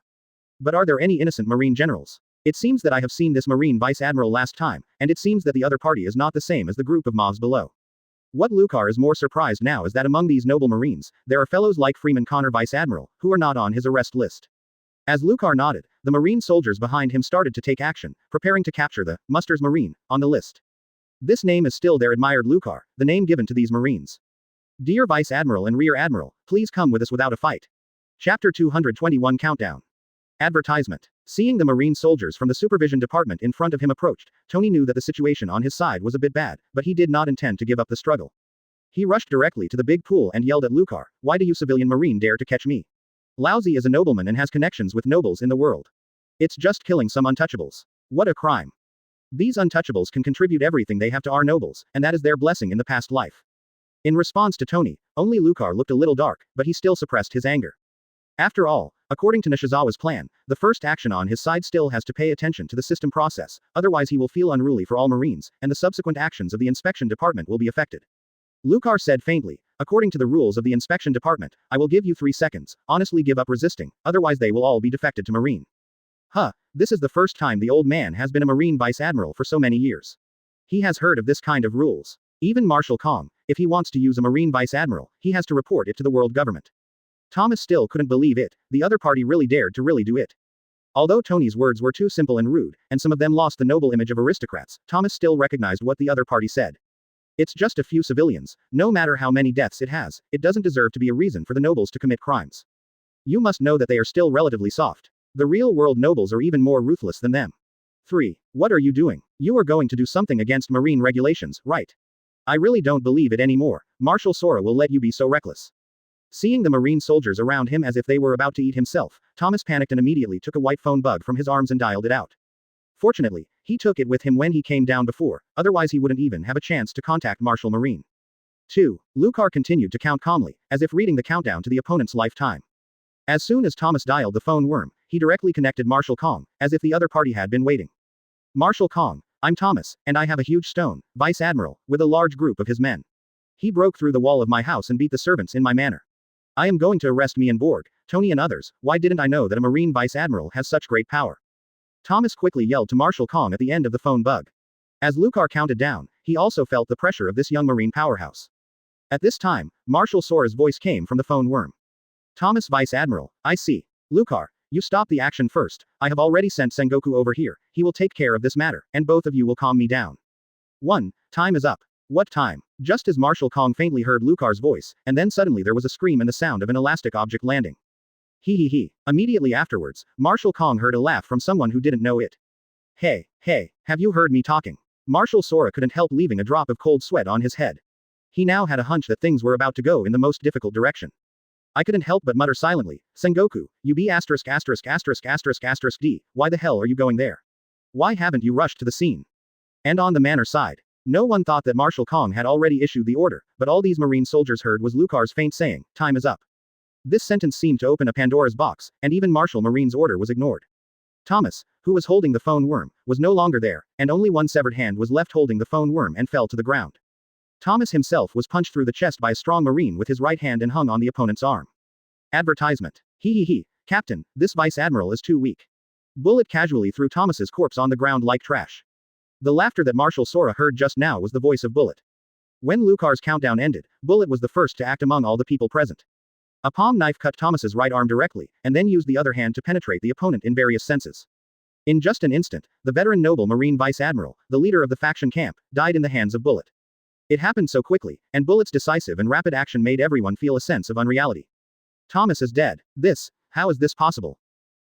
But are there any innocent Marine generals? It seems that I have seen this Marine Vice Admiral last time, and it seems that the other party is not the same as the group of mobs below. What Lucar is more surprised now is that among these noble Marines, there are fellows like Freeman Connor Vice Admiral, who are not on his arrest list. As Lucar nodded, the Marine soldiers behind him started to take action, preparing to capture the Musters Marine on the list. This name is still there, admired Lucar, the name given to these Marines. Dear Vice Admiral and Rear Admiral, please come with us without a fight. Chapter 221 Countdown. Advertisement. Seeing the Marine soldiers from the Supervision Department in front of him approached, Tony knew that the situation on his side was a bit bad, but he did not intend to give up the struggle. He rushed directly to the big pool and yelled at Lucar, "Why do you civilian Marine dare to catch me? Lousy is a nobleman and has connections with nobles in the world. It's just killing some untouchables. What a crime. These untouchables can contribute everything they have to our nobles, and that is their blessing in the past life." In response to Tony, only Lucar looked a little dark, but he still suppressed his anger. After all, according to Nishizawa's plan, the first action on his side still has to pay attention to the system process, otherwise he will feel unruly for all Marines, and the subsequent actions of the inspection department will be affected. Lucar said faintly, "According to the rules of the inspection department, I will give you 3 seconds, honestly give up resisting, otherwise they will all be defected to Marine." This is the first time the old man has been a Marine Vice Admiral for so many years. He has heard of this kind of rules. Even Marshal Kong, if he wants to use a Marine Vice Admiral, he has to report it to the world government. Thomas still couldn't believe it, the other party really dared to really do it. Although Tony's words were too simple and rude, and some of them lost the noble image of aristocrats, Thomas still recognized what the other party said. It's just a few civilians, no matter how many deaths it has, it doesn't deserve to be a reason for the nobles to commit crimes. You must know that they are still relatively soft. The real world nobles are even more ruthless than them. 3. What are you doing? You are going to do something against Marine regulations, right? I really don't believe it anymore. Marshal Sora will let you be so reckless. Seeing the Marine soldiers around him as if they were about to eat himself, Thomas panicked and immediately took a white phone bug from his arms and dialed it out. Fortunately, he took it with him when he came down before, otherwise he wouldn't even have a chance to contact Marshal Marine. 2. Lucar continued to count calmly, as if reading the countdown to the opponent's lifetime. As soon as Thomas dialed the phone worm, he directly connected Marshal Kong, as if the other party had been waiting. Marshal Kong, I'm Thomas, and I have a huge stone, Vice Admiral, with a large group of his men. He broke through the wall of my house and beat the servants in my manor. I am going to arrest me and Borg, Tony and others. Why didn't I know that a Marine Vice Admiral has such great power? Thomas quickly yelled to Marshal Kong at the end of the phone bug. As Lucar counted down, he also felt the pressure of this young Marine powerhouse. At this time, Marshal Sora's voice came from the phone worm. Thomas Vice Admiral, I see. Lucar, you stop the action first. I have already sent Sengoku over here. He will take care of this matter, and both of you will calm me down. 1. Time is up. What time? Just as Marshal Kong faintly heard Lucar's voice, and then suddenly there was a scream and the sound of an elastic object landing. He. Immediately afterwards, Marshal Kong heard a laugh from someone who didn't know it. Hey, have you heard me talking? Marshal Sora couldn't help leaving a drop of cold sweat on his head. He now had a hunch that things were about to go in the most difficult direction. I couldn't help but mutter silently, Sengoku, you be asterisk asterisk asterisk asterisk asterisk D, why the hell are you going there? Why haven't you rushed to the scene? And on the manor side. No one thought that Marshal Kong had already issued the order, but all these Marine soldiers heard was Lucar's faint saying, time is up. This sentence seemed to open a Pandora's box, and even Marshal Marine's order was ignored. Thomas, who was holding the phone worm, was no longer there, and only one severed hand was left holding the phone worm and fell to the ground. Thomas himself was punched through the chest by a strong Marine with his right hand and hung on the opponent's arm. Advertisement. He. Captain, this Vice Admiral is too weak. Bullet casually threw Thomas's corpse on the ground like trash. The laughter that Marshal Sora heard just now was the voice of Bullet. When Lucar's countdown ended, Bullet was the first to act among all the people present. A palm knife cut Thomas's right arm directly, and then used the other hand to penetrate the opponent in various senses. In just an instant, the veteran noble Marine Vice Admiral, the leader of the faction camp, died in the hands of Bullet. It happened so quickly, and Bullet's decisive and rapid action made everyone feel a sense of unreality. Thomas is dead. How is this possible?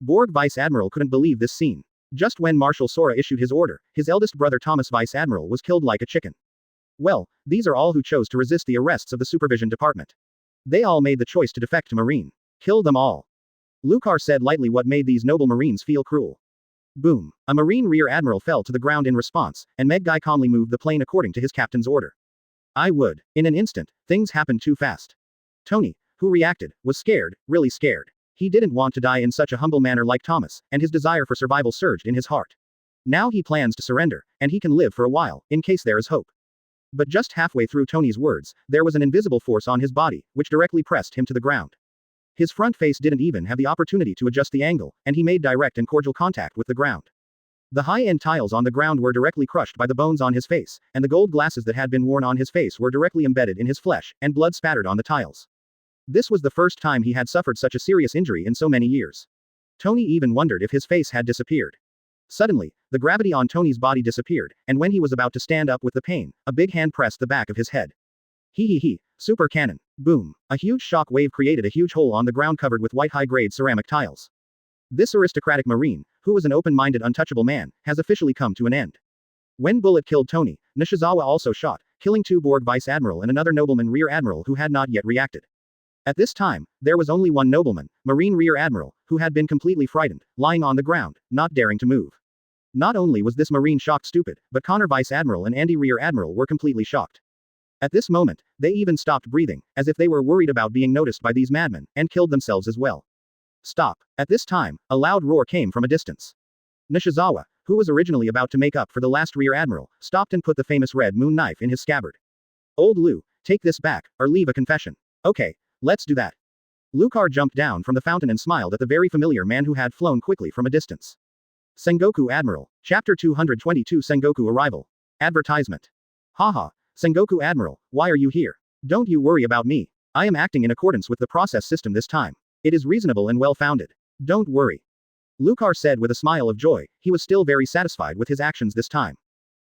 Borg Vice Admiral couldn't believe this scene. Just when Marshal Sora issued his order, his eldest brother Thomas Vice Admiral was killed like a chicken. Well, these are all who chose to resist the arrests of the Supervision Department. They all made the choice to defect to Marine. Kill them all. Lucar said lightly what made these noble Marines feel cruel. Boom. A Marine Rear Admiral fell to the ground in response, and Medguy calmly moved the plane according to his captain's order. I would. In an instant, things happened too fast. Tony, who reacted, was scared, really scared. He didn't want to die in such a humble manner like Thomas, and his desire for survival surged in his heart. Now he plans to surrender, and he can live for a while, in case there is hope. But just halfway through Tony's words, there was an invisible force on his body, which directly pressed him to the ground. His front face didn't even have the opportunity to adjust the angle, and he made direct and cordial contact with the ground. The high-end tiles on the ground were directly crushed by the bones on his face, and the gold glasses that had been worn on his face were directly embedded in his flesh, and blood spattered on the tiles. This was the first time he had suffered such a serious injury in so many years. Tony even wondered if his face had disappeared. Suddenly, the gravity on Tony's body disappeared, and when he was about to stand up with the pain, a big hand pressed the back of his head. Hee, super cannon. Boom. A huge shock wave created a huge hole on the ground covered with white high-grade ceramic tiles. This aristocratic Marine, who was an open-minded untouchable man, has officially come to an end. When Bullet killed Tony, Nishizawa also shot, killing 2 Borg Vice Admiral and another nobleman Rear Admiral who had not yet reacted. At this time, there was only one nobleman, Marine Rear Admiral, who had been completely frightened, lying on the ground, not daring to move. Not only was this Marine shocked stupid, but Connor Vice Admiral and Andy Rear Admiral were completely shocked. At this moment, they even stopped breathing, as if they were worried about being noticed by these madmen, and killed themselves as well. Stop. At this time, a loud roar came from a distance. Nishizawa, who was originally about to make up for the last Rear Admiral, stopped and put the famous red moon knife in his scabbard. Old Lu, take this back, or leave a confession. Okay, let's do that. Lucar jumped down from the fountain and smiled at the very familiar man who had flown quickly from a distance. Sengoku Admiral. Chapter 222 Sengoku Arrival. Advertisement. Haha, Sengoku Admiral, why are you here? Don't you worry about me. I am acting in accordance with the process system this time. It is reasonable and well-founded. Don't worry. Lucar said with a smile of joy, he was still very satisfied with his actions this time.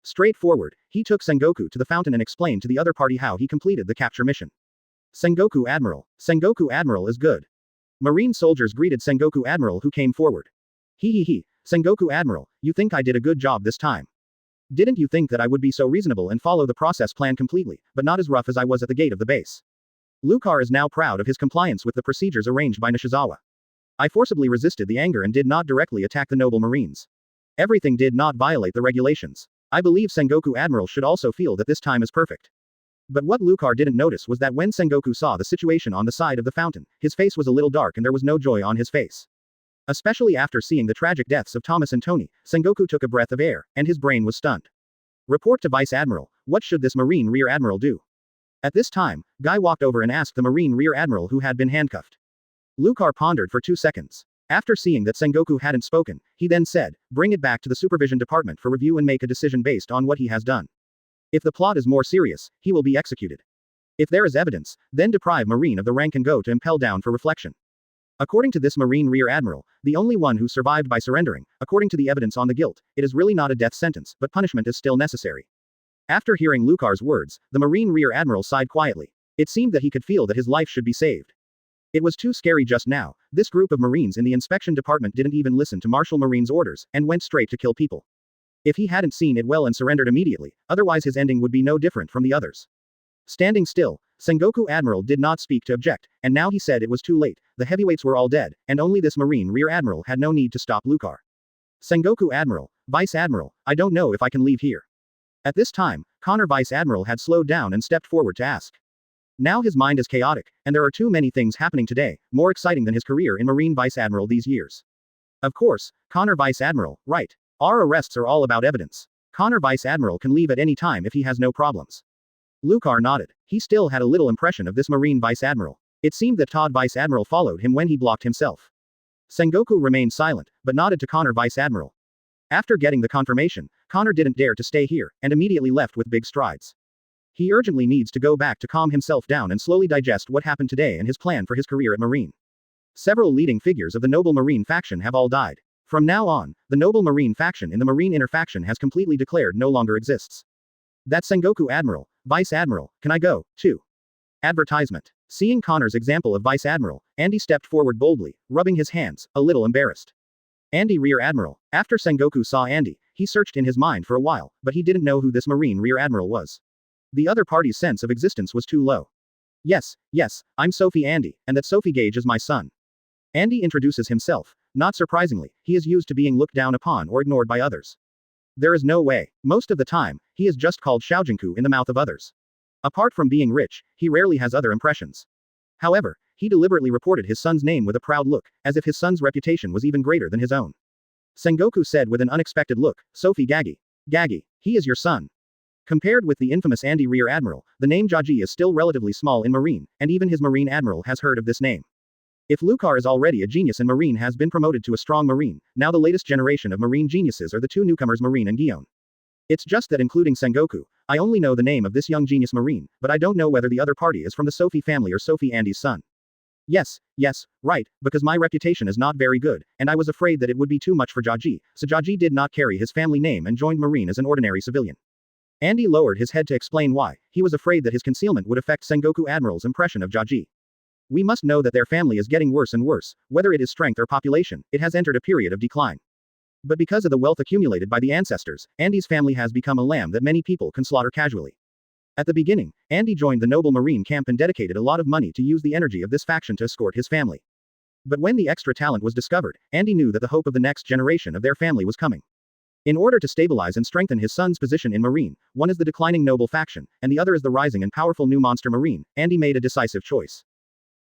Straightforward, he took Sengoku to the fountain and explained to the other party how he completed the capture mission. Sengoku Admiral is good. Marine soldiers greeted Sengoku Admiral who came forward. Hee, Sengoku Admiral, you think I did a good job this time? Didn't you think that I would be so reasonable and follow the process plan completely, but not as rough as I was at the gate of the base? Lucar is now proud of his compliance with the procedures arranged by Nishizawa. I forcibly resisted the anger and did not directly attack the noble Marines. Everything did not violate the regulations. I believe Sengoku Admiral should also feel that this time is perfect. But what Lucar didn't notice was that when Sengoku saw the situation on the side of the fountain, his face was a little dark and there was no joy on his face. Especially after seeing the tragic deaths of Thomas and Tony, Sengoku took a breath of air, and his brain was stunned. Report to Vice Admiral, what should this Marine Rear Admiral do? At this time, Guy walked over and asked the Marine Rear Admiral who had been handcuffed. Lucar pondered for 2 seconds. After seeing that Sengoku hadn't spoken, he then said, bring it back to the Supervision Department for review and make a decision based on what he has done. If the plot is more serious, he will be executed. If there is evidence, then deprive Marine of the rank and go to impel down for reflection. According to this Marine Rear Admiral, the only one who survived by surrendering, according to the evidence on the guilt, it is really not a death sentence, but punishment is still necessary. After hearing Lucar's words, the Marine Rear Admiral sighed quietly. It seemed that he could feel that his life should be saved. It was too scary just now. This group of Marines in the inspection department didn't even listen to Marshal Marine's orders, and went straight to kill people. If he hadn't seen it well and surrendered immediately, otherwise his ending would be no different from the others. Standing still, Sengoku Admiral did not speak to object, and now he said it was too late, the heavyweights were all dead, and only this Marine Rear Admiral had no need to stop Lucar. Sengoku Admiral, Vice Admiral, I don't know if I can leave here. At this time, Connor Vice Admiral had slowed down and stepped forward to ask. Now his mind is chaotic, and there are too many things happening today, more exciting than his career in Marine Vice Admiral these years. Of course, Connor Vice Admiral, right. Our arrests are all about evidence. Connor Vice Admiral can leave at any time if he has no problems. Lucar nodded. He still had a little impression of this Marine Vice Admiral. It seemed that Todd Vice Admiral followed him when he blocked himself. Sengoku remained silent, but nodded to Connor Vice Admiral. After getting the confirmation, Connor didn't dare to stay here, and immediately left with big strides. He urgently needs to go back to calm himself down and slowly digest what happened today and his plan for his career at Marine. Several leading figures of the Noble Marine faction have all died. From now on, the Noble Marine faction in the Marine Inner faction has completely declared no longer exists. That Sengoku Admiral, Vice Admiral, can I go, too? Advertisement. Seeing Connor's example of Vice Admiral, Andy stepped forward boldly, rubbing his hands, a little embarrassed. Andy Rear Admiral. After Sengoku saw Andy, he searched in his mind for a while, but he didn't know who this Marine Rear Admiral was. The other party's sense of existence was too low. Yes, I'm Sophie Andy, and that Sophie Gage is my son. Andy introduces himself. Not surprisingly, he is used to being looked down upon or ignored by others. There is no way. Most of the time, he is just called Xiaojinku in the mouth of others. Apart from being rich, he rarely has other impressions. However, he deliberately reported his son's name with a proud look, as if his son's reputation was even greater than his own. Sengoku said with an unexpected look, Sophie Gagi. Gagi, he is your son. Compared with the infamous Andy Rear Admiral, the name Jaji is still relatively small in Marine, and even his Marine Admiral has heard of this name. If Lucar is already a genius and Marine has been promoted to a strong Marine, now the latest generation of Marine geniuses are the two newcomers Marine and Guion. It's just that including Sengoku, I only know the name of this young genius Marine, but I don't know whether the other party is from the Sophie family or Sophie Andy's son. Yes, right, because my reputation is not very good, and I was afraid that it would be too much for Jaji, so Jaji did not carry his family name and joined Marine as an ordinary civilian. Andy lowered his head to explain why. He was afraid that his concealment would affect Sengoku Admiral's impression of Jaji. We must know that their family is getting worse and worse, whether it is strength or population, it has entered a period of decline. But because of the wealth accumulated by the ancestors, Andy's family has become a lamb that many people can slaughter casually. At the beginning, Andy joined the noble Marine camp and dedicated a lot of money to use the energy of this faction to escort his family. But when the extra talent was discovered, Andy knew that the hope of the next generation of their family was coming. In order to stabilize and strengthen his son's position in Marine, one is the declining noble faction, and the other is the rising and powerful new monster Marine, Andy made a decisive choice.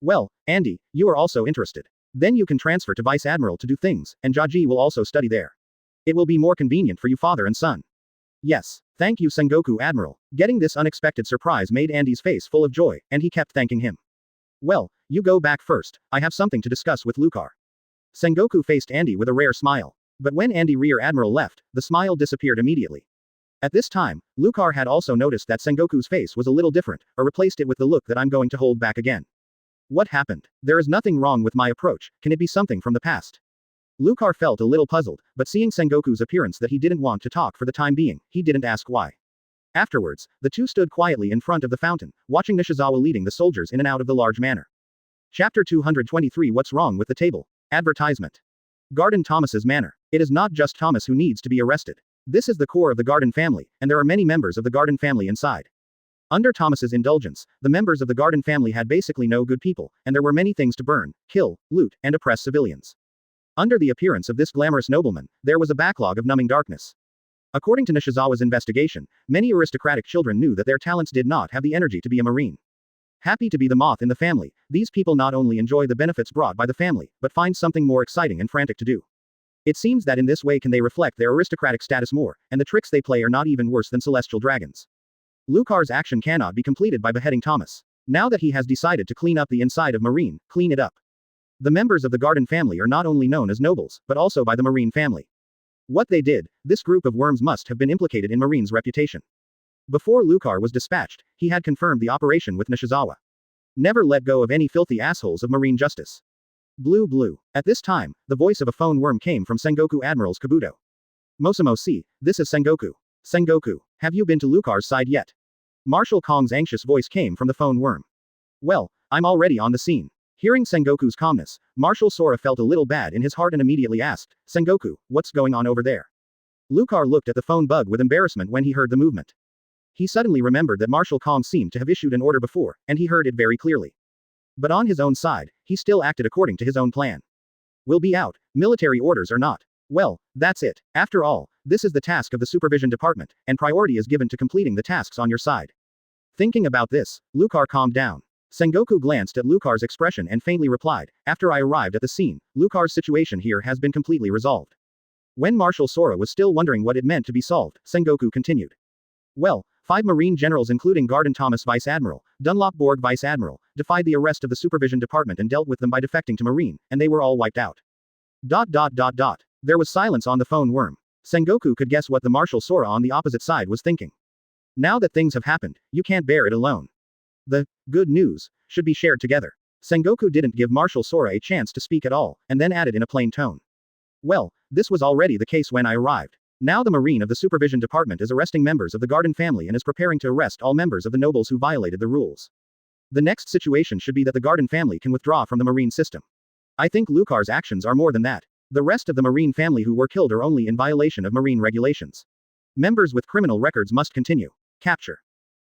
Well, Andy, you are also interested. Then you can transfer to Vice Admiral to do things, and Jaji will also study there. It will be more convenient for you father and son. Yes, thank you Sengoku Admiral. Getting this unexpected surprise made Andy's face full of joy, and he kept thanking him. Well, you go back first, I have something to discuss with Lucar. Sengoku faced Andy with a rare smile. But when Andy Rear Admiral left, the smile disappeared immediately. At this time, Lucar had also noticed that Sengoku's face was a little different, or replaced it with the look that I'm going to hold back again. What happened? There is nothing wrong with my approach, can it be something from the past? Lucar felt a little puzzled, but seeing Sengoku's appearance that he didn't want to talk for the time being, he didn't ask why. Afterwards, the two stood quietly in front of the fountain, watching Nishizawa leading the soldiers in and out of the large manor. Chapter 223 What's wrong with the table? Advertisement. Garden Thomas's manor. It is not just Thomas who needs to be arrested. This is the core of the Garden family, and there are many members of the Garden family inside. Under Thomas's indulgence, the members of the Garden family had basically no good people, and there were many things to burn, kill, loot, and oppress civilians. Under the appearance of this glamorous nobleman, there was a backlog of numbing darkness. According to Nishizawa's investigation, many aristocratic children knew that their talents did not have the energy to be a Marine. Happy to be the moth in the family, these people not only enjoy the benefits brought by the family, but find something more exciting and frantic to do. It seems that in this way can they reflect their aristocratic status more, and the tricks they play are not even worse than celestial dragons. Lucar's action cannot be completed by beheading Thomas. Now that he has decided to clean up the inside of Marine, clean it up. The members of the Garden family are not only known as nobles, but also by the Marine family. What they did, this group of worms must have been implicated in Marine's reputation. Before Lucar was dispatched, he had confirmed the operation with Nishizawa. Never let go of any filthy assholes of Marine justice. Blue. At this time, the voice of a phone worm came from Sengoku Admiral's Kabuto. Mosamosi, this is Sengoku. Sengoku, have you been to Lucar's side yet? Marshal Kong's anxious voice came from the phone worm. Well, I'm already on the scene. Hearing Sengoku's calmness, Marshal Sora felt a little bad in his heart and immediately asked, Sengoku, what's going on over there? Lucar looked at the phone bug with embarrassment when he heard the movement. He suddenly remembered that Marshal Kong seemed to have issued an order before, and he heard it very clearly. But on his own side, he still acted according to his own plan. We'll be out, military orders or not. Well, that's it. After all, this is the task of the supervision department, and priority is given to completing the tasks on your side. Thinking about this, Lucar calmed down. Sengoku glanced at Lucar's expression and faintly replied, after I arrived at the scene, Lucar's situation here has been completely resolved. When Marshal Sora was still wondering what it meant to be solved, Sengoku continued. Well, 5 Marine generals including Garden Thomas Vice Admiral, Dunlop Borg Vice Admiral, defied the arrest of the supervision department and dealt with them by defecting to Marine, and they were all wiped out. There was silence on the phone worm. Sengoku could guess what the Marshal Sora on the opposite side was thinking. Now that things have happened, you can't bear it alone. The good news should be shared together. Sengoku didn't give Marshal Sora a chance to speak at all, and then added in a plain tone. Well, this was already the case when I arrived. Now the Marine of the Supervision Department is arresting members of the Garden family and is preparing to arrest all members of the nobles who violated the rules. The next situation should be that the Garden family can withdraw from the Marine system. I think Lucar's actions are more than that. The rest of the Marine family who were killed are only in violation of Marine regulations. Members with criminal records must continue. Capture.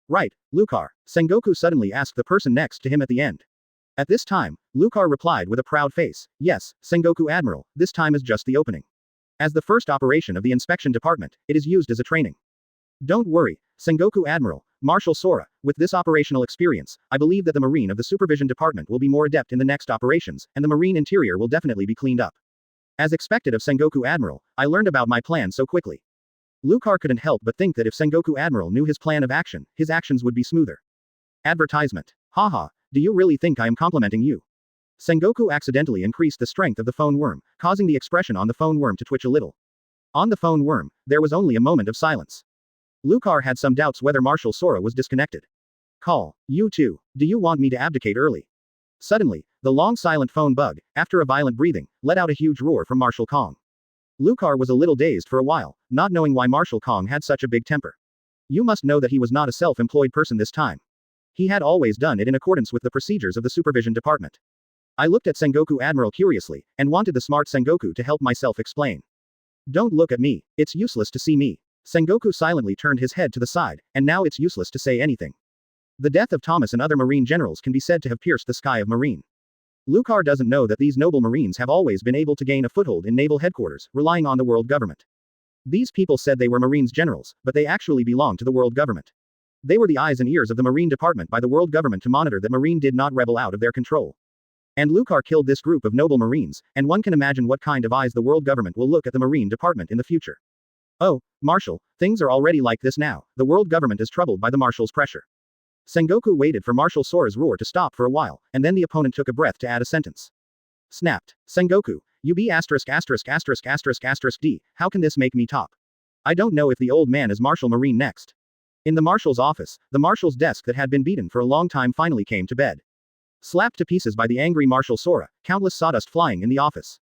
Right, Lucar. Sengoku suddenly asked the person next to him at the end. At this time, Lucar replied with a proud face, yes, Sengoku Admiral, this time is just the opening. As the first operation of the inspection department, it is used as a training. Don't worry, Sengoku Admiral, Marshal Sora, with this operational experience, I believe that the Marine of the Supervision Department will be more adept in the next operations, and the Marine interior will definitely be cleaned up. As expected of Sengoku Admiral, I learned about my plan so quickly. Lucar couldn't help but think that if Sengoku Admiral knew his plan of action, his actions would be smoother. Advertisement. Haha, do you really think I am complimenting you? Sengoku accidentally increased the strength of the phone worm, causing the expression on the phone worm to twitch a little. On the phone worm, there was only a moment of silence. Lucar had some doubts whether Marshal Sora was disconnected. Call, you too. Do you want me to abdicate early? Suddenly, the long silent phone bug, after a violent breathing, let out a huge roar from Marshal Kong. Lucar was a little dazed for a while, not knowing why Marshal Kong had such a big temper. You must know that he was not a self-employed person this time. He had always done it in accordance with the procedures of the supervision department. I looked at Sengoku Admiral curiously, and wanted the smart Sengoku to help myself explain. Don't look at me, it's useless to see me. Sengoku silently turned his head to the side, and now it's useless to say anything. The death of Thomas and other Marine generals can be said to have pierced the sky of Marine. Lucar doesn't know that these noble Marines have always been able to gain a foothold in naval headquarters, relying on the world government. These people said they were Marines generals, but they actually belonged to the world government. They were the eyes and ears of the Marine department by the world government to monitor that Marine did not rebel out of their control. And Lucar killed this group of noble Marines, and one can imagine what kind of eyes the world government will look at the Marine department in the future. Oh, Marshal, things are already like this now. The world government is troubled by the Marshal's pressure. Sengoku waited for Marshal Sora's roar to stop for a while, and then the opponent took a breath to add a sentence. Snapped. Sengoku, you be asterisk asterisk asterisk asterisk asterisk D, how can this make me top? I don't know if the old man is Marshal Marine next. In the Marshal's office, the Marshal's desk that had been beaten for a long time finally came to bed. Slapped to pieces by the angry Marshal Sora, countless sawdust flying in the office.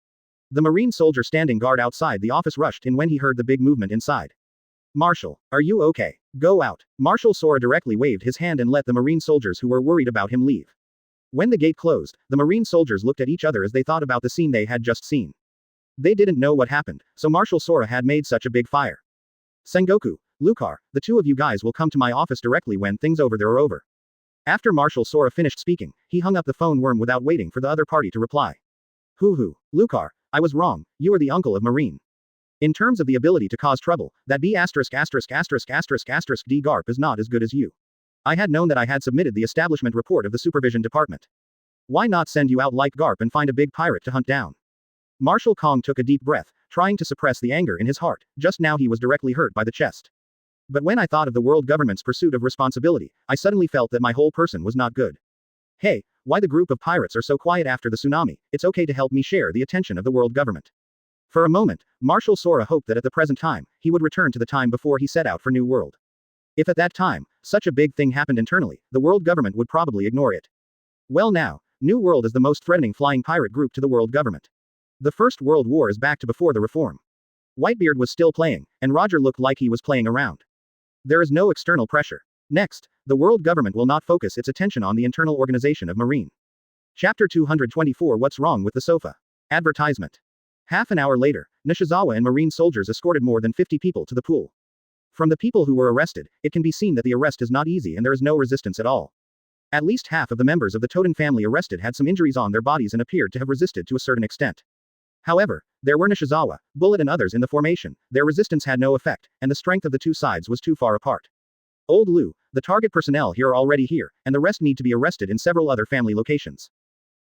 The Marine soldier standing guard outside the office rushed in when he heard the big movement inside. Marshal, are you okay? Go out. Marshal Sora directly waved his hand and let the Marine soldiers who were worried about him leave. When the gate closed, the Marine soldiers looked at each other as they thought about the scene they had just seen. They didn't know what happened, so Marshal Sora had made such a big fire. Sengoku, Lucar, the two of you guys will come to my office directly when things over there are over. After Marshal Sora finished speaking, he hung up the phone worm without waiting for the other party to reply. Hoo, Lucar, I was wrong, you are the uncle of Marine. In terms of the ability to cause trouble, that B asterisk asterisk asterisk asterisk asterisk D Garp is not as good as you. I had known that I had submitted the establishment report of the supervision department. Why not send you out like Garp and find a big pirate to hunt down? Marshal Kong took a deep breath, trying to suppress the anger in his heart. Just now he was directly hurt by the chest. But when I thought of the world government's pursuit of responsibility, I suddenly felt that my whole person was not good. Hey, why the group of pirates are so quiet after the tsunami? It's okay to help me share the attention of the world government. For a moment, Marshal Sora hoped that at the present time, he would return to the time before he set out for New World. If at that time, such a big thing happened internally, the world government would probably ignore it. Well now, New World is the most threatening flying pirate group to the world government. The First World War is back to before the reform. Whitebeard was still playing, and Roger looked like he was playing around. There is no external pressure. Next, the world government will not focus its attention on the internal organization of Marine. Chapter 224 What's Wrong with the Sofa? Advertisement. Half an hour later, Nishizawa and Marine soldiers escorted more than 50 people to the pool. From the people who were arrested, it can be seen that the arrest is not easy and there is no resistance at all. At least half of the members of the Toten family arrested had some injuries on their bodies and appeared to have resisted to a certain extent. However, there were Nishizawa, Bullet and others in the formation. Their resistance had no effect, and the strength of the two sides was too far apart. Old Lu, the target personnel here are already here, and the rest need to be arrested in several other family locations.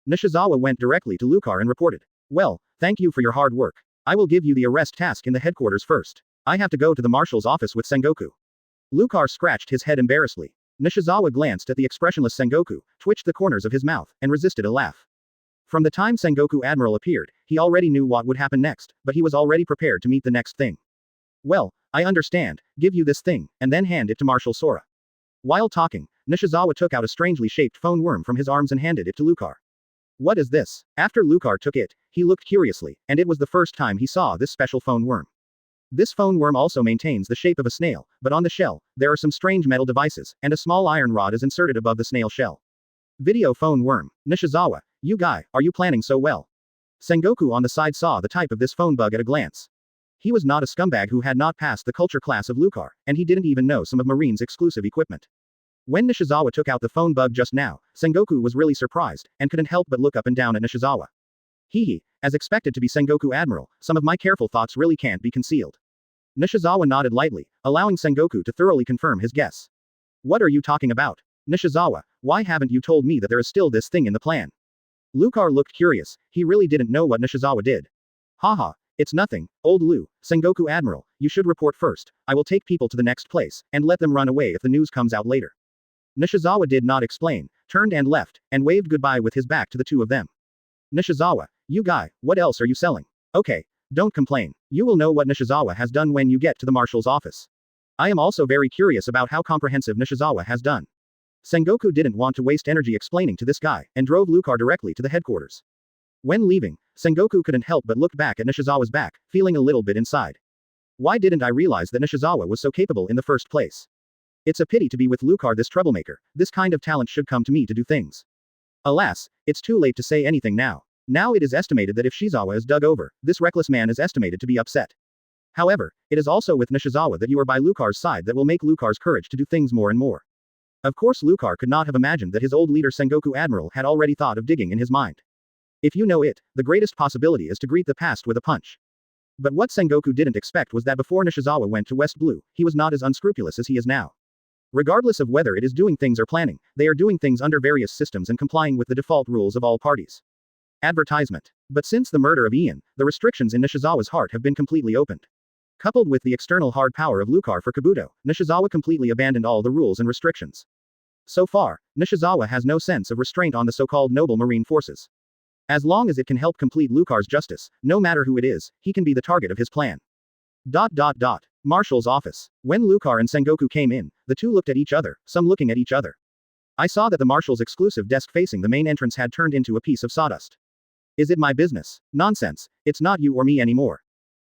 Nishizawa went directly to Lucar and reported. Well, thank you for your hard work. I will give you the arrest task in the headquarters first. I have to go to the marshal's office with Sengoku. Lucar scratched his head embarrassedly. Nishizawa glanced at the expressionless Sengoku, twitched the corners of his mouth, and resisted a laugh. From the time Sengoku Admiral appeared, he already knew what would happen next, but he was already prepared to meet the next thing. Well, I understand, give you this thing, and then hand it to Marshal Sora. While talking, Nishizawa took out a strangely shaped phone worm from his arms and handed it to Lucar. What is this? After Lucar took it, he looked curiously, and it was the first time he saw this special phone worm. This phone worm also maintains the shape of a snail, but on the shell, there are some strange metal devices, and a small iron rod is inserted above the snail shell. Video phone worm. Nishizawa, you guy, are you planning so well? Sengoku on the side saw the type of this phone bug at a glance. He was not a scumbag who had not passed the culture class of Lucar, and he didn't even know some of Marine's exclusive equipment. When Nishizawa took out the phone bug just now, Sengoku was really surprised, and couldn't help but look up and down at Nishizawa. Hee, as expected to be Sengoku Admiral, some of my careful thoughts really can't be concealed. Nishizawa nodded lightly, allowing Sengoku to thoroughly confirm his guess. What are you talking about? Nishizawa, why haven't you told me that there is still this thing in the plan? Lucar looked curious, he really didn't know what Nishizawa did. Haha, it's nothing, old Lu, Sengoku Admiral, you should report first, I will take people to the next place, and let them run away if the news comes out later. Nishizawa did not explain, turned and left, and waved goodbye with his back to the two of them. Nishizawa, you guy, what else are you selling? Okay, don't complain. You will know what Nishizawa has done when you get to the marshal's office. I am also very curious about how comprehensive Nishizawa has done. Sengoku didn't want to waste energy explaining to this guy, and drove Lucar directly to the headquarters. When leaving, Sengoku couldn't help but look back at Nishizawa's back, feeling a little bit inside. Why didn't I realize that Nishizawa was so capable in the first place? It's a pity to be with Lucar, this troublemaker. This kind of talent should come to me to do things. Alas, it's too late to say anything now. Now it is estimated that if Shizawa is dug over, this reckless man is estimated to be upset. However, it is also with Nishizawa that you are by Lucar's side that will make Lucar's courage to do things more and more. Of course, Lucar could not have imagined that his old leader Sengoku Admiral had already thought of digging in his mind. If you know it, the greatest possibility is to greet the past with a punch. But what Sengoku didn't expect was that before Nishizawa went to West Blue, he was not as unscrupulous as he is now. Regardless of whether it is doing things or planning, they are doing things under various systems and complying with the default rules of all parties. Advertisement. But since the murder of Ian, the restrictions in Nishizawa's heart have been completely opened. Coupled with the external hard power of Lucar for Kabuto, Nishizawa completely abandoned all the rules and restrictions. So far, Nishizawa has no sense of restraint on the so-called noble marine forces. As long as it can help complete Lucar's justice, no matter who it is, he can be the target of his plan. Marshal's office. When Lucar and Sengoku came in, the two looked at each other, some looking at each other. I saw that the marshal's exclusive desk facing the main entrance had turned into a piece of sawdust. Is it my business? Nonsense, it's not you or me anymore.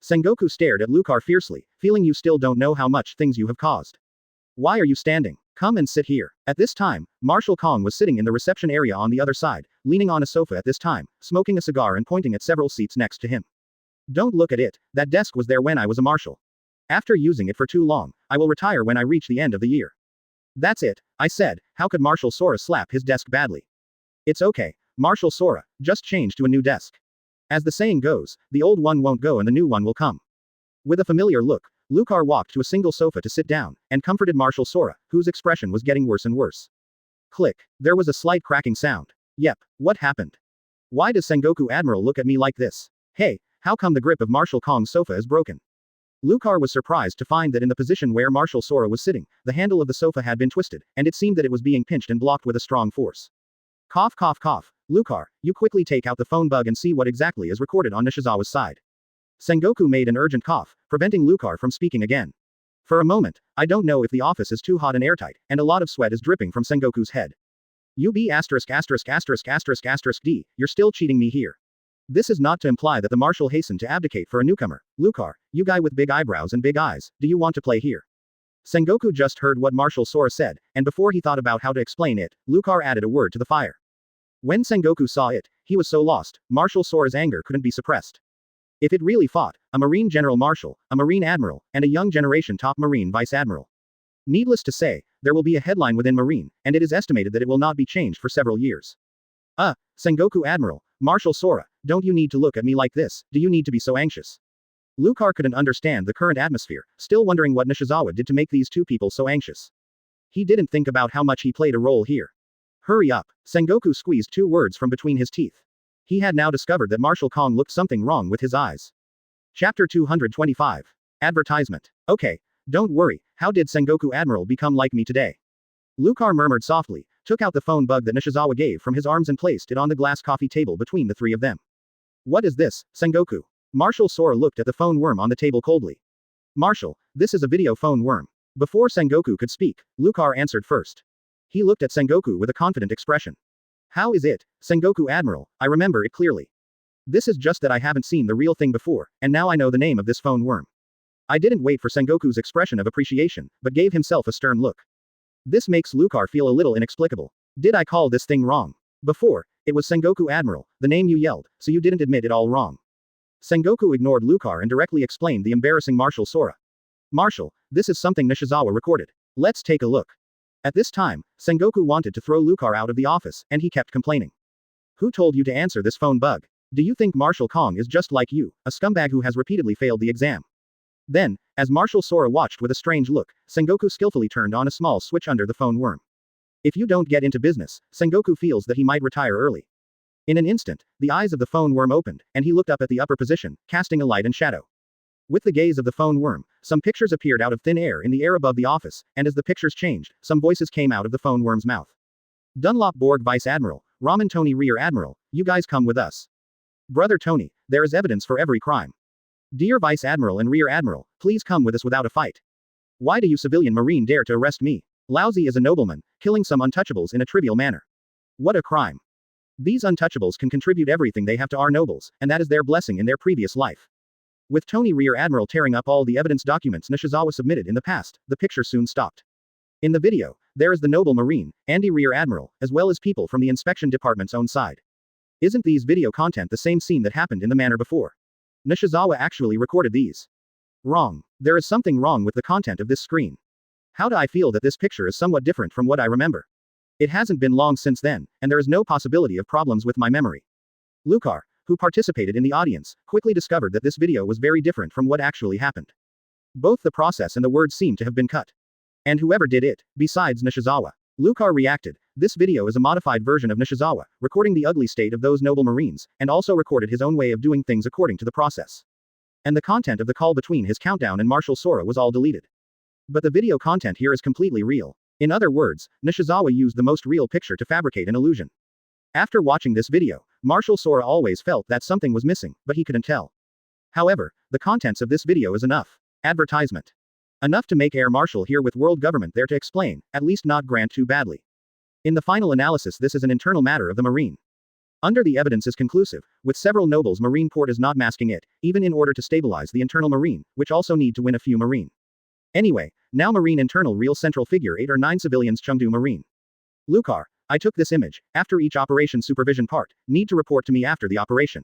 Sengoku stared at Lucar fiercely, feeling you still don't know how much things you have caused. Why are you standing? Come and sit here. At this time, Marshal Kong was sitting in the reception area on the other side, leaning on a sofa at this time, smoking a cigar and pointing at several seats next to him. Don't look at it, that desk was there when I was a marshal. After using it for too long, I will retire when I reach the end of the year. That's it, I said. How could Marshal Sora slap his desk badly? It's okay, Marshal Sora, just change to a new desk. As the saying goes, the old one won't go and the new one will come. With a familiar look, Lucar walked to a single sofa to sit down, and comforted Marshal Sora, whose expression was getting worse and worse. Click. There was a slight cracking sound. Yep, what happened? Why does Sengoku Admiral look at me like this? Hey, how come the grip of Marshal Kong's sofa is broken? Lucar was surprised to find that in the position where Marshal Sora was sitting, the handle of the sofa had been twisted, and it seemed that it was being pinched and blocked with a strong force. Cough cough cough. Lucar, you quickly take out the phone bug and see what exactly is recorded on Nishizawa's side. Sengoku made an urgent cough, preventing Lucar from speaking again. For a moment, I don't know if the office is too hot and airtight, and a lot of sweat is dripping from Sengoku's head. UB***********D, you're still cheating me here. This is not to imply that the marshal hastened to abdicate for a newcomer. Lucar, you guy with big eyebrows and big eyes, do you want to play here? Sengoku just heard what Marshal Sora said, and before he thought about how to explain it, Lucar added a word to the fire. When Sengoku saw it, he was so lost, Marshal Sora's anger couldn't be suppressed. If it really fought, a Marine General Marshal, a Marine Admiral, and a young generation top Marine Vice Admiral. Needless to say, there will be a headline within Marine, and it is estimated that it will not be changed for several years. Sengoku Admiral, Marshal Sora, don't you need to look at me like this, do you need to be so anxious? Lucar couldn't understand the current atmosphere, still wondering what Nishizawa did to make these two people so anxious. He didn't think about how much he played a role here. Hurry up, Sengoku squeezed two words from between his teeth. He had now discovered that Marshal Kong looked something wrong with his eyes. Chapter 225. Advertisement. Okay, don't worry, how did Sengoku Admiral become like me today? Lucar murmured softly, took out the phone bug that Nishizawa gave from his arms and placed it on the glass coffee table between the three of them. What is this, Sengoku? Marshal Sora looked at the phone worm on the table coldly. Marshal, this is a video phone worm. Before Sengoku could speak, Lucar answered first. He looked at Sengoku with a confident expression. How is it, Sengoku Admiral? I remember it clearly. This is just that I haven't seen the real thing before, and now I know the name of this phone worm. I didn't wait for Sengoku's expression of appreciation, but gave himself a stern look. This makes Lucar feel a little inexplicable. Did I call this thing wrong? Before, it was Sengoku Admiral, the name you yelled, so you didn't admit it all wrong. Sengoku ignored Lucar and directly explained the embarrassing Marshal Sora. Marshal, this is something Nishizawa recorded. Let's take a look. At this time, Sengoku wanted to throw Lucar out of the office, and he kept complaining. Who told you to answer this phone bug? Do you think Marshal Kong is just like you, a scumbag who has repeatedly failed the exam? Then, as Marshal Sora watched with a strange look, Sengoku skillfully turned on a small switch under the phone worm. If you don't get into business, Sengoku feels that he might retire early. In an instant, the eyes of the phone worm opened, and he looked up at the upper position, casting a light and shadow. With the gaze of the phone worm, some pictures appeared out of thin air in the air above the office, and as the pictures changed, some voices came out of the phone worm's mouth. Dunlop Borg Vice Admiral, Ramen Tony Rear Admiral, you guys come with us. Brother Tony, there is evidence for every crime. Dear Vice Admiral and Rear Admiral, please come with us without a fight. Why do you civilian marine dare to arrest me? Lousy is a nobleman, killing some untouchables in a trivial manner. What a crime. These untouchables can contribute everything they have to our nobles, and that is their blessing in their previous life. With Tony Rear Admiral tearing up all the evidence documents Nishizawa submitted in the past, the picture soon stopped. In the video, there is the noble marine, Andy Rear Admiral, as well as people from the inspection department's own side. Isn't these video content the same scene that happened in the manor before? Nishizawa actually recorded these. Wrong. There is something wrong with the content of this screen. How do I feel that this picture is somewhat different from what I remember? It hasn't been long since then, and there is no possibility of problems with my memory. Lucar, who participated in the audience, quickly discovered that this video was very different from what actually happened. Both the process and the words seem to have been cut. And whoever did it, besides Nishizawa. Lucar reacted, this video is a modified version of Nishizawa, recording the ugly state of those noble marines, and also recorded his own way of doing things according to the process. And the content of the call between his countdown and Marshal Sora was all deleted. But the video content here is completely real. In other words, Nishizawa used the most real picture to fabricate an illusion. After watching this video, Marshal Sora always felt that something was missing, but he couldn't tell. However, the contents of this video is enough. Advertisement. Enough to make Air Marshal here with world government there to explain, at least not grant too badly. In the final analysis this is an internal matter of the Marine. Under the evidence is conclusive, with several nobles Marine port is not masking it, even in order to stabilize the internal Marine, which also need to win a few Marine. Anyway, now Marine internal real central figure 8 or 9 civilians Chengdu Marine. Lucar, I took this image, after each operation supervision part, need to report to me after the operation.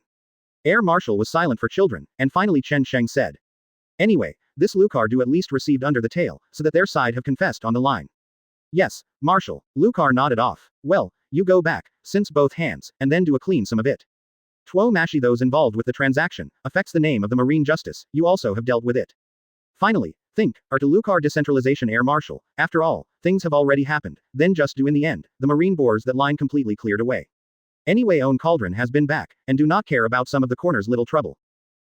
Air Marshal was silent for children, and finally Chen Sheng said. Anyway, this Lucar do at least received under the tail, so that their side have confessed on the line. Yes, Marshal, Lucar nodded off. Well, you go back, since both hands, and then do a clean some of it. Tuo Mashi those involved with the transaction, affects the name of the Marine Justice, you also have dealt with it. Finally, think, or to Lucar decentralization Air Marshal, after all, things have already happened, then just do in the end, the Marine bores that line completely cleared away. Anyway own Cauldron has been back, and do not care about some of the corner's little trouble.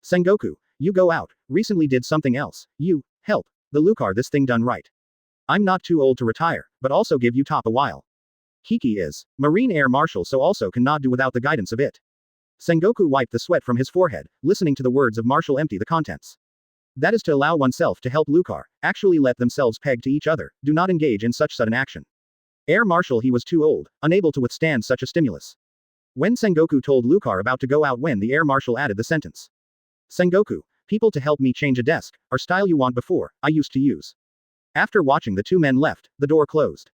Sengoku, you go out, recently did something else, you, help, the Lucar this thing done right. I'm not too old to retire, but also give you top a while. Kiki is, Marine Air Marshal so also cannot do without the guidance of it. Sengoku wiped the sweat from his forehead, listening to the words of Marshal empty the contents. That is to allow oneself to help Lucar, actually let themselves peg to each other, do not engage in such sudden action. Air Marshal he was too old, unable to withstand such a stimulus. When Sengoku told Lucar about to go out when the Air Marshal added the sentence. Sengoku, people to help me change a desk, or style you want before, I used to use. After watching the two men left, the door closed.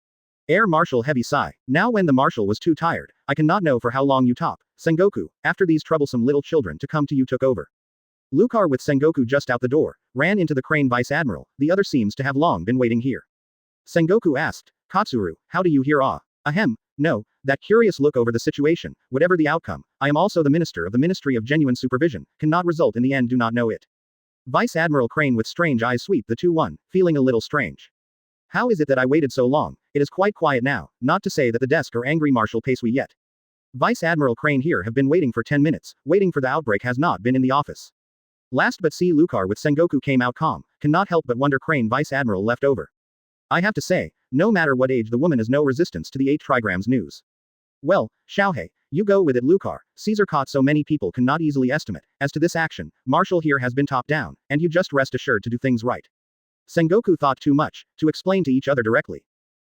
Air Marshal heavy sigh, now when the Marshal was too tired, I cannot know for how long you top, Sengoku, after these troublesome little children to come to you took over. Lucar with Sengoku just out the door, ran into the crane Vice Admiral, the other seems to have long been waiting here. Sengoku asked, Katsuru, how do you hear Ahem, no, that curious look over the situation, whatever the outcome, I am also the Minister of the Ministry of Genuine Supervision, cannot result in the end do not know it. Vice Admiral Crane with strange eyes sweep the 2-1, feeling a little strange. How is it that I waited so long, it is quite quiet now, not to say that the desk or angry Marshal Paceway yet. Vice Admiral Crane here have been waiting for 10 minutes, waiting for the outbreak has not been in the office. Last but see Lucar with Sengoku came out calm, cannot help but wonder Crane Vice Admiral left over. I have to say, no matter what age the woman is no resistance to the 8 trigrams news. Well, Xiaohei, you go with it Lucar, Caesar caught so many people cannot easily estimate, as to this action, Marshal here has been top down, and you just rest assured to do things right. Sengoku thought too much, to explain to each other directly.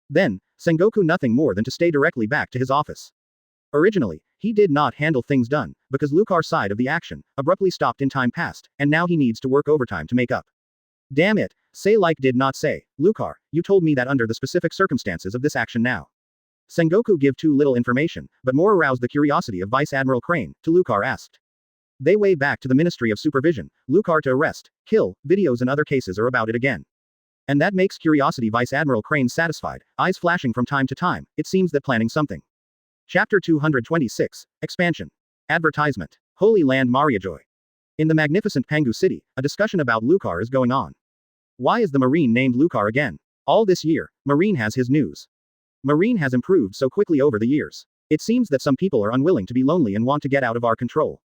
Then, Sengoku nothing more than to stay directly back to his office. Originally, he did not handle things done, because Lucar's side of the action, abruptly stopped in time past, and now he needs to work overtime to make up. Damn it, say like did not say, Lucar, you told me that under the specific circumstances of this action now. Sengoku give too little information, but more aroused the curiosity of Vice Admiral Crane, to Lucar asked. They way back to the Ministry of Supervision, Lucar to arrest, kill, videos and other cases are about it again. And that makes curiosity Vice Admiral Crane satisfied, eyes flashing from time to time, it seems that planning something. Chapter 226, Expansion. Advertisement. Holy Land Mariajoy. In the magnificent Pangu city, a discussion about Lucar is going on. Why is the Marine named Lucar again? All this year, Marine has his news. Marine has improved so quickly over the years. It seems that some people are unwilling to be lonely and want to get out of our control.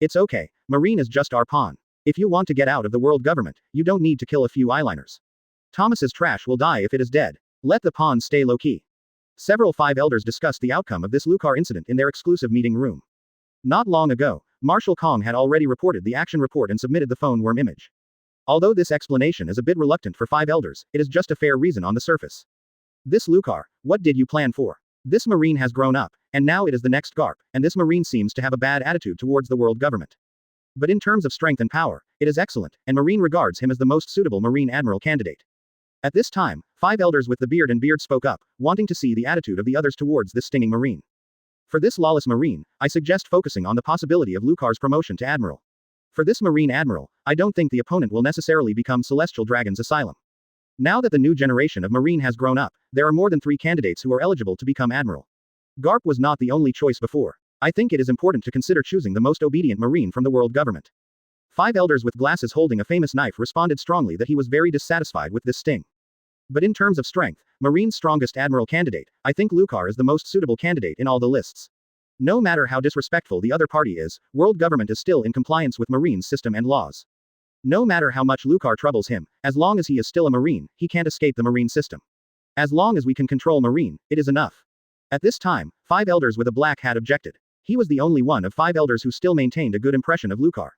It's okay, Marine is just our pawn. If you want to get out of the world government, you don't need to kill a few eyeliners. Thomas's trash will die if it is dead. Let the pawn stay low-key. Several five elders discussed the outcome of this Lucar incident in their exclusive meeting room. Not long ago, Marshal Kong had already reported the action report and submitted the phone worm image. Although this explanation is a bit reluctant for five elders, it is just a fair reason on the surface. This Lucar, what did you plan for? This Marine has grown up, and now it is the next Garp, and this Marine seems to have a bad attitude towards the world government. But in terms of strength and power, it is excellent, and Marine regards him as the most suitable Marine Admiral candidate. At this time, five elders with the beard and beard spoke up, wanting to see the attitude of the others towards this stinging Marine. For this lawless Marine, I suggest focusing on the possibility of Lucar's promotion to Admiral. For this Marine Admiral, I don't think the opponent will necessarily become Celestial Dragon's Asylum. Now that the new generation of Marine has grown up, there are more than 3 candidates who are eligible to become Admiral. Garp was not the only choice before. I think it is important to consider choosing the most obedient Marine from the world government. 5 elders with glasses holding a famous knife responded strongly that he was very dissatisfied with this sting. But in terms of strength, Marine's strongest Admiral candidate, I think Lucar is the most suitable candidate in all the lists. No matter how disrespectful the other party is, world government is still in compliance with Marine's system and laws. No matter how much Lucar troubles him, as long as he is still a Marine, he can't escape the Marine system. As long as we can control Marine, it is enough. At this time, 5 elders with a black hat objected. He was the only one of 5 elders who still maintained a good impression of Lucar.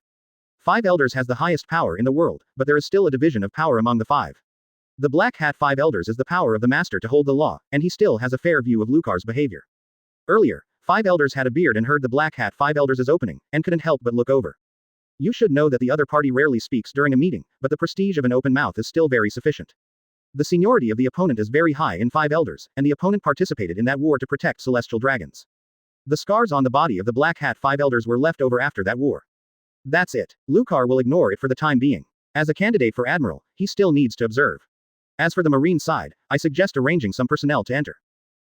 5 elders has the highest power in the world, but there is still a division of power among the 5. The black hat 5 elders is the power of the master to hold the law, and he still has a fair view of Lucar's behavior. Earlier, 5 elders had a beard and heard the black hat 5 elders' opening, and couldn't help but look over. You should know that the other party rarely speaks during a meeting, but the prestige of an open mouth is still very sufficient. The seniority of the opponent is very high in 5 elders, and the opponent participated in that war to protect celestial dragons. The scars on the body of the black hat 5 elders were left over after that war. That's it. Lucar will ignore it for the time being. As a candidate for Admiral, he still needs to observe. As for the Marine side, I suggest arranging some personnel to enter.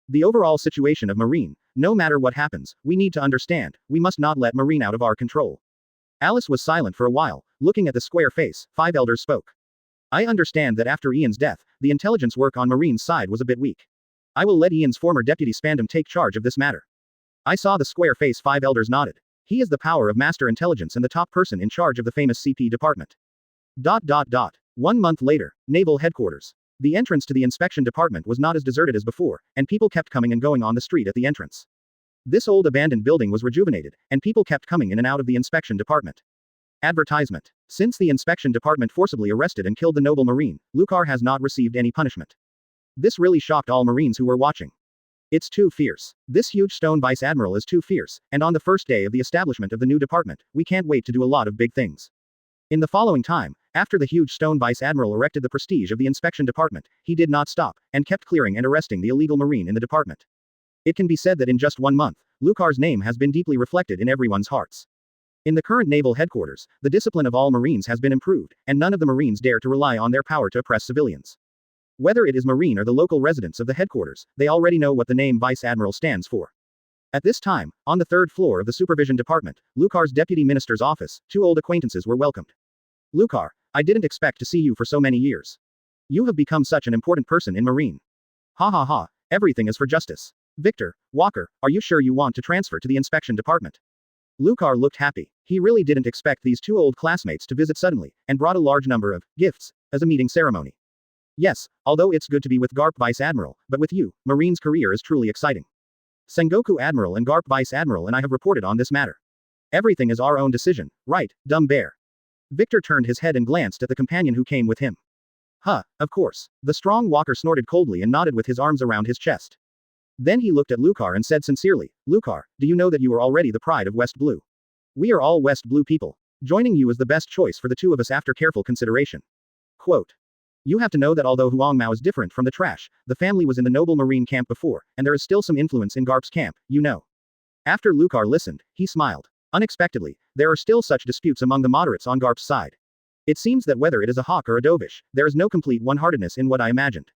The overall situation of Marine, no matter what happens, we need to understand, we must not let Marine out of our control. Alice was silent for a while, looking at the square face. 5 elders spoke. I understand that after Ian's death, the intelligence work on Marine's side was a bit weak. I will let Ian's former deputy Spandam take charge of this matter. I saw the square face. 5 elders nodded. He is the power of master intelligence and the top person in charge of the famous CP department. 1 month later, Naval Headquarters. The entrance to the inspection department was not as deserted as before, and people kept coming and going on the street at the entrance. This old abandoned building was rejuvenated, and people kept coming in and out of the inspection department. Advertisement. Since the inspection department forcibly arrested and killed the noble Marine, Lucar has not received any punishment. This really shocked all Marines who were watching. It's too fierce. This huge stone vice admiral is too fierce, and on the first day of the establishment of the new department, we can't wait to do a lot of big things. In the following time, after the huge stone vice admiral erected the prestige of the inspection department, he did not stop, and kept clearing and arresting the illegal Marine in the department. It can be said that in just 1 month, Lucar's name has been deeply reflected in everyone's hearts. In the current naval headquarters, the discipline of all Marines has been improved, and none of the Marines dare to rely on their power to oppress civilians. Whether it is Marine or the local residents of the headquarters, they already know what the name Vice Admiral stands for. At this time, on the 3rd floor of the Supervision Department, Lucar's deputy minister's office, 2 old acquaintances were welcomed. Lucar, I didn't expect to see you for so many years. You have become such an important person in Marine. Ha ha ha, everything is for justice. Victor, Walker, are you sure you want to transfer to the inspection department? Lucar looked happy. He really didn't expect these 2 old classmates to visit suddenly, and brought a large number of gifts as a meeting ceremony. Yes, although it's good to be with Garp Vice Admiral, but with you, Marine's career is truly exciting. Sengoku Admiral and Garp Vice Admiral and I have reported on this matter. Everything is our own decision, right, dumb bear? Victor turned his head and glanced at the companion who came with him. Huh, of course. The strong Walker snorted coldly and nodded with his arms around his chest. Then he looked at Lucar and said sincerely, Lucar, do you know that you are already the pride of West Blue? We are all West Blue people. Joining you is the best choice for the 2 of us after careful consideration. Quote. You have to know that although Huang Mao is different from the trash, the family was in the noble Marine camp before, and there is still some influence in Garp's camp, you know. After Lucar listened, he smiled. Unexpectedly, there are still such disputes among the moderates on Garp's side. It seems that whether it is a hawk or a dovish, there is no complete one-heartedness in what I imagined.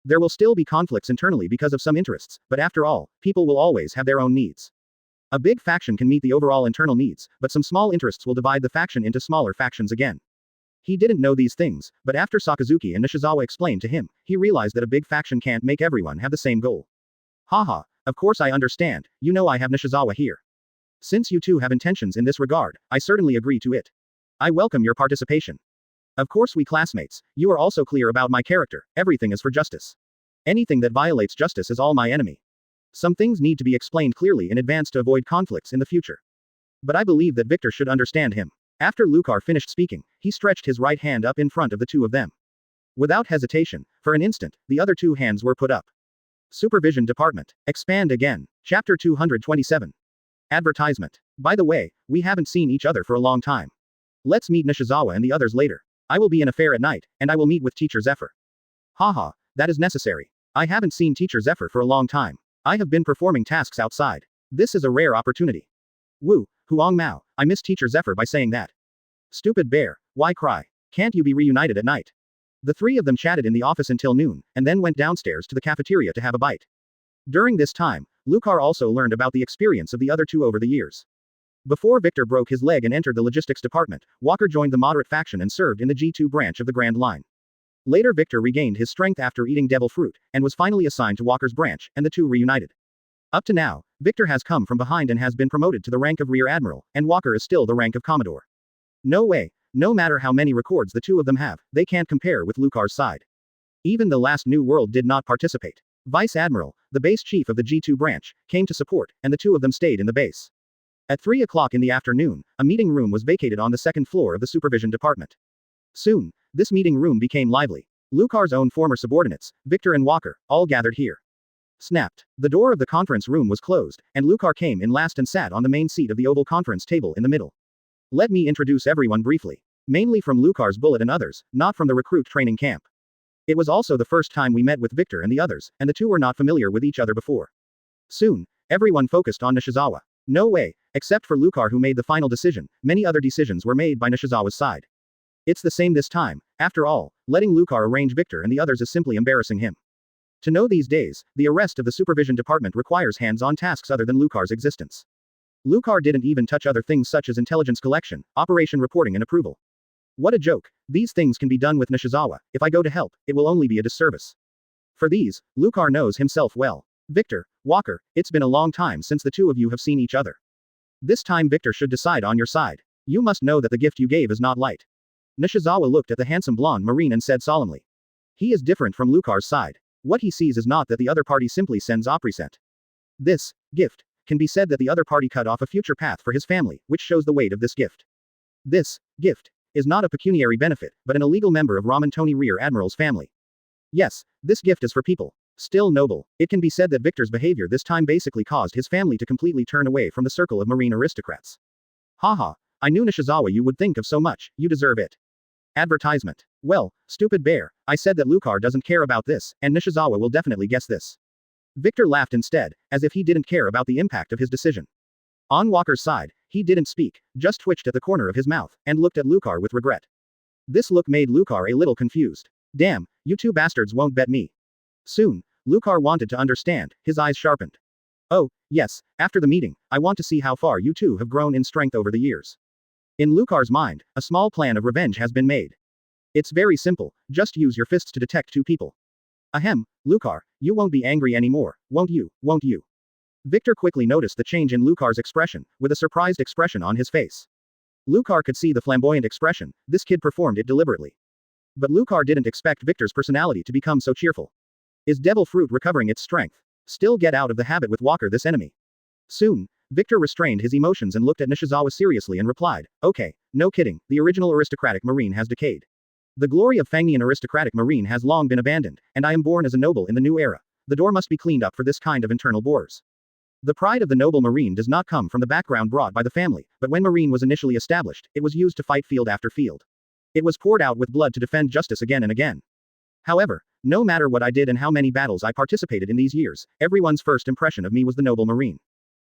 There will still be conflicts internally because of some interests, but after all, people will always have their own needs. A big faction can meet the overall internal needs, but some small interests will divide the faction into smaller factions again. He didn't know these things, but after Sakazuki and Nishizawa explained to him, he realized that a big faction can't make everyone have the same goal. Haha, of course I understand, you know I have Nishizawa here. Since you 2 have intentions in this regard, I certainly agree to it. I welcome your participation. Of course we classmates, you are also clear about my character, everything is for justice. Anything that violates justice is all my enemy. Some things need to be explained clearly in advance to avoid conflicts in the future. But I believe that Victor should understand him. After Lucar finished speaking, he stretched his right hand up in front of the two of them. Without hesitation, for an instant, the other two hands were put up. Supervision Department. Expand again. Chapter 227. Advertisement. By the way, we haven't seen each other for a long time. Let's meet Nishizawa and the others later. I will be in a fair at night, and I will meet with Teacher Zephyr. Haha, that is necessary. I haven't seen Teacher Zephyr for a long time. I have been performing tasks outside. This is a rare opportunity. Woo, Huang Mao, I miss Teacher Zephyr by saying that. Stupid bear, why cry? Can't you be reunited at night? The three of them chatted in the office until noon, and then went downstairs to the cafeteria to have a bite. During this time, Lucar also learned about the experience of the other two over the years. Before Victor broke his leg and entered the logistics department, Walker joined the moderate faction and served in the G2 branch of the Grand Line. Later Victor regained his strength after eating devil fruit, and was finally assigned to Walker's branch, and the two reunited. Up to now, Victor has come from behind and has been promoted to the rank of Rear Admiral, and Walker is still the rank of Commodore. No way, no matter how many records the two of them have, they can't compare with Lucar's side. Even the last New World did not participate. Vice Admiral, the base chief of the G2 branch, came to support, and the two of them stayed in the base. At 3 o'clock in the afternoon, a meeting room was vacated on the second floor of the Supervision Department. Soon, this meeting room became lively. Lucar's own former subordinates, Victor and Walker, all gathered here. Snapped. The door of the conference room was closed, and Lucar came in last and sat on the main seat of the oval conference table in the middle. Let me introduce everyone briefly. Mainly from Lucar's bullet and others, not from the recruit training camp. It was also the first time we met with Victor and the others, and the two were not familiar with each other before. Soon, everyone focused on Nishizawa. No way, except for Lucar who made the final decision, many other decisions were made by Nishizawa's side. It's the same this time, after all, letting Lucar arrange Victor and the others is simply embarrassing him. To know these days, the arrest of the Supervision Department requires hands-on tasks other than Lucar's existence. Lucar didn't even touch other things such as intelligence collection, operation reporting and approval. What a joke. These things can be done with Nishizawa. If I go to help, it will only be a disservice. For these, Lucar knows himself well. Victor, Walker, it's been a long time since the two of you have seen each other. This time Victor should decide on your side. You must know that the gift you gave is not light. Nishizawa looked at the handsome blonde Marine and said solemnly. He is different from Lucar's side. What he sees is not that the other party simply sends a present. This gift can be said that the other party cut off a future path for his family, which shows the weight of this gift. This gift is not a pecuniary benefit, but an illegal member of Ramen Tony Rear Admiral's family. Yes, this gift is for people. Still noble. It can be said that Victor's behavior this time basically caused his family to completely turn away from the circle of Marine aristocrats. Haha, I knew Nishizawa you would think of so much, you deserve it. Advertisement. Well, stupid bear, I said that Lucar doesn't care about this, and Nishizawa will definitely guess this. Victor laughed instead, as if he didn't care about the impact of his decision. On Walker's side, he didn't speak, just twitched at the corner of his mouth, and looked at Lucar with regret. This look made Lucar a little confused. Damn, you two bastards won't bet me. Soon, Lucar wanted to understand, his eyes sharpened. Oh, yes, after the meeting, I want to see how far you two have grown in strength over the years. In Lucar's mind, a small plan of revenge has been made. It's very simple, just use your fists to detect two people. Ahem, Lucar, you won't be angry anymore, won't you, won't you? Victor quickly noticed the change in Lucar's expression, with a surprised expression on his face. Lucar could see the flamboyant expression, this kid performed it deliberately. But Lucar didn't expect Victor's personality to become so cheerful. Is devil fruit recovering its strength? Still get out of the habit with Walker this enemy. Soon, Victor restrained his emotions and looked at Nishizawa seriously and replied, okay, no kidding, the original aristocratic Marine has decayed. The glory of Fangian aristocratic Marine has long been abandoned, and I am born as a noble in the new era. The door must be cleaned up for this kind of internal bores. The pride of the noble Marine does not come from the background brought by the family, but when Marine was initially established, it was used to fight field after field. It was poured out with blood to defend justice again and again. However, no matter what I did and how many battles I participated in these years, everyone's first impression of me was the noble Marine.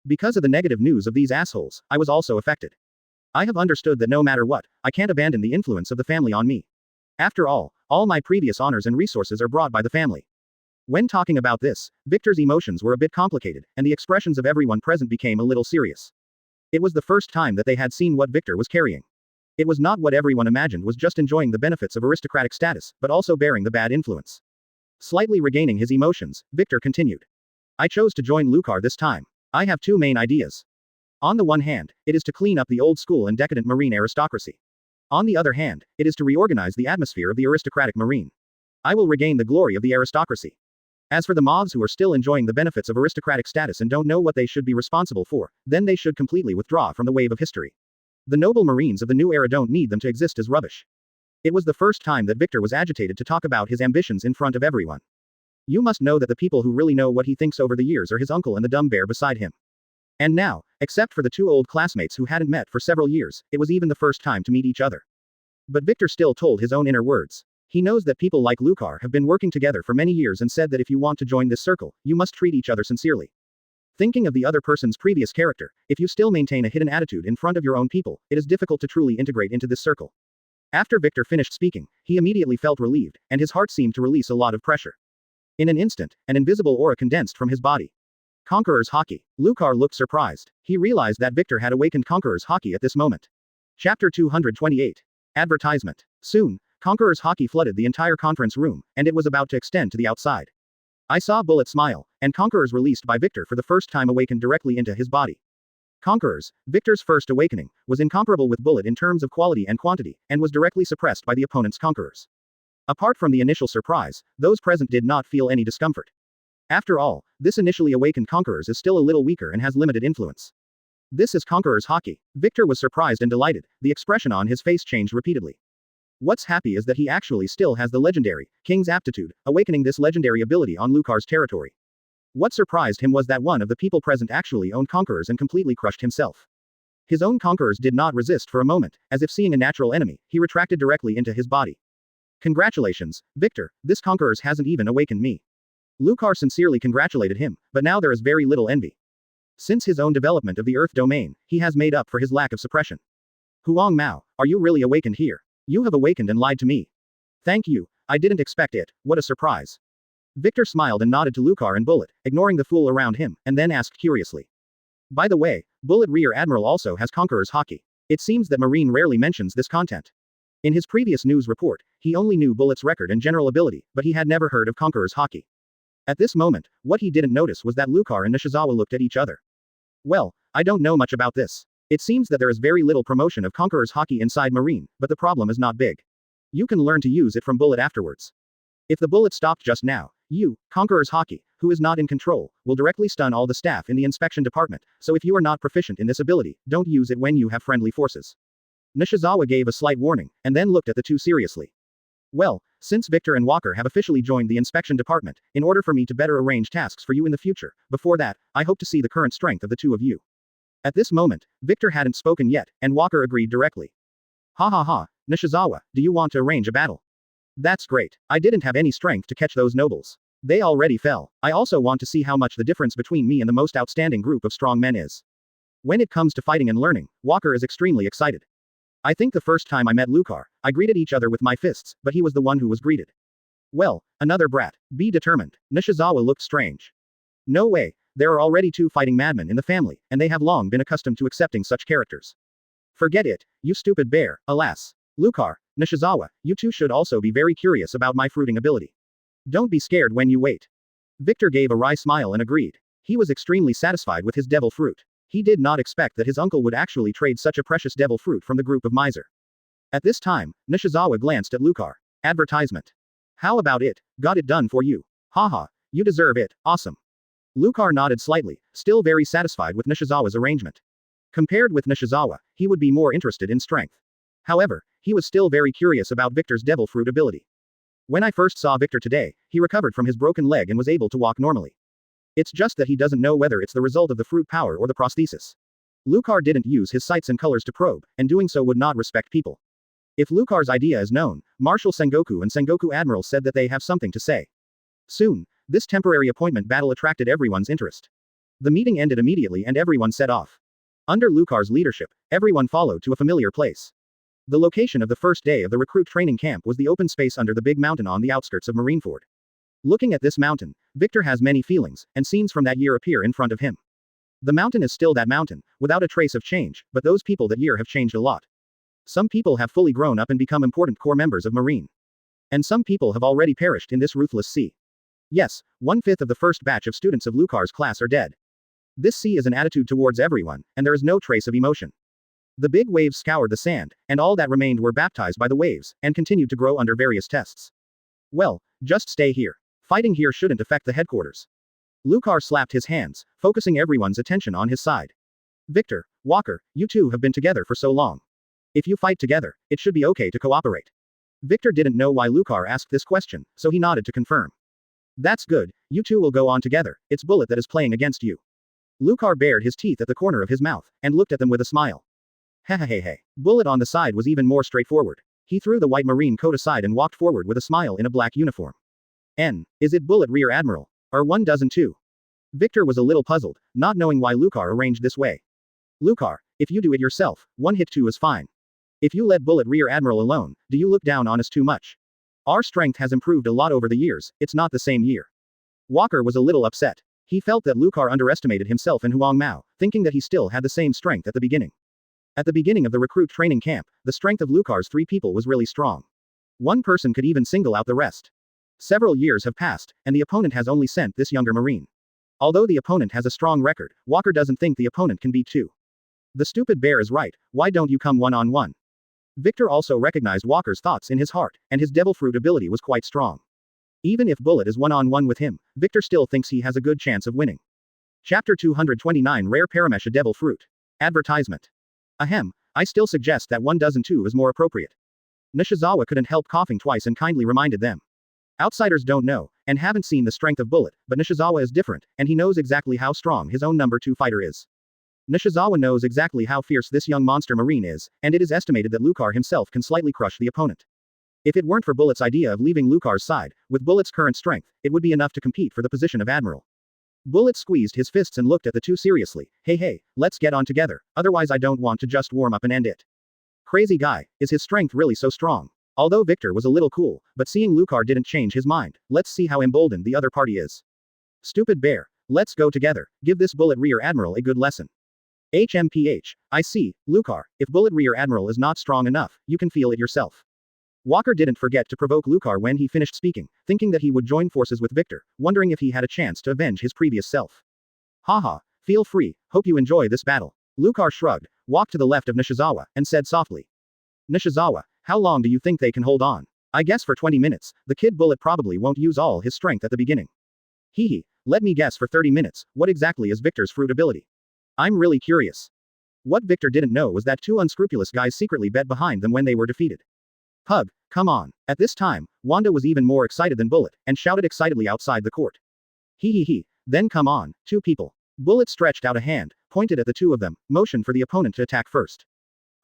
Because of the negative news of these assholes, I was also affected. I have understood that no matter what, I can't abandon the influence of the family on me. After all my previous honors and resources are brought by the family. When talking about this, Victor's emotions were a bit complicated, and the expressions of everyone present became a little serious. It was the first time that they had seen what Victor was carrying. It was not what everyone imagined was just enjoying the benefits of aristocratic status, but also bearing the bad influence. Slightly regaining his emotions, Victor continued. I chose to join Lucar this time. I have two main ideas. On the one hand, it is to clean up the old school and decadent Marine aristocracy. On the other hand, it is to reorganize the atmosphere of the aristocratic Marine. I will regain the glory of the aristocracy. As for the mobs who are still enjoying the benefits of aristocratic status and don't know what they should be responsible for, then they should completely withdraw from the wave of history. The noble Marines of the new era don't need them to exist as rubbish. It was the first time that Victor was agitated to talk about his ambitions in front of everyone. You must know that the people who really know what he thinks over the years are his uncle and the dumb bear beside him. And now, except for the two old classmates who hadn't met for several years, it was even the first time to meet each other. But Victor still told his own inner words. He knows that people like Lucar have been working together for many years and said that if you want to join this circle, you must treat each other sincerely. Thinking of the other person's previous character, if you still maintain a hidden attitude in front of your own people, it is difficult to truly integrate into this circle. After Victor finished speaking, he immediately felt relieved, and his heart seemed to release a lot of pressure. In an instant, an invisible aura condensed from his body. Conqueror's Haki. Lucar looked surprised. He realized that Victor had awakened Conqueror's Haki at this moment. Chapter 228. Advertisement. Soon, Conqueror's Haki flooded the entire conference room, and it was about to extend to the outside. I saw Bullet smile, and Conquerors released by Victor for the first time awakened directly into his body. Conquerors, Victor's first awakening, was incomparable with Bullet in terms of quality and quantity, and was directly suppressed by the opponent's Conquerors. Apart from the initial surprise, those present did not feel any discomfort. After all, this initially awakened Conquerors is still a little weaker and has limited influence. This is Conqueror's Haki. Victor was surprised and delighted, the expression on his face changed repeatedly. What's happy is that he actually still has the legendary, King's Aptitude, awakening this legendary ability on Lucar's territory. What surprised him was that one of the people present actually owned Conquerors and completely crushed himself. His own Conquerors did not resist for a moment, as if seeing a natural enemy, he retracted directly into his body. Congratulations, Victor, this Conquerors hasn't even awakened me. Lucar sincerely congratulated him, but now there is very little envy. Since his own development of the Earth domain, he has made up for his lack of suppression. Huang Mao, are you really awakened here? You have awakened and lied to me. Thank you, I didn't expect it, what a surprise. Victor smiled and nodded to Lucar and Bullet, ignoring the fool around him, and then asked curiously. By the way, Bullet Rear Admiral also has Conqueror's Haki. It seems that Marine rarely mentions this content. In his previous news report, he only knew Bullet's record and general ability, but he had never heard of Conqueror's Haki. At this moment, what he didn't notice was that Lucar and Nishizawa looked at each other. Well, I don't know much about this. It seems that there is very little promotion of Conqueror's Haki inside Marine, but the problem is not big. You can learn to use it from Bullet afterwards. If the bullet stopped just now, you, Conqueror's Haki, who is not in control, will directly stun all the staff in the inspection department, so if you are not proficient in this ability, don't use it when you have friendly forces. Nishizawa gave a slight warning, and then looked at the two seriously. Well, since Victor and Walker have officially joined the inspection department, in order for me to better arrange tasks for you in the future, before that, I hope to see the current strength of the two of you. At this moment, Victor hadn't spoken yet, and Walker agreed directly. Ha ha ha, Nishizawa, do you want to arrange a battle? That's great. I didn't have any strength to catch those nobles. They already fell. I also want to see how much the difference between me and the most outstanding group of strong men is. When it comes to fighting and learning, Walker is extremely excited. I think the first time I met Lucar, I greeted each other with my fists, but he was the one who was greeted. Well, another brat. Be determined. Nishizawa looked strange. No way. There are already two fighting madmen in the family, and they have long been accustomed to accepting such characters. Forget it, you stupid bear, alas. Lucar, Nishizawa, you two should also be very curious about my fruiting ability. Don't be scared when you wait. Victor gave a wry smile and agreed. He was extremely satisfied with his devil fruit. He did not expect that his uncle would actually trade such a precious devil fruit from the group of miser. At this time, Nishizawa glanced at Lucar. Advertisement. How about it? Got it done for you. Haha, you deserve it, awesome. Lucar nodded slightly, still very satisfied with Nishizawa's arrangement. Compared with Nishizawa, he would be more interested in strength. However, he was still very curious about Victor's devil fruit ability. When I first saw Victor today, he recovered from his broken leg and was able to walk normally. It's just that he doesn't know whether it's the result of the fruit power or the prosthesis. Lucar didn't use his sights and colors to probe, and doing so would not respect people. If Lucar's idea is known, Marshal Sengoku and Sengoku Admiral said that they have something to say. Soon, this temporary appointment battle attracted everyone's interest. The meeting ended immediately and everyone set off. Under Lucar's leadership, everyone followed to a familiar place. The location of the first day of the recruit training camp was the open space under the big mountain on the outskirts of Marineford. Looking at this mountain, Victor has many feelings, and scenes from that year appear in front of him. The mountain is still that mountain, without a trace of change, but those people that year have changed a lot. Some people have fully grown up and become important core members of Marine. And some people have already perished in this ruthless sea. Yes, 1/5 of the first batch of students of Lucar's class are dead. This sea is an attitude towards everyone, and there is no trace of emotion. The big waves scoured the sand, and all that remained were baptized by the waves, and continued to grow under various tests. Well, just stay here. Fighting here shouldn't affect the headquarters. Lucar slapped his hands, focusing everyone's attention on his side. Victor, Walker, you two have been together for so long. If you fight together, it should be okay to cooperate. Victor didn't know why Lucar asked this question, so he nodded to confirm. That's good, you two will go on together, it's Bullet that is playing against you. Lucar bared his teeth at the corner of his mouth, and looked at them with a smile. Hey. Bullet on the side was even more straightforward. He threw the white marine coat aside and walked forward with a smile in a black uniform. Is it Bullet Rear Admiral? Or 1 dozen 2? Victor was a little puzzled, not knowing why Lucar arranged this way. Lucar, if you do it yourself, 1 hit 2 is fine. If you let Bullet Rear Admiral alone, do you look down on us too much? Our strength has improved a lot over the years, it's not the same year. Walker was a little upset. He felt that Lucar underestimated himself and Huang Mao, thinking that he still had the same strength at the beginning. At the beginning of the recruit training camp, the strength of Lucar's 3 people was really strong. One person could even single out the rest. Several years have passed, and the opponent has only sent this younger marine. Although the opponent has a strong record, Walker doesn't think the opponent can beat 2. The stupid bear is right, why don't you come one-on-one? Victor also recognized Walker's thoughts in his heart, and his devil fruit ability was quite strong. Even if Bullet is one-on-one with him, Victor still thinks he has a good chance of winning. Chapter 229 Rare Paramesha Devil Fruit. Advertisement. Ahem, I still suggest that 1 dozen 2 is more appropriate. Nishizawa couldn't help coughing twice and kindly reminded them. Outsiders don't know, and haven't seen the strength of Bullet, but Nishizawa is different, and he knows exactly how strong his own number 2 fighter is. Nishizawa knows exactly how fierce this young monster marine is, and it is estimated that Lucar himself can slightly crush the opponent. If it weren't for Bullet's idea of leaving Lucar's side, with Bullet's current strength, it would be enough to compete for the position of Admiral. Bullet squeezed his fists and looked at the two seriously. Hey, let's get on together, otherwise I don't want to just warm up and end it. Crazy guy, is his strength really so strong? Although Victor was a little cool, but seeing Lucar didn't change his mind. Let's see how emboldened the other party is. Stupid bear, let's go together, give this Bullet Rear Admiral a good lesson. HMPH, I see, Lucar, if Bullet Rear Admiral is not strong enough, you can feel it yourself. Walker didn't forget to provoke Lucar when he finished speaking, thinking that he would join forces with Victor, wondering if he had a chance to avenge his previous self. Haha, feel free, hope you enjoy this battle. Lucar shrugged, walked to the left of Nishizawa, and said softly. Nishizawa, how long do you think they can hold on? I guess for 20 minutes, the kid Bullet probably won't use all his strength at the beginning. Hehe, let me guess for 30 minutes, what exactly is Victor's fruit ability? I'm really curious. What Victor didn't know was that 2 unscrupulous guys secretly bet behind them when they were defeated. Pug, come on. At this time, Wanda was even more excited than Bullet, and shouted excitedly outside the court. Then come on, 2 people. Bullet stretched out a hand, pointed at the 2 of them, motioned for the opponent to attack first.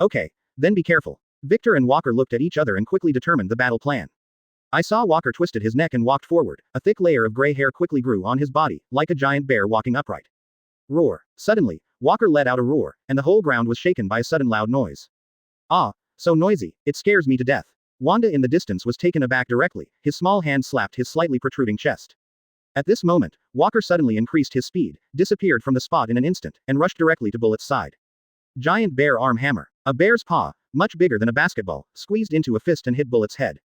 Okay, then be careful. Victor and Walker looked at each other and quickly determined the battle plan. I saw Walker twisted his neck and walked forward, a thick layer of gray hair quickly grew on his body, like a giant bear walking upright. Roar. Suddenly, Walker let out a roar, and the whole ground was shaken by a sudden loud noise. Ah, so noisy, it scares me to death. Wanda in the distance was taken aback directly, his small hand slapped his slightly protruding chest. At this moment, Walker suddenly increased his speed, disappeared from the spot in an instant, and rushed directly to Bullet's side. Giant bear arm hammer. A bear's paw, much bigger than a basketball, squeezed into a fist and hit Bullet's head.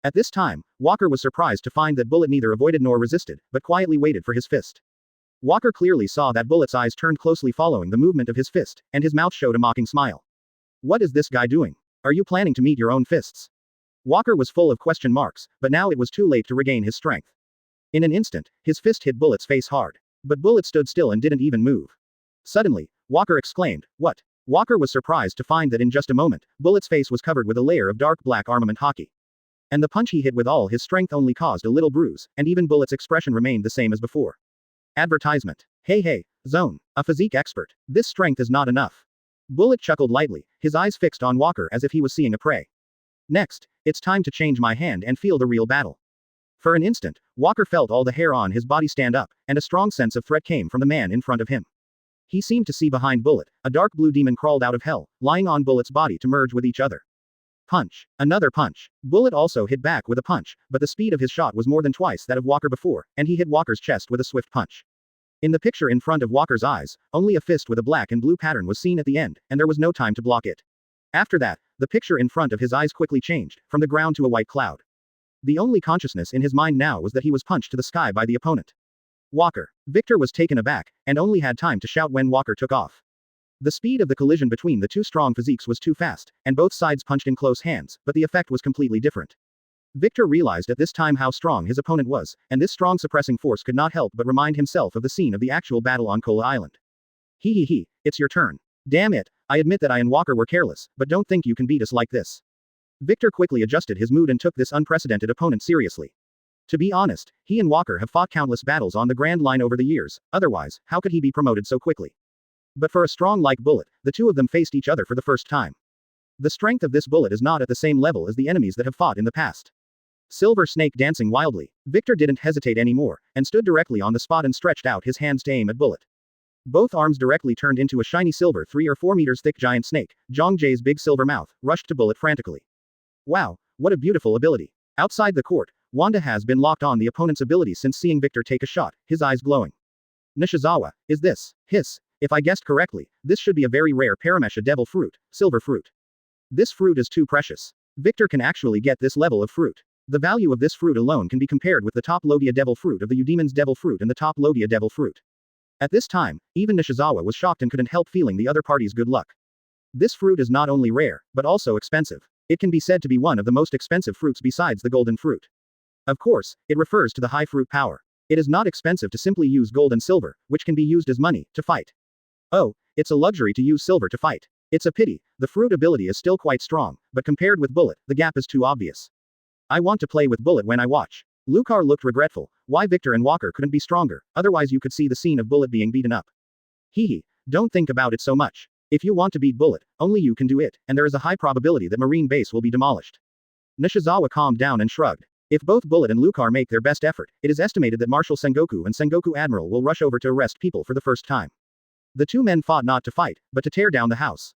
At this time, Walker was surprised to find that Bullet neither avoided nor resisted, but quietly waited for his fist. Walker clearly saw that Bullet's eyes turned closely following the movement of his fist, and his mouth showed a mocking smile. What is this guy doing? Are you planning to meet your own fists? Walker was full of question marks, but now it was too late to regain his strength. In an instant, his fist hit Bullet's face hard. But Bullet stood still and didn't even move. Suddenly, Walker exclaimed, "What?" Walker was surprised to find that in just a moment, Bullet's face was covered with a layer of dark black armament hockey. And the punch he hit with all his strength only caused a little bruise, and even Bullet's expression remained the same as before. Advertisement. Hey, Zone, a physique expert. This strength is not enough. Bullet chuckled lightly, his eyes fixed on Walker as if he was seeing a prey. Next, it's time to change my hand and feel the real battle. For an instant, Walker felt all the hair on his body stand up, and a strong sense of threat came from the man in front of him. He seemed to see behind Bullet, a dark blue demon crawled out of hell, lying on Bullet's body to merge with each other. Punch. Another punch. Bullet also hit back with a punch, but the speed of his shot was more than twice that of Walker before, and he hit Walker's chest with a swift punch. In the picture in front of Walker's eyes, only a fist with a black and blue pattern was seen at the end, and there was no time to block it. After that, the picture in front of his eyes quickly changed, from the ground to a white cloud. The only consciousness in his mind now was that he was punched to the sky by the opponent. Walker. Victor was taken aback, and only had time to shout when Walker took off. The speed of the collision between the two strong physiques was too fast, and both sides punched in close hands, but the effect was completely different. Victor realized at this time how strong his opponent was, and this strong suppressing force could not help but remind himself of the scene of the actual battle on Kola Island. He, it's your turn. Damn it, I admit that I and Walker were careless, but don't think you can beat us like this. Victor quickly adjusted his mood and took this unprecedented opponent seriously. To be honest, he and Walker have fought countless battles on the Grand Line over the years, otherwise, how could he be promoted so quickly? But for a strong like bullet, the two of them faced each other for the first time. The strength of this bullet is not at the same level as the enemies that have fought in the past. Silver Snake dancing wildly, Victor didn't hesitate anymore, and stood directly on the spot and stretched out his hands to aim at bullet. Both arms directly turned into a shiny silver 3 or 4 meters thick giant snake. Zhang Jie's big silver mouth rushed to bullet frantically. Wow, what a beautiful ability. Outside the court, Wanda has been locked on the opponent's ability since seeing Victor take a shot, his eyes glowing. Nishizawa, is this? Hiss. If I guessed correctly, this should be a very rare Paramesha devil fruit, silver fruit. This fruit is too precious. Victor can actually get this level of fruit. The value of this fruit alone can be compared with the top Logia devil fruit of the Eudemon's devil fruit and the top Logia devil fruit. At this time, even Nishizawa was shocked and couldn't help feeling the other party's good luck. This fruit is not only rare, but also expensive. It can be said to be one of the most expensive fruits besides the golden fruit. Of course, it refers to the high fruit power. It is not expensive to simply use gold and silver, which can be used as money, to fight. Oh, it's a luxury to use silver to fight. It's a pity, the fruit ability is still quite strong, but compared with bullet, the gap is too obvious. I want to play with bullet when I watch. Lucar looked regretful. Why Victor and Walker couldn't be stronger, otherwise you could see the scene of bullet being beaten up. Don't think about it so much. If you want to beat bullet, only you can do it, and there is a high probability that Marine base will be demolished. Nishizawa calmed down and shrugged. If both Bullet and Lucar make their best effort, it is estimated that Marshal Sengoku and Sengoku Admiral will rush over to arrest people for the first time. The two men fought not to fight, but to tear down the house.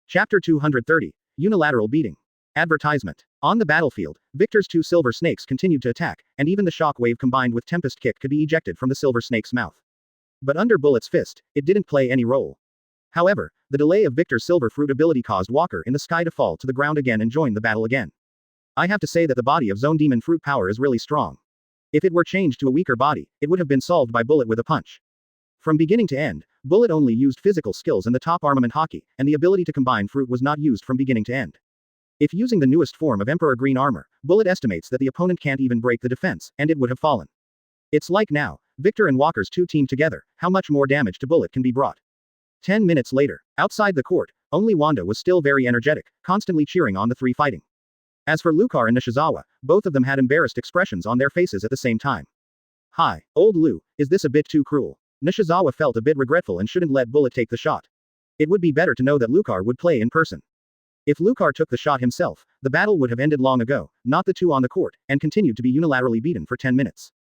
Chapter 230. Unilateral Beating. Advertisement. On the battlefield, Victor's two silver snakes continued to attack, and even the shock wave combined with Tempest Kick could be ejected from the silver snake's mouth. But under Bullet's fist, it didn't play any role. However, the delay of Victor's silver fruit ability caused Walker in the sky to fall to the ground again and join the battle again. I have to say that the body of Zone Demon fruit power is really strong. If it were changed to a weaker body, it would have been solved by Bullet with a punch. From beginning to end, Bullet only used physical skills and the top armament hockey, and the ability to combine fruit was not used from beginning to end. If using the newest form of Emperor Green Armor, Bullet estimates that the opponent can't even break the defense, and it would have fallen. It's like now, Victor and Walker's two team together, how much more damage to Bullet can be brought. 10 minutes later, outside the court, only Wanda was still very energetic, constantly cheering on the three fighting. As for Lucar and Nishizawa, both of them had embarrassed expressions on their faces at the same time. Hi, old Lu, is this a bit too cruel? Nishizawa felt a bit regretful and shouldn't let Bullet take the shot. It would be better to know that Lucar would play in person. If Lucar took the shot himself, the battle would have ended long ago, not the two on the court, and continued to be unilaterally beaten for 10 minutes.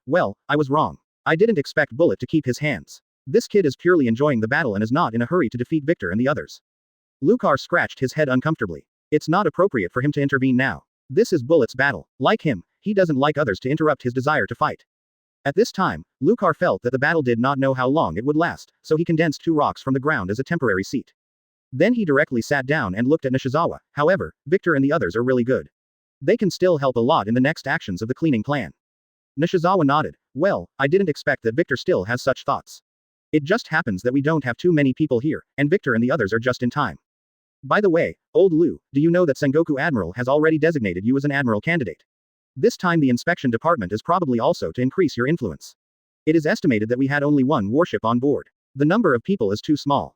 Well, I was wrong. I didn't expect Bullet to keep his hands. This kid is purely enjoying the battle and is not in a hurry to defeat Victor and the others. Lucar scratched his head uncomfortably. It's not appropriate for him to intervene now. This is Bullet's battle. Like him, he doesn't like others to interrupt his desire to fight. At this time, Lucar felt that the battle did not know how long it would last, so he condensed two rocks from the ground as a temporary seat. Then he directly sat down and looked at Nishizawa. However, Victor and the others are really good. They can still help a lot in the next actions of the cleaning plan. Nishizawa nodded. Well, I didn't expect that Victor still has such thoughts. It just happens that we don't have too many people here, and Victor and the others are just in time. By the way, old Lu, do you know that Sengoku Admiral has already designated you as an admiral candidate? This time the inspection department is probably also to increase your influence. It is estimated that we had only one warship on board. The number of people is too small.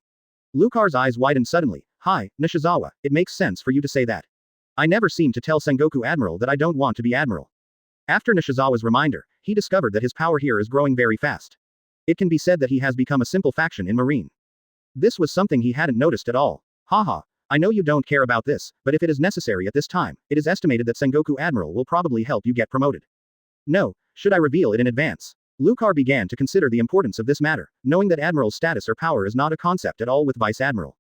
Lucar's eyes widened suddenly. Hi, Nishizawa, it makes sense for you to say that. I never seem to tell Sengoku Admiral that I don't want to be admiral. After Nishizawa's reminder, he discovered that his power here is growing very fast. It can be said that he has become a simple faction in Marine. This was something he hadn't noticed at all. Haha, I know you don't care about this, but if it is necessary at this time, it is estimated that Sengoku Admiral will probably help you get promoted. No, should I reveal it in advance? Lucar began to consider the importance of this matter, knowing that Admiral's status or power is not a concept at all with Vice Admiral.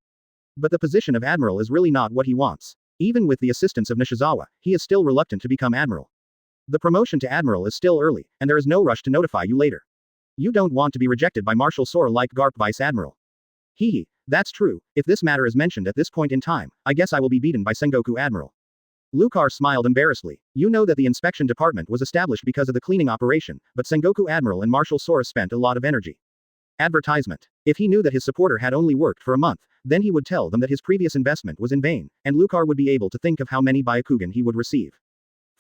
But the position of Admiral is really not what he wants. Even with the assistance of Nishizawa, he is still reluctant to become Admiral. The promotion to Admiral is still early, and there is no rush to notify you later. You don't want to be rejected by Marshal Sora like Garp Vice Admiral. That's true, if this matter is mentioned at this point in time, I guess I will be beaten by Sengoku Admiral. Lucar smiled embarrassedly. You know that the inspection department was established because of the cleaning operation, but Sengoku Admiral and Marshal Sora spent a lot of energy. Advertisement. If he knew that his supporter had only worked for a month, then he would tell them that his previous investment was in vain, and Lucar would be able to think of how many Byakugan he would receive.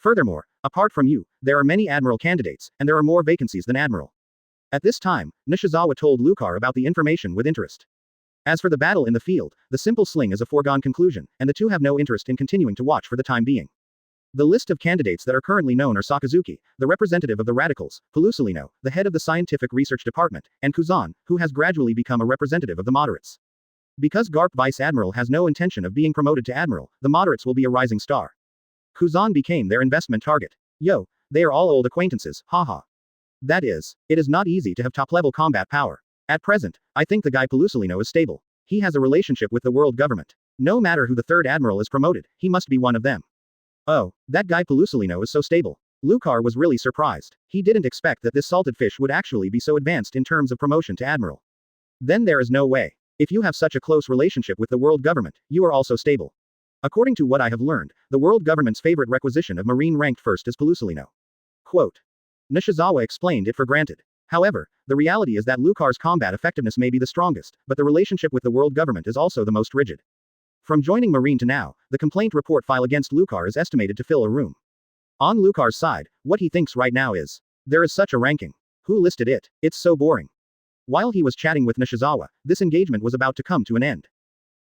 Furthermore, apart from you, there are many Admiral candidates, and there are more vacancies than Admiral. At this time, Nishizawa told Lucar about the information with interest. As for the battle in the field, the simple sling is a foregone conclusion, and the two have no interest in continuing to watch for the time being. The list of candidates that are currently known are Sakazuki, the representative of the Radicals, Pelusolino, the head of the Scientific Research Department, and Kuzan, who has gradually become a representative of the moderates. Because Garp Vice Admiral has no intention of being promoted to Admiral, the moderates will be a rising star. Kuzan became their investment target. Yo, they are all old acquaintances, haha. That is, it is not easy to have top-level combat power. At present, I think the guy Pelusolino is stable. He has a relationship with the world government. No matter who the third admiral is promoted, he must be one of them. Oh, that guy Pelusolino is so stable. Lucar was really surprised. He didn't expect that this salted fish would actually be so advanced in terms of promotion to admiral. Then there is no way. If you have such a close relationship with the world government, you are also stable. According to what I have learned, the world government's favorite requisition of Marine ranked first is Pelusolino. Quote. Nishizawa explained it for granted. However, the reality is that Lucar's combat effectiveness may be the strongest, but the relationship with the world government is also the most rigid. From joining Marine to now, the complaint report file against Lucar is estimated to fill a room. On Lucar's side, what he thinks right now is, there is such a ranking. Who listed it? It's so boring. While he was chatting with Nishizawa, this engagement was about to come to an end.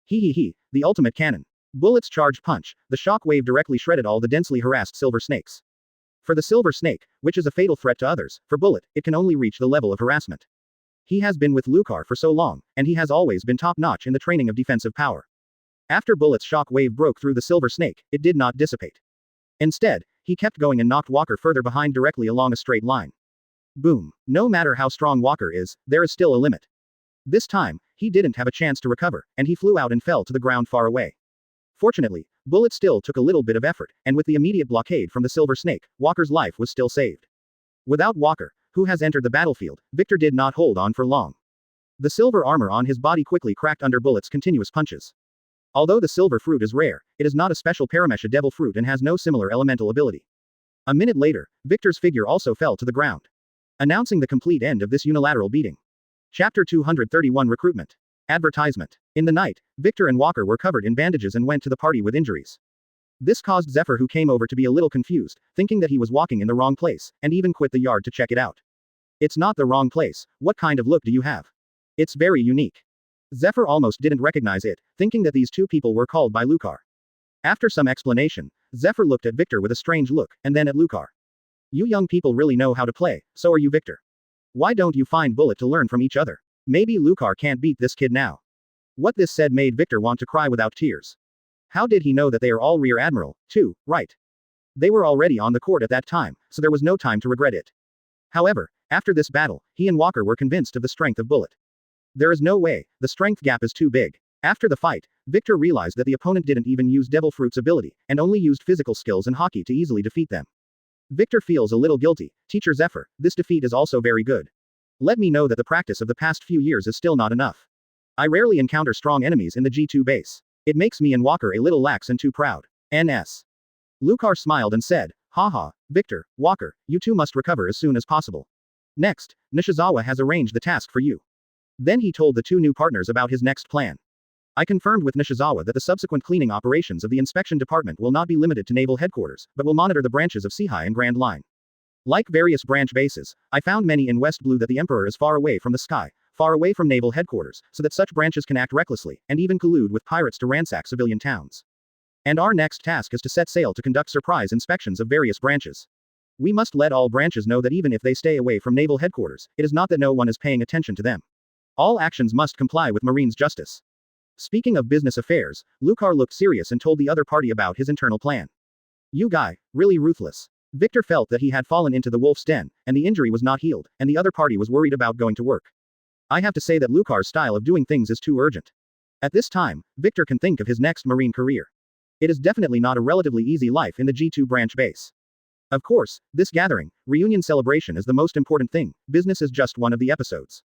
The ultimate cannon. Bullets charged punch, the shock wave directly shredded all the densely harassed silver snakes. For the silver snake, which is a fatal threat to others, for Bullet, it can only reach the level of harassment. He has been with Lucar for so long, and he has always been top-notch in the training of defensive power. After Bullet's shock wave broke through the silver snake, it did not dissipate. Instead, he kept going and knocked Walker further behind directly along a straight line. Boom. No matter how strong Walker is, there is still a limit. This time, he didn't have a chance to recover, and he flew out and fell to the ground far away. Fortunately, Bullet still took a little bit of effort, and with the immediate blockade from the silver snake, Walker's life was still saved. Without Walker, who has entered the battlefield, Victor did not hold on for long. The silver armor on his body quickly cracked under Bullet's continuous punches. Although the silver fruit is rare, it is not a special Paramesha devil fruit and has no similar elemental ability. A minute later, Victor's figure also fell to the ground, announcing the complete end of this unilateral beating. Chapter 231 Recruitment. Advertisement. In the night, Victor and Walker were covered in bandages and went to the party with injuries. This caused Zephyr, who came over, to be a little confused, thinking that he was walking in the wrong place, and even quit the yard to check it out. It's not the wrong place. What kind of look do you have? It's very unique. Zephyr almost didn't recognize it, thinking that these two people were called by Lucar. After some explanation, Zephyr looked at Victor with a strange look, and then at Lucar. You young people really know how to play, so are you, Victor. Why don't you find Bullet to learn from each other? Maybe Lucar can't beat this kid now. What this said made Victor want to cry without tears. How did he know that they are all Rear Admiral, too, right? They were already on the court at that time, so there was no time to regret it. However, after this battle, he and Walker were convinced of the strength of Bullet. There is no way, the strength gap is too big. After the fight, Victor realized that the opponent didn't even use Devil Fruit's ability, and only used physical skills and hockey to easily defeat them. Victor feels a little guilty. Teacher Zephyr, this defeat is also very good. Let me know that the practice of the past few years is still not enough. I rarely encounter strong enemies in the G2 base. It makes me and Walker a little lax and too proud. NS. Lucar smiled and said, haha, Victor, Walker, you two must recover as soon as possible. Next, Nishizawa has arranged the task for you. Then he told the two new partners about his next plan. I confirmed with Nishizawa that the subsequent cleaning operations of the inspection department will not be limited to naval headquarters, but will monitor the branches of Seahai and Grand Line. Like various branch bases, I found many in West Blue that the Emperor is far away from the sky, far away from naval headquarters, so that such branches can act recklessly, and even collude with pirates to ransack civilian towns. And our next task is to set sail to conduct surprise inspections of various branches. We must let all branches know that even if they stay away from naval headquarters, it is not that no one is paying attention to them. All actions must comply with Marine's justice. Speaking of business affairs, Lucar looked serious and told the other party about his internal plan. You guy, really ruthless. Victor felt that he had fallen into the wolf's den, and the injury was not healed, and the other party was worried about going to work. I have to say that Lucar's style of doing things is too urgent. At this time, Victor can think of his next Marine career. It is definitely not a relatively easy life in the G2 branch base. Of course, this gathering, reunion celebration is the most important thing, business is just one of the episodes.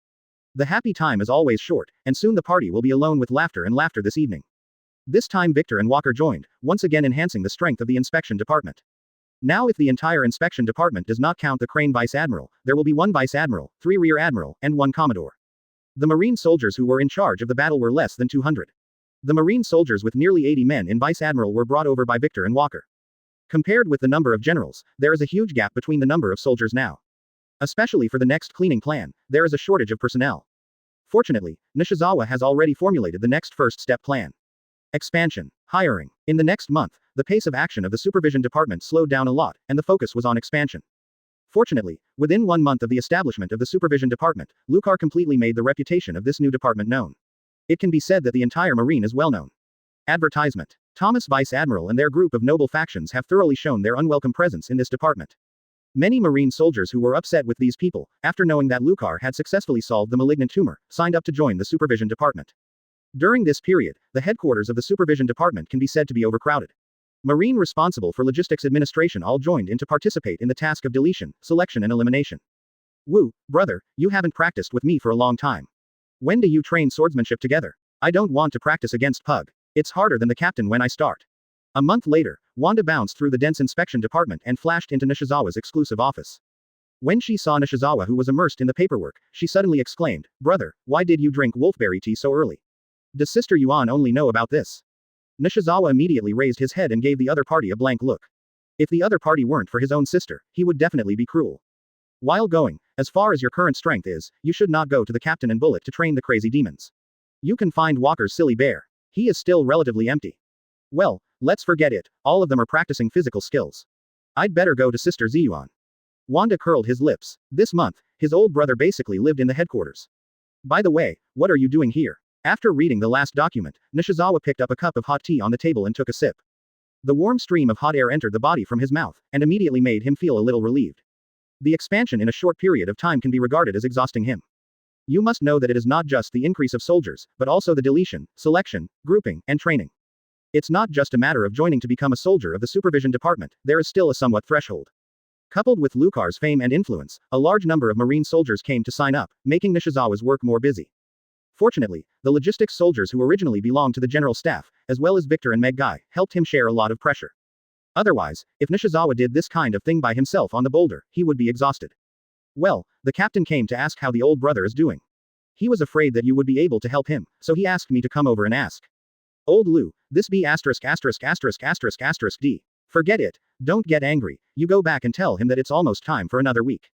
The happy time is always short, and soon the party will be alone with laughter and laughter this evening. This time Victor and Walker joined, once again enhancing the strength of the inspection department. Now if the entire inspection department does not count the Crane Vice Admiral, there will be 1 Vice Admiral, 3 Rear Admiral, and 1 Commodore. The Marine soldiers who were in charge of the battle were less than 200. The Marine soldiers with nearly 80 men in Vice Admiral were brought over by Victor and Walker. Compared with the number of generals, there is a huge gap between the number of soldiers now. Especially for the next cleaning plan, there is a shortage of personnel. Fortunately, Nishizawa has already formulated the next first step plan. Expansion. Hiring. In the next month, the pace of action of the supervision department slowed down a lot, and the focus was on expansion. Fortunately, within 1 month of the establishment of the supervision department, Lucar completely made the reputation of this new department known. It can be said that the entire Marine is well known. Advertisement. Thomas Vice Admiral and their group of noble factions have thoroughly shown their unwelcome presence in this department. Many Marine soldiers who were upset with these people, after knowing that Lucar had successfully solved the malignant tumor, signed up to join the supervision department. During this period, the headquarters of the supervision department can be said to be overcrowded. Marine responsible for logistics administration all joined in to participate in the task of deletion, selection and elimination. Woo, brother, you haven't practiced with me for a long time. When do you train swordsmanship together? I don't want to practice against Pug. It's harder than the captain when I start. A month later, Wanda bounced through the dense inspection department and flashed into Nishizawa's exclusive office. When she saw Nishizawa who was immersed in the paperwork, she suddenly exclaimed, "Brother, why did you drink wolfberry tea so early? Does Sister Yuan only know about this?" Nishizawa immediately raised his head and gave the other party a blank look. If the other party weren't for his own sister, he would definitely be cruel. While going, as far as your current strength is, you should not go to the captain and bullet to train the crazy demons. You can find Walker's silly bear. He is still relatively empty. Well, let's forget it, all of them are practicing physical skills. I'd better go to Sister Ziyuan. Wanda curled his lips. This month, his old brother basically lived in the headquarters. By the way, what are you doing here? After reading the last document, Nishizawa picked up a cup of hot tea on the table and took a sip. The warm stream of hot air entered the body from his mouth, and immediately made him feel a little relieved. The expansion in a short period of time can be regarded as exhausting him. You must know that it is not just the increase of soldiers, but also the deletion, selection, grouping, and training. It's not just a matter of joining to become a soldier of the supervision department, there is still a somewhat threshold. Coupled with Lucar's fame and influence, a large number of Marine soldiers came to sign up, making Nishizawa's work more busy. Fortunately, the logistics soldiers who originally belonged to the general staff, as well as Victor and Meggai, helped him share a lot of pressure. Otherwise, if Nishizawa did this kind of thing by himself on the Boulder, he would be exhausted. Well, the captain came to ask how the old brother is doing. He was afraid that you would be able to help him, so he asked me to come over and ask. Old Lu, this be asterisk asterisk asterisk asterisk asterisk D. Forget it, don't get angry, you go back and tell him that it's almost time for another week.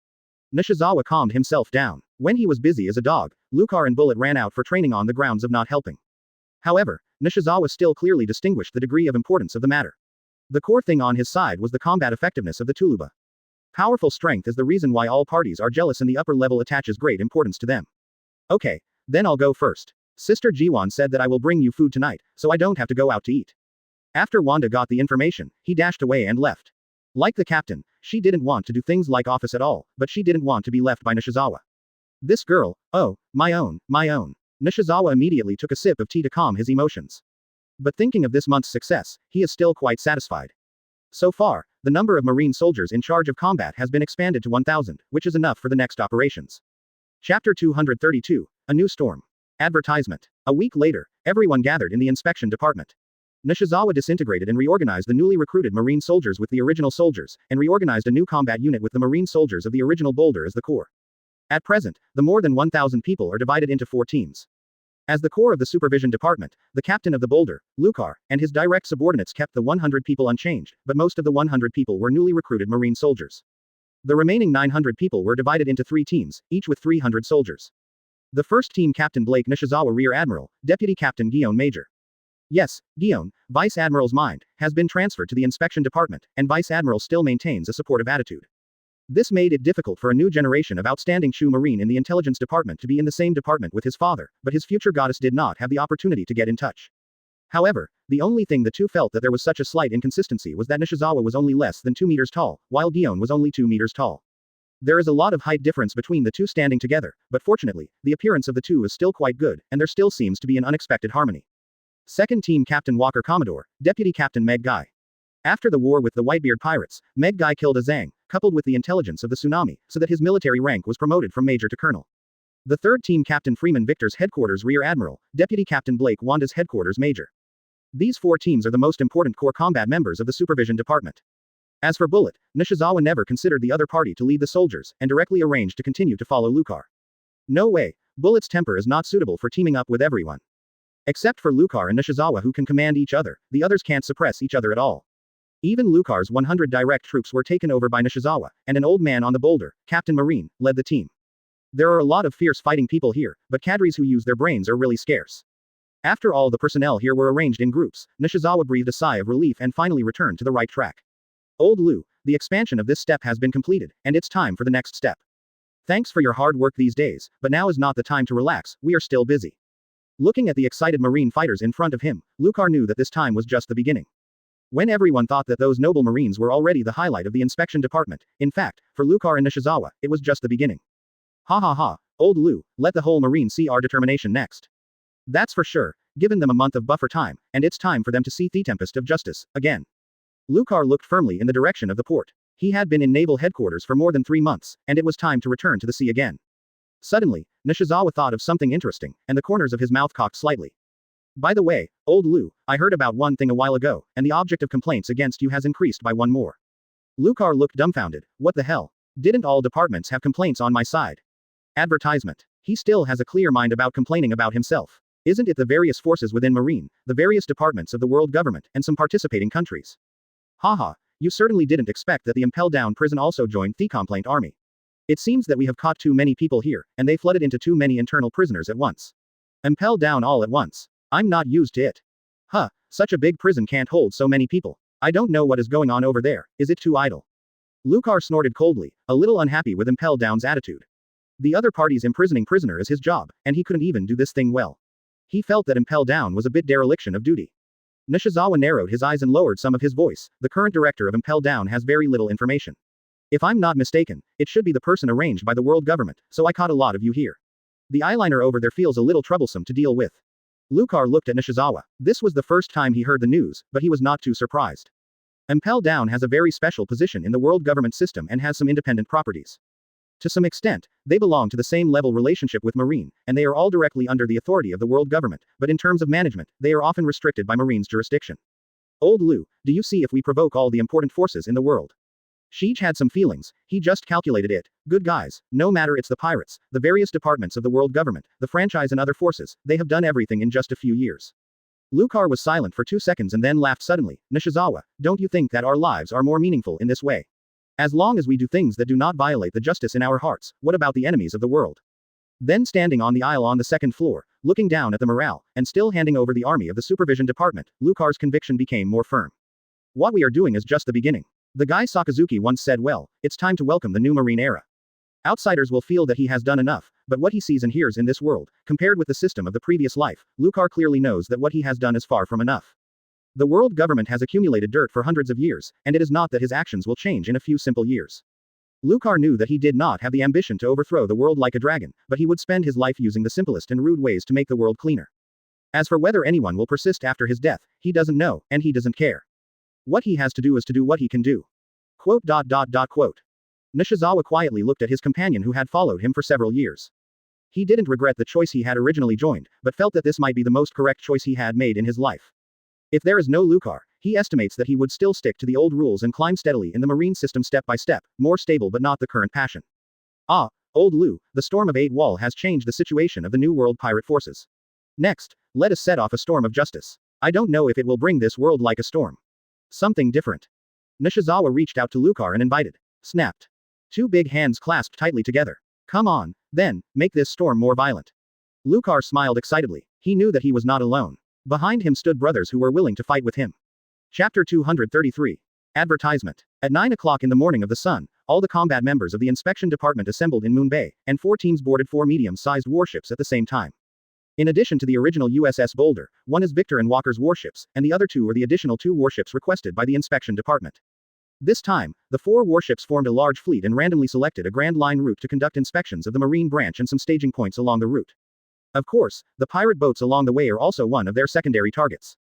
Nishizawa calmed himself down. When he was busy as a dog, Lucar and Bullet ran out for training on the grounds of not helping. However, Nishizawa still clearly distinguished the degree of importance of the matter. The core thing on his side was the combat effectiveness of the Tuluba. Powerful strength is the reason why all parties are jealous and the upper level attaches great importance to them. Okay, then I'll go first. Sister Jiwan said that I will bring you food tonight, so I don't have to go out to eat. After Wanda got the information, he dashed away and left. Like the captain, she didn't want to do things like office at all, but she didn't want to be left by Nishizawa. This girl, oh, my own, my own. Nishizawa immediately took a sip of tea to calm his emotions. But thinking of this month's success, he is still quite satisfied. So far, the number of Marine soldiers in charge of combat has been expanded to 1,000, which is enough for the next operations. Chapter 232, A New Storm. Advertisement. A week later, everyone gathered in the inspection department. Nishizawa disintegrated and reorganized the newly recruited Marine soldiers with the original soldiers, and reorganized a new combat unit with the Marine soldiers of the original Boulder as the core. At present, the more than 1,000 people are divided into 4 teams. As the core of the supervision department, the captain of the Boulder, Lucar, and his direct subordinates kept the 100 people unchanged, but most of the 100 people were newly recruited Marine soldiers. The remaining 900 people were divided into 3 teams, each with 300 soldiers. The first team Captain Blake Nishizawa Rear Admiral, Deputy Captain Guion Major. Yes, Guion, Vice Admiral's mind, has been transferred to the inspection department, and Vice Admiral still maintains a supportive attitude. This made it difficult for a new generation of outstanding Shu Marine in the intelligence department to be in the same department with his father, but his future goddess did not have the opportunity to get in touch. However, the only thing the two felt that there was such a slight inconsistency was that Nishizawa was only less than 2 meters tall, while Guion was only 2 meters tall. There is a lot of height difference between the two standing together, but fortunately, the appearance of the two is still quite good, and there still seems to be an unexpected harmony. Second Team Captain Walker Commodore, Deputy Captain Meggai. After the war with the Whitebeard pirates, Meggai killed a Zhang, coupled with the intelligence of the tsunami, so that his military rank was promoted from Major to Colonel. The third Team Captain Freeman Victor's headquarters Rear Admiral, Deputy Captain Blake Wanda's headquarters Major. These 4 teams are the most important core combat members of the supervision department. As for Bullet, Nishizawa never considered the other party to lead the soldiers, and directly arranged to continue to follow Lucar. No way, Bullet's temper is not suitable for teaming up with everyone. Except for Lucar and Nishizawa who can command each other, the others can't suppress each other at all. Even Lucar's 100 direct troops were taken over by Nishizawa, and an old man on the Boulder, Captain Marine, led the team. There are a lot of fierce fighting people here, but cadres who use their brains are really scarce. After all the personnel here were arranged in groups, Nishizawa breathed a sigh of relief and finally returned to the right track. Old Lu, the expansion of this step has been completed, and it's time for the next step. Thanks for your hard work these days, but now is not the time to relax, we are still busy. Looking at the excited marine fighters in front of him, Lucar knew that this time was just the beginning. When everyone thought that those noble marines were already the highlight of the inspection department, in fact, for Lucar and Nishizawa, it was just the beginning. Ha ha ha, old Lu, let the whole marine see our determination next. That's for sure, given them a month of buffer time, and it's time for them to see the tempest of justice, again. Lucar looked firmly in the direction of the port. He had been in naval headquarters for more than 3 months, and it was time to return to the sea again. Suddenly, Nishizawa thought of something interesting, and the corners of his mouth cocked slightly. By the way, old Lu, I heard about one thing a while ago, and the object of complaints against you has increased by one more. Lucar looked dumbfounded. What the hell? Didn't all departments have complaints on my side? Advertisement. He still has a clear mind about complaining about himself. Isn't it the various forces within Marine, the various departments of the world government, and some participating countries? Haha, you certainly didn't expect that the impelled down prison also joined the complaint army. It seems that we have caught too many people here, and they flooded into too many internal prisoners at once. Impelled down all at once. I'm not used to it. Huh, such a big prison can't hold so many people. I don't know what is going on over there, is it too idle? Lucar snorted coldly, a little unhappy with impelled down's attitude. The other party's imprisoning prisoner is his job, and he couldn't even do this thing well. He felt that impelled down was a bit dereliction of duty. Nishizawa narrowed his eyes and lowered some of his voice. The current director of impelled down has very little information. If I'm not mistaken, it should be the person arranged by the world government, so I caught a lot of you here. The eyeliner over there feels a little troublesome to deal with. Lucar looked at Nishizawa. This was the first time he heard the news, but he was not too surprised. Impelled down has a very special position in the world government system and has some independent properties. To some extent, they belong to the same level relationship with Marine, and they are all directly under the authority of the world government, but in terms of management, they are often restricted by Marine's jurisdiction. Old Lu, do you see if we provoke all the important forces in the world? Sheej had some feelings, he just calculated it. Good guys, no matter it's the pirates, the various departments of the world government, the franchise and other forces, they have done everything in just a few years. Lucar was silent for 2 seconds and then laughed suddenly. Nishizawa, don't you think that our lives are more meaningful in this way? As long as we do things that do not violate the justice in our hearts, what about the enemies of the world? Then standing on the aisle on the second floor, looking down at the morale, and still handing over the army of the supervision department, Lucar's conviction became more firm. What we are doing is just the beginning. The guy Sakazuki once said well, it's time to welcome the new Marine era. Outsiders will feel that he has done enough, but what he sees and hears in this world, compared with the system of the previous life, Lucar clearly knows that what he has done is far from enough. The world government has accumulated dirt for hundreds of years, and it is not that his actions will change in a few simple years. Lucar knew that he did not have the ambition to overthrow the world like a dragon, but he would spend his life using the simplest and rude ways to make the world cleaner. As for whether anyone will persist after his death, he doesn't know, and he doesn't care. What he has to do is to do what he can do. Quote. Nishizawa quietly looked at his companion who had followed him for several years. He didn't regret the choice he had originally joined, but felt that this might be the most correct choice he had made in his life. If there is no Lucar, he estimates that he would still stick to the old rules and climb steadily in the marine system step by step, more stable but not the current passion. Ah, old Lu, the storm of 8 Wall has changed the situation of the new world pirate forces. Next, let us set off a storm of justice. I don't know if it will bring this world like a storm. Something different. Nishizawa reached out to Lucar and invited. Snapped. 2 big hands clasped tightly together. Come on, then, make this storm more violent. Lucar smiled excitedly. He knew that he was not alone. Behind him stood brothers who were willing to fight with him. Chapter 233. Advertisement. At 9 o'clock in the morning of the sun, all the combat members of the inspection department assembled in Moon Bay, and 4 teams boarded 4 medium-sized warships at the same time. In addition to the original USS Boulder, one is Victor and Walker's warships, and the other 2 are the additional 2 warships requested by the inspection department. This time, the 4 warships formed a large fleet and randomly selected a Grand Line route to conduct inspections of the Marine branch and some staging points along the route. Of course, the pirate boats along the way are also one of their secondary targets.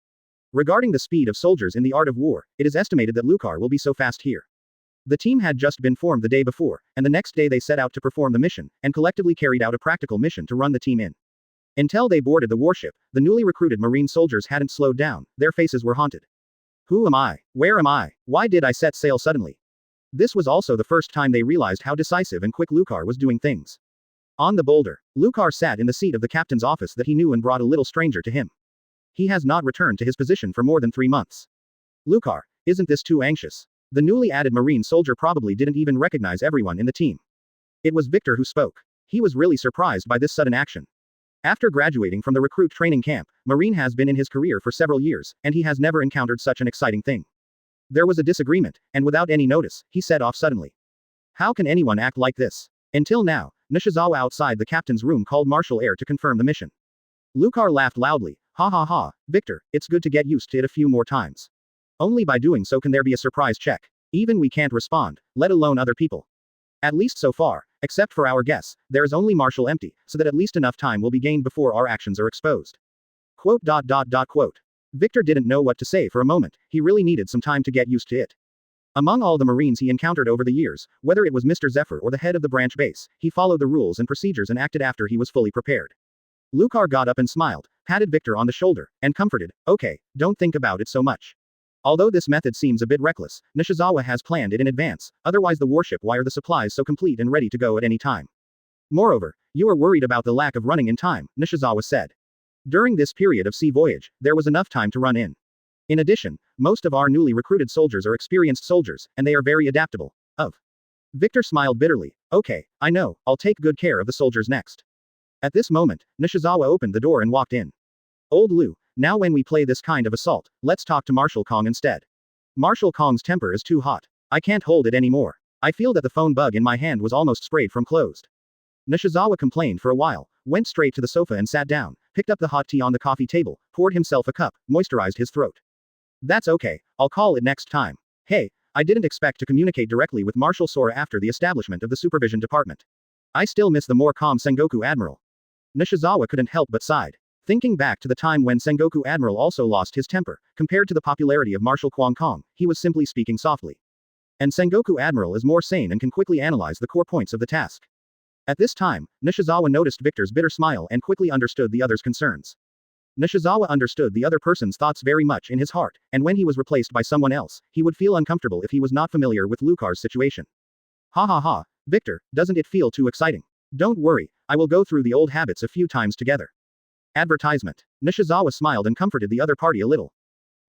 Regarding the speed of soldiers in the art of war, it is estimated that Lucar will be so fast here. The team had just been formed the day before, and the next day they set out to perform the mission, and collectively carried out a practical mission to run the team in. Until they boarded the warship, the newly recruited Marine soldiers hadn't slowed down, their faces were haunted. Who am I? Where am I? Why did I set sail suddenly? This was also the first time they realized how decisive and quick Lucar was doing things. On the Boulder, Lucar sat in the seat of the captain's office that he knew and brought a little stranger to him. He has not returned to his position for more than 3 months. Lucar, isn't this too anxious? The newly added Marine soldier probably didn't even recognize everyone in the team. It was Victor who spoke. He was really surprised by this sudden action. After graduating from the recruit training camp, Marine has been in his career for several years, and he has never encountered such an exciting thing. There was a disagreement, and without any notice, he set off suddenly. How can anyone act like this? Until now, Nishizawa outside the captain's room called Marshal Air to confirm the mission. Lucar laughed loudly. Ha ha ha, Victor, it's good to get used to it a few more times. Only by doing so can there be a surprise check. Even we can't respond, let alone other people. At least so far, except for our guess, there is only Marshal empty, so that at least enough time will be gained before our actions are exposed. Quote. Victor didn't know what to say for a moment, he really needed some time to get used to it. Among all the Marines he encountered over the years, whether it was Mr. Zephyr or the head of the branch base, he followed the rules and procedures and acted after he was fully prepared. Lucar got up and smiled, patted Victor on the shoulder, and comforted, okay, don't think about it so much. Although this method seems a bit reckless, Nishizawa has planned it in advance, otherwise the warship why are the supplies so complete and ready to go at any time. Moreover, you are worried about the lack of running in time, Nishizawa said. During this period of sea voyage, there was enough time to run in. In addition, most of our newly recruited soldiers are experienced soldiers, and they are very adaptable. Victor smiled bitterly, okay, I know, I'll take good care of the soldiers next. At this moment, Nishizawa opened the door and walked in. Old Lu, now when we play this kind of assault, let's talk to Marshal Kong instead. Marshal Kong's temper is too hot. I can't hold it anymore. I feel that the phone bug in my hand was almost sprayed from closed. Nishizawa complained for a while, went straight to the sofa and sat down, picked up the hot tea on the coffee table, poured himself a cup, moisturized his throat. That's okay, I'll call it next time. Hey, I didn't expect to communicate directly with Marshal Sora after the establishment of the supervision department. I still miss the more calm Sengoku Admiral. Nishizawa couldn't help but sighed. Thinking back to the time when Sengoku Admiral also lost his temper, compared to the popularity of Marshal Kwang Kong, he was simply speaking softly. And Sengoku Admiral is more sane and can quickly analyze the core points of the task. At this time, Nishizawa noticed Victor's bitter smile and quickly understood the other's concerns. Nishizawa understood the other person's thoughts very much in his heart, and when he was replaced by someone else, he would feel uncomfortable if he was not familiar with Lucar's situation. Ha ha ha, Victor, doesn't it feel too exciting? Don't worry, I will go through the old habits a few times together. Advertisement. Nishizawa smiled and comforted the other party a little.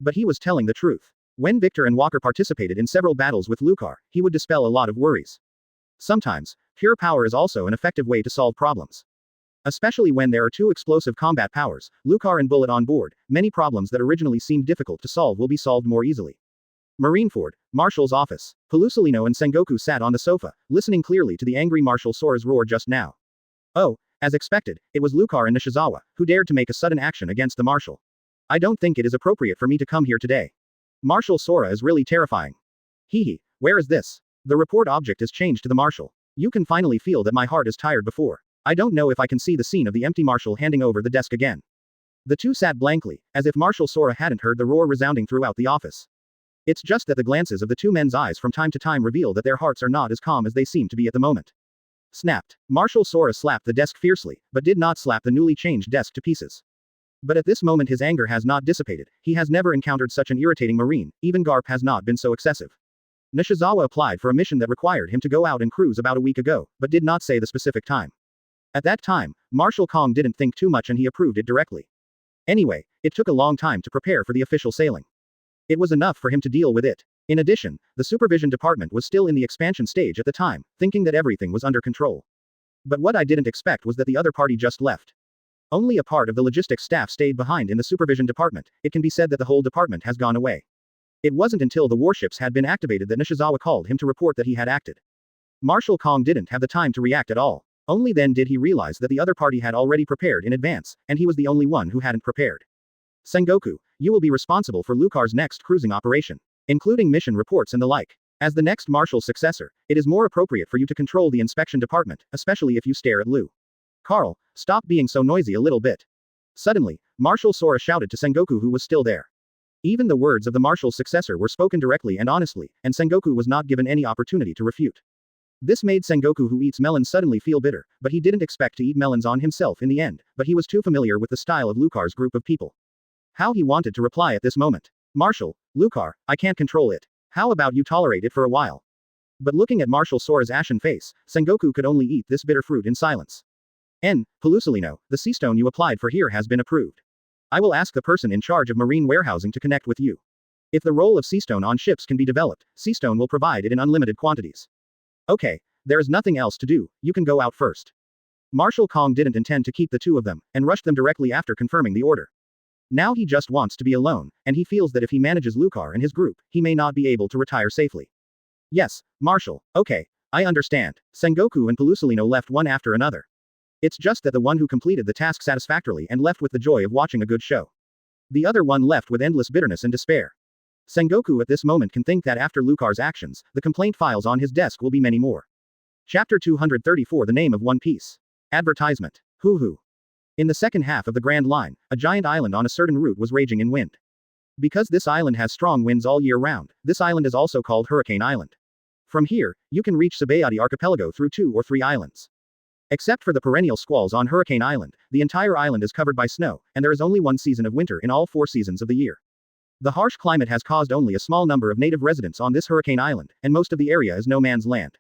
But he was telling the truth. When Victor and Walker participated in several battles with Lucar, he would dispel a lot of worries. Sometimes, pure power is also an effective way to solve problems. Especially when there are two explosive combat powers, Lucar and Bullet on board, many problems that originally seemed difficult to solve will be solved more easily. Marineford, Marshal's office. Pelusolino and Sengoku sat on the sofa, listening clearly to the angry Marshal Sora's roar just now. Oh, as expected, it was Lucar and Nishizawa, who dared to make a sudden action against the Marshal. I don't think it is appropriate for me to come here today. Marshal Sora is really terrifying. Hee, where is this? The report object is changed to the Marshal. You can finally feel that my heart is tired before. I don't know if I can see the scene of the empty Marshal handing over the desk again. The two sat blankly, as if Marshal Sora hadn't heard the roar resounding throughout the office. It's just that the glances of the two men's eyes from time to time reveal that their hearts are not as calm as they seem to be at the moment. Snapped. Marshal Sora slapped the desk fiercely, but did not slap the newly changed desk to pieces. But at this moment his anger has not dissipated, he has never encountered such an irritating Marine, even Garp has not been so excessive. Nishizawa applied for a mission that required him to go out and cruise about a week ago, but did not say the specific time. At that time, Marshal Kong didn't think too much and he approved it directly. Anyway, it took a long time to prepare for the official sailing. It was enough for him to deal with it. In addition, the supervision department was still in the expansion stage at the time, thinking that everything was under control. But what I didn't expect was that the other party just left. Only a part of the logistics staff stayed behind in the supervision department, it can be said that the whole department has gone away. It wasn't until the warships had been activated that Nishizawa called him to report that he had acted. Marshal Kong didn't have the time to react at all. Only then did he realize that the other party had already prepared in advance, and he was the only one who hadn't prepared. Sengoku, you will be responsible for Lucar's next cruising operation, including mission reports and the like. As the next Marshal's successor, it is more appropriate for you to control the inspection department, especially if you stare at Lu. Carl, stop being so noisy a little bit. Suddenly, Marshal Sora shouted to Sengoku who was still there. Even the words of the Marshal's successor were spoken directly and honestly, and Sengoku was not given any opportunity to refute. This made Sengoku who eats melons suddenly feel bitter, but he didn't expect to eat melons on himself in the end, but he was too familiar with the style of Lucar's group of people. How he wanted to reply at this moment. Marshal, Lucar, I can't control it. How about you tolerate it for a while? But looking at Marshal Sora's ashen face, Sengoku could only eat this bitter fruit in silence. Pelusolino, the seastone you applied for here has been approved. I will ask the person in charge of marine warehousing to connect with you. If the role of seastone on ships can be developed, seastone will provide it in unlimited quantities. Okay, there is nothing else to do, you can go out first. Marshal Kong didn't intend to keep the two of them, and rushed them directly after confirming the order. Now he just wants to be alone, and he feels that if he manages Lucar and his group, he may not be able to retire safely. Yes, Marshal, okay, I understand. Sengoku and Pelusolino left one after another. It's just that the one who completed the task satisfactorily and left with the joy of watching a good show. The other one left with endless bitterness and despair. Sengoku at this moment can think that after Lucar's actions, the complaint files on his desk will be many more. Chapter 234 The Name of One Piece. Advertisement. Hoo-hoo. In the second half of the Grand Line, a giant island on a certain route was raging in wind. Because this island has strong winds all year round, this island is also called Hurricane Island. From here, you can reach Sabayati Archipelago through 2 or 3 islands. Except for the perennial squalls on Hurricane Island, the entire island is covered by snow, and there is only one season of winter in all 4 seasons of the year. The harsh climate has caused only a small number of native residents on this Hurricane Island, and most of the area is no man's land.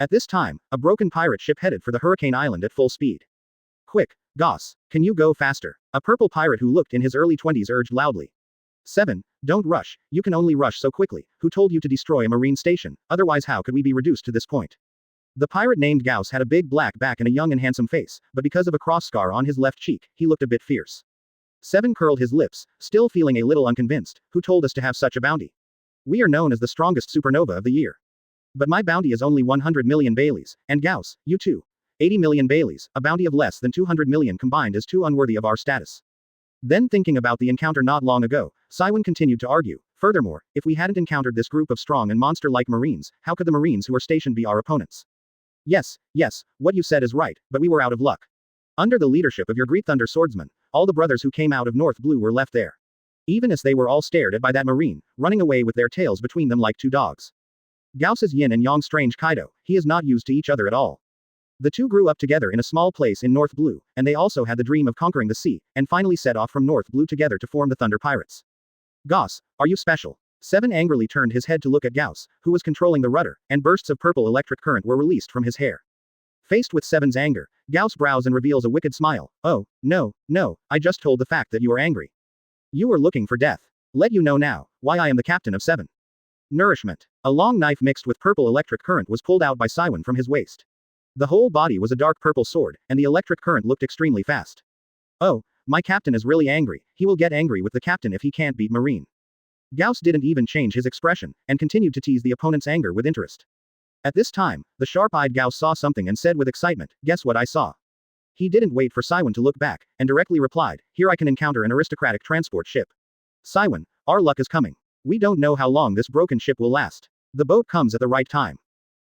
At this time, a broken pirate ship headed for the Hurricane Island at full speed. Quick, Goss, can you go faster? A purple pirate who looked in his early 20s urged loudly. 7. Don't rush, you can only rush so quickly. Who told you to destroy a marine station, otherwise how could we be reduced to this point? The pirate named Gauss had a big black back and a young and handsome face, but because of a cross scar on his left cheek, he looked a bit fierce. 7 curled his lips, still feeling a little unconvinced. Who told us to have such a bounty? We are known as the strongest supernova of the year. But my bounty is only 100 million Baileys, and Gauss, you too. 80 million Baileys, a bounty of less than 200 million combined is too unworthy of our status. Then thinking about the encounter not long ago, Saiwan continued to argue. Furthermore, if we hadn't encountered this group of strong and monster-like Marines, how could the Marines who are stationed be our opponents? Yes, what you said is right, but we were out of luck. Under the leadership of your Great Thunder swordsman, all the brothers who came out of North Blue were left there. Even as they were all stared at by that Marine, running away with their tails between them like 2 dogs. Gauss is yin and yang strange Kaido, he is not used to each other at all. The two grew up together in a small place in North Blue, and they also had the dream of conquering the sea, and finally set off from North Blue together to form the Thunder Pirates. Gauss, are you special? 7 angrily turned his head to look at Gauss, who was controlling the rudder, and bursts of purple electric current were released from his hair. Faced with 7's anger, Gauss brows and reveals a wicked smile. Oh, no, I just told the fact that you are angry. You were looking for death. Let you know now, why I am the captain of 7. Nourishment. A long knife mixed with purple electric current was pulled out by Saiwan from his waist. The whole body was a dark purple sword, and the electric current looked extremely fast. Oh, my captain is really angry, he will get angry with the captain if he can't beat Marine. Gauss didn't even change his expression, and continued to tease the opponent's anger with interest. At this time, the sharp-eyed Gauss saw something and said with excitement, guess what I saw? He didn't wait for Saiwan to look back, and directly replied, here I can encounter an aristocratic transport ship. Saiwan, our luck is coming. We don't know how long this broken ship will last. The boat comes at the right time.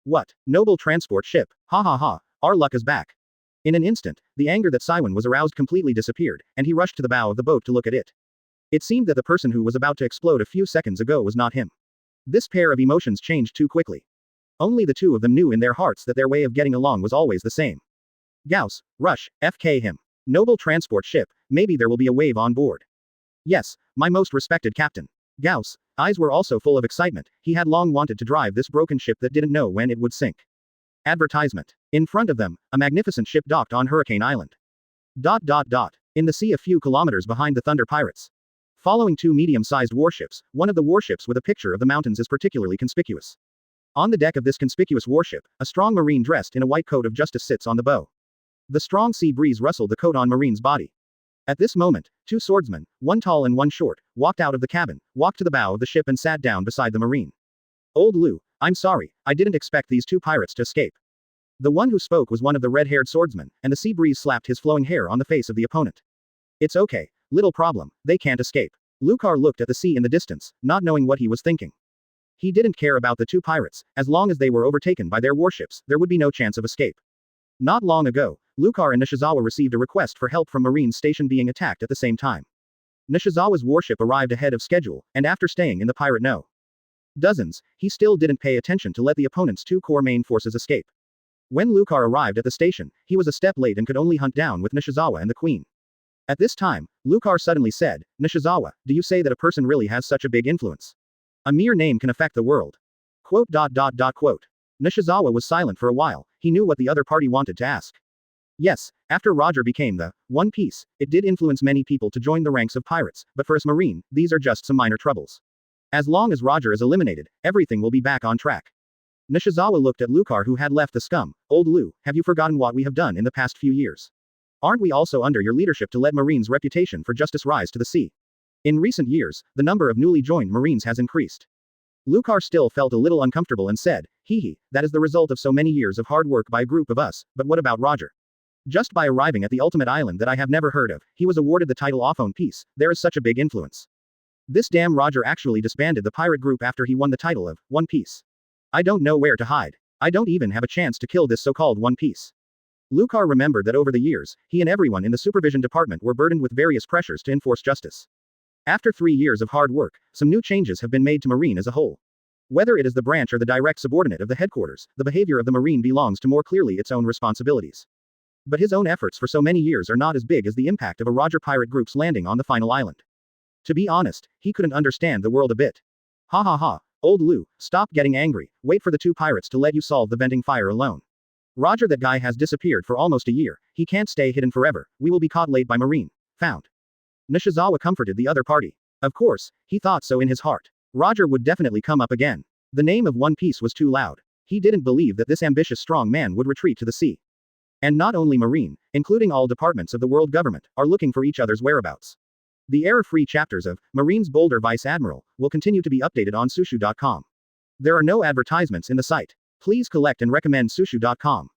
What? Noble transport ship, ha ha ha, our luck is back. In an instant, the anger that Saiwan was aroused completely disappeared, and he rushed to the bow of the boat to look at it. It seemed that the person who was about to explode a few seconds ago was not him. This pair of emotions changed too quickly. Only the two of them knew in their hearts that their way of getting along was always the same. Gauss, rush, FK him. Noble transport ship, maybe there will be a wave on board. Yes, my most respected captain. Gauss' eyes were also full of excitement, he had long wanted to drive this broken ship that didn't know when it would sink. Advertisement. In front of them, a magnificent ship docked on Hurricane Island. In the sea a few kilometers behind the Thunder Pirates. Following 2 medium-sized warships, one of the warships with a picture of the mountains is particularly conspicuous. On the deck of this conspicuous warship, a strong Marine dressed in a white coat of justice sits on the bow. The strong sea breeze rustled the coat on Marine's body. At this moment, 2 swordsmen, one tall and one short, walked out of the cabin, walked to the bow of the ship and sat down beside the Marine. Old Lu, I'm sorry, I didn't expect these 2 pirates to escape. The one who spoke was one of the red-haired swordsmen, and the sea breeze slapped his flowing hair on the face of the opponent. It's okay, little problem, they can't escape. Lucar looked at the sea in the distance, not knowing what he was thinking. He didn't care about the 2 pirates, as long as they were overtaken by their warships, there would be no chance of escape. Not long ago, Lucar and Nishizawa received a request for help from Marine station being attacked at the same time. Nishizawa's warship arrived ahead of schedule, and after staying in the pirate no. Dozens, he still didn't pay attention to let the opponent's 2 core main forces escape. When Lucar arrived at the station, he was a step late and could only hunt down with Nishizawa and the queen. At this time, Lucar suddenly said, Nishizawa, do you say that a person really has such a big influence? A mere name can affect the world. Quote. Nishizawa was silent for a while, he knew what the other party wanted to ask. Yes, after Roger became the One Piece, it did influence many people to join the ranks of pirates, but for us Marine, these are just some minor troubles. As long as Roger is eliminated, everything will be back on track. Nishizawa looked at Lucar, who had left the scum. Old Lu, have you forgotten what we have done in the past few years? Aren't we also under your leadership to let Marine's reputation for justice rise to the sea? In recent years, the number of newly joined Marines has increased. Lucar still felt a little uncomfortable and said, hee, that is the result of so many years of hard work by a group of us, but what about Roger? Just by arriving at the ultimate island that I have never heard of, he was awarded the title of One Piece. There is such a big influence. This damn Roger actually disbanded the pirate group after he won the title of One Piece. I don't know where to hide. I don't even have a chance to kill this so-called One Piece. Lucar remembered that over the years, he and everyone in the supervision department were burdened with various pressures to enforce justice. After 3 years of hard work, some new changes have been made to Marine as a whole. Whether it is the branch or the direct subordinate of the headquarters, the behavior of the Marine belongs to more clearly its own responsibilities. But his own efforts for so many years are not as big as the impact of a Roger pirate group's landing on the final island. To be honest, he couldn't understand the world a bit. Ha ha ha, old Lu, stop getting angry, wait for the 2 pirates to let you solve the venting fire alone. Roger, that guy has disappeared for almost a year, he can't stay hidden forever, we will be caught late by Marine. Found. Nishizawa comforted the other party. Of course, he thought so in his heart. Roger would definitely come up again. The name of One Piece was too loud. He didn't believe that this ambitious strong man would retreat to the sea. And not only Marine, including all departments of the world government, are looking for each other's whereabouts. The error-free chapters of Marine's Boulder Vice Admiral will continue to be updated on sushu.com. There are no advertisements in the site. Please collect and recommend sushu.com.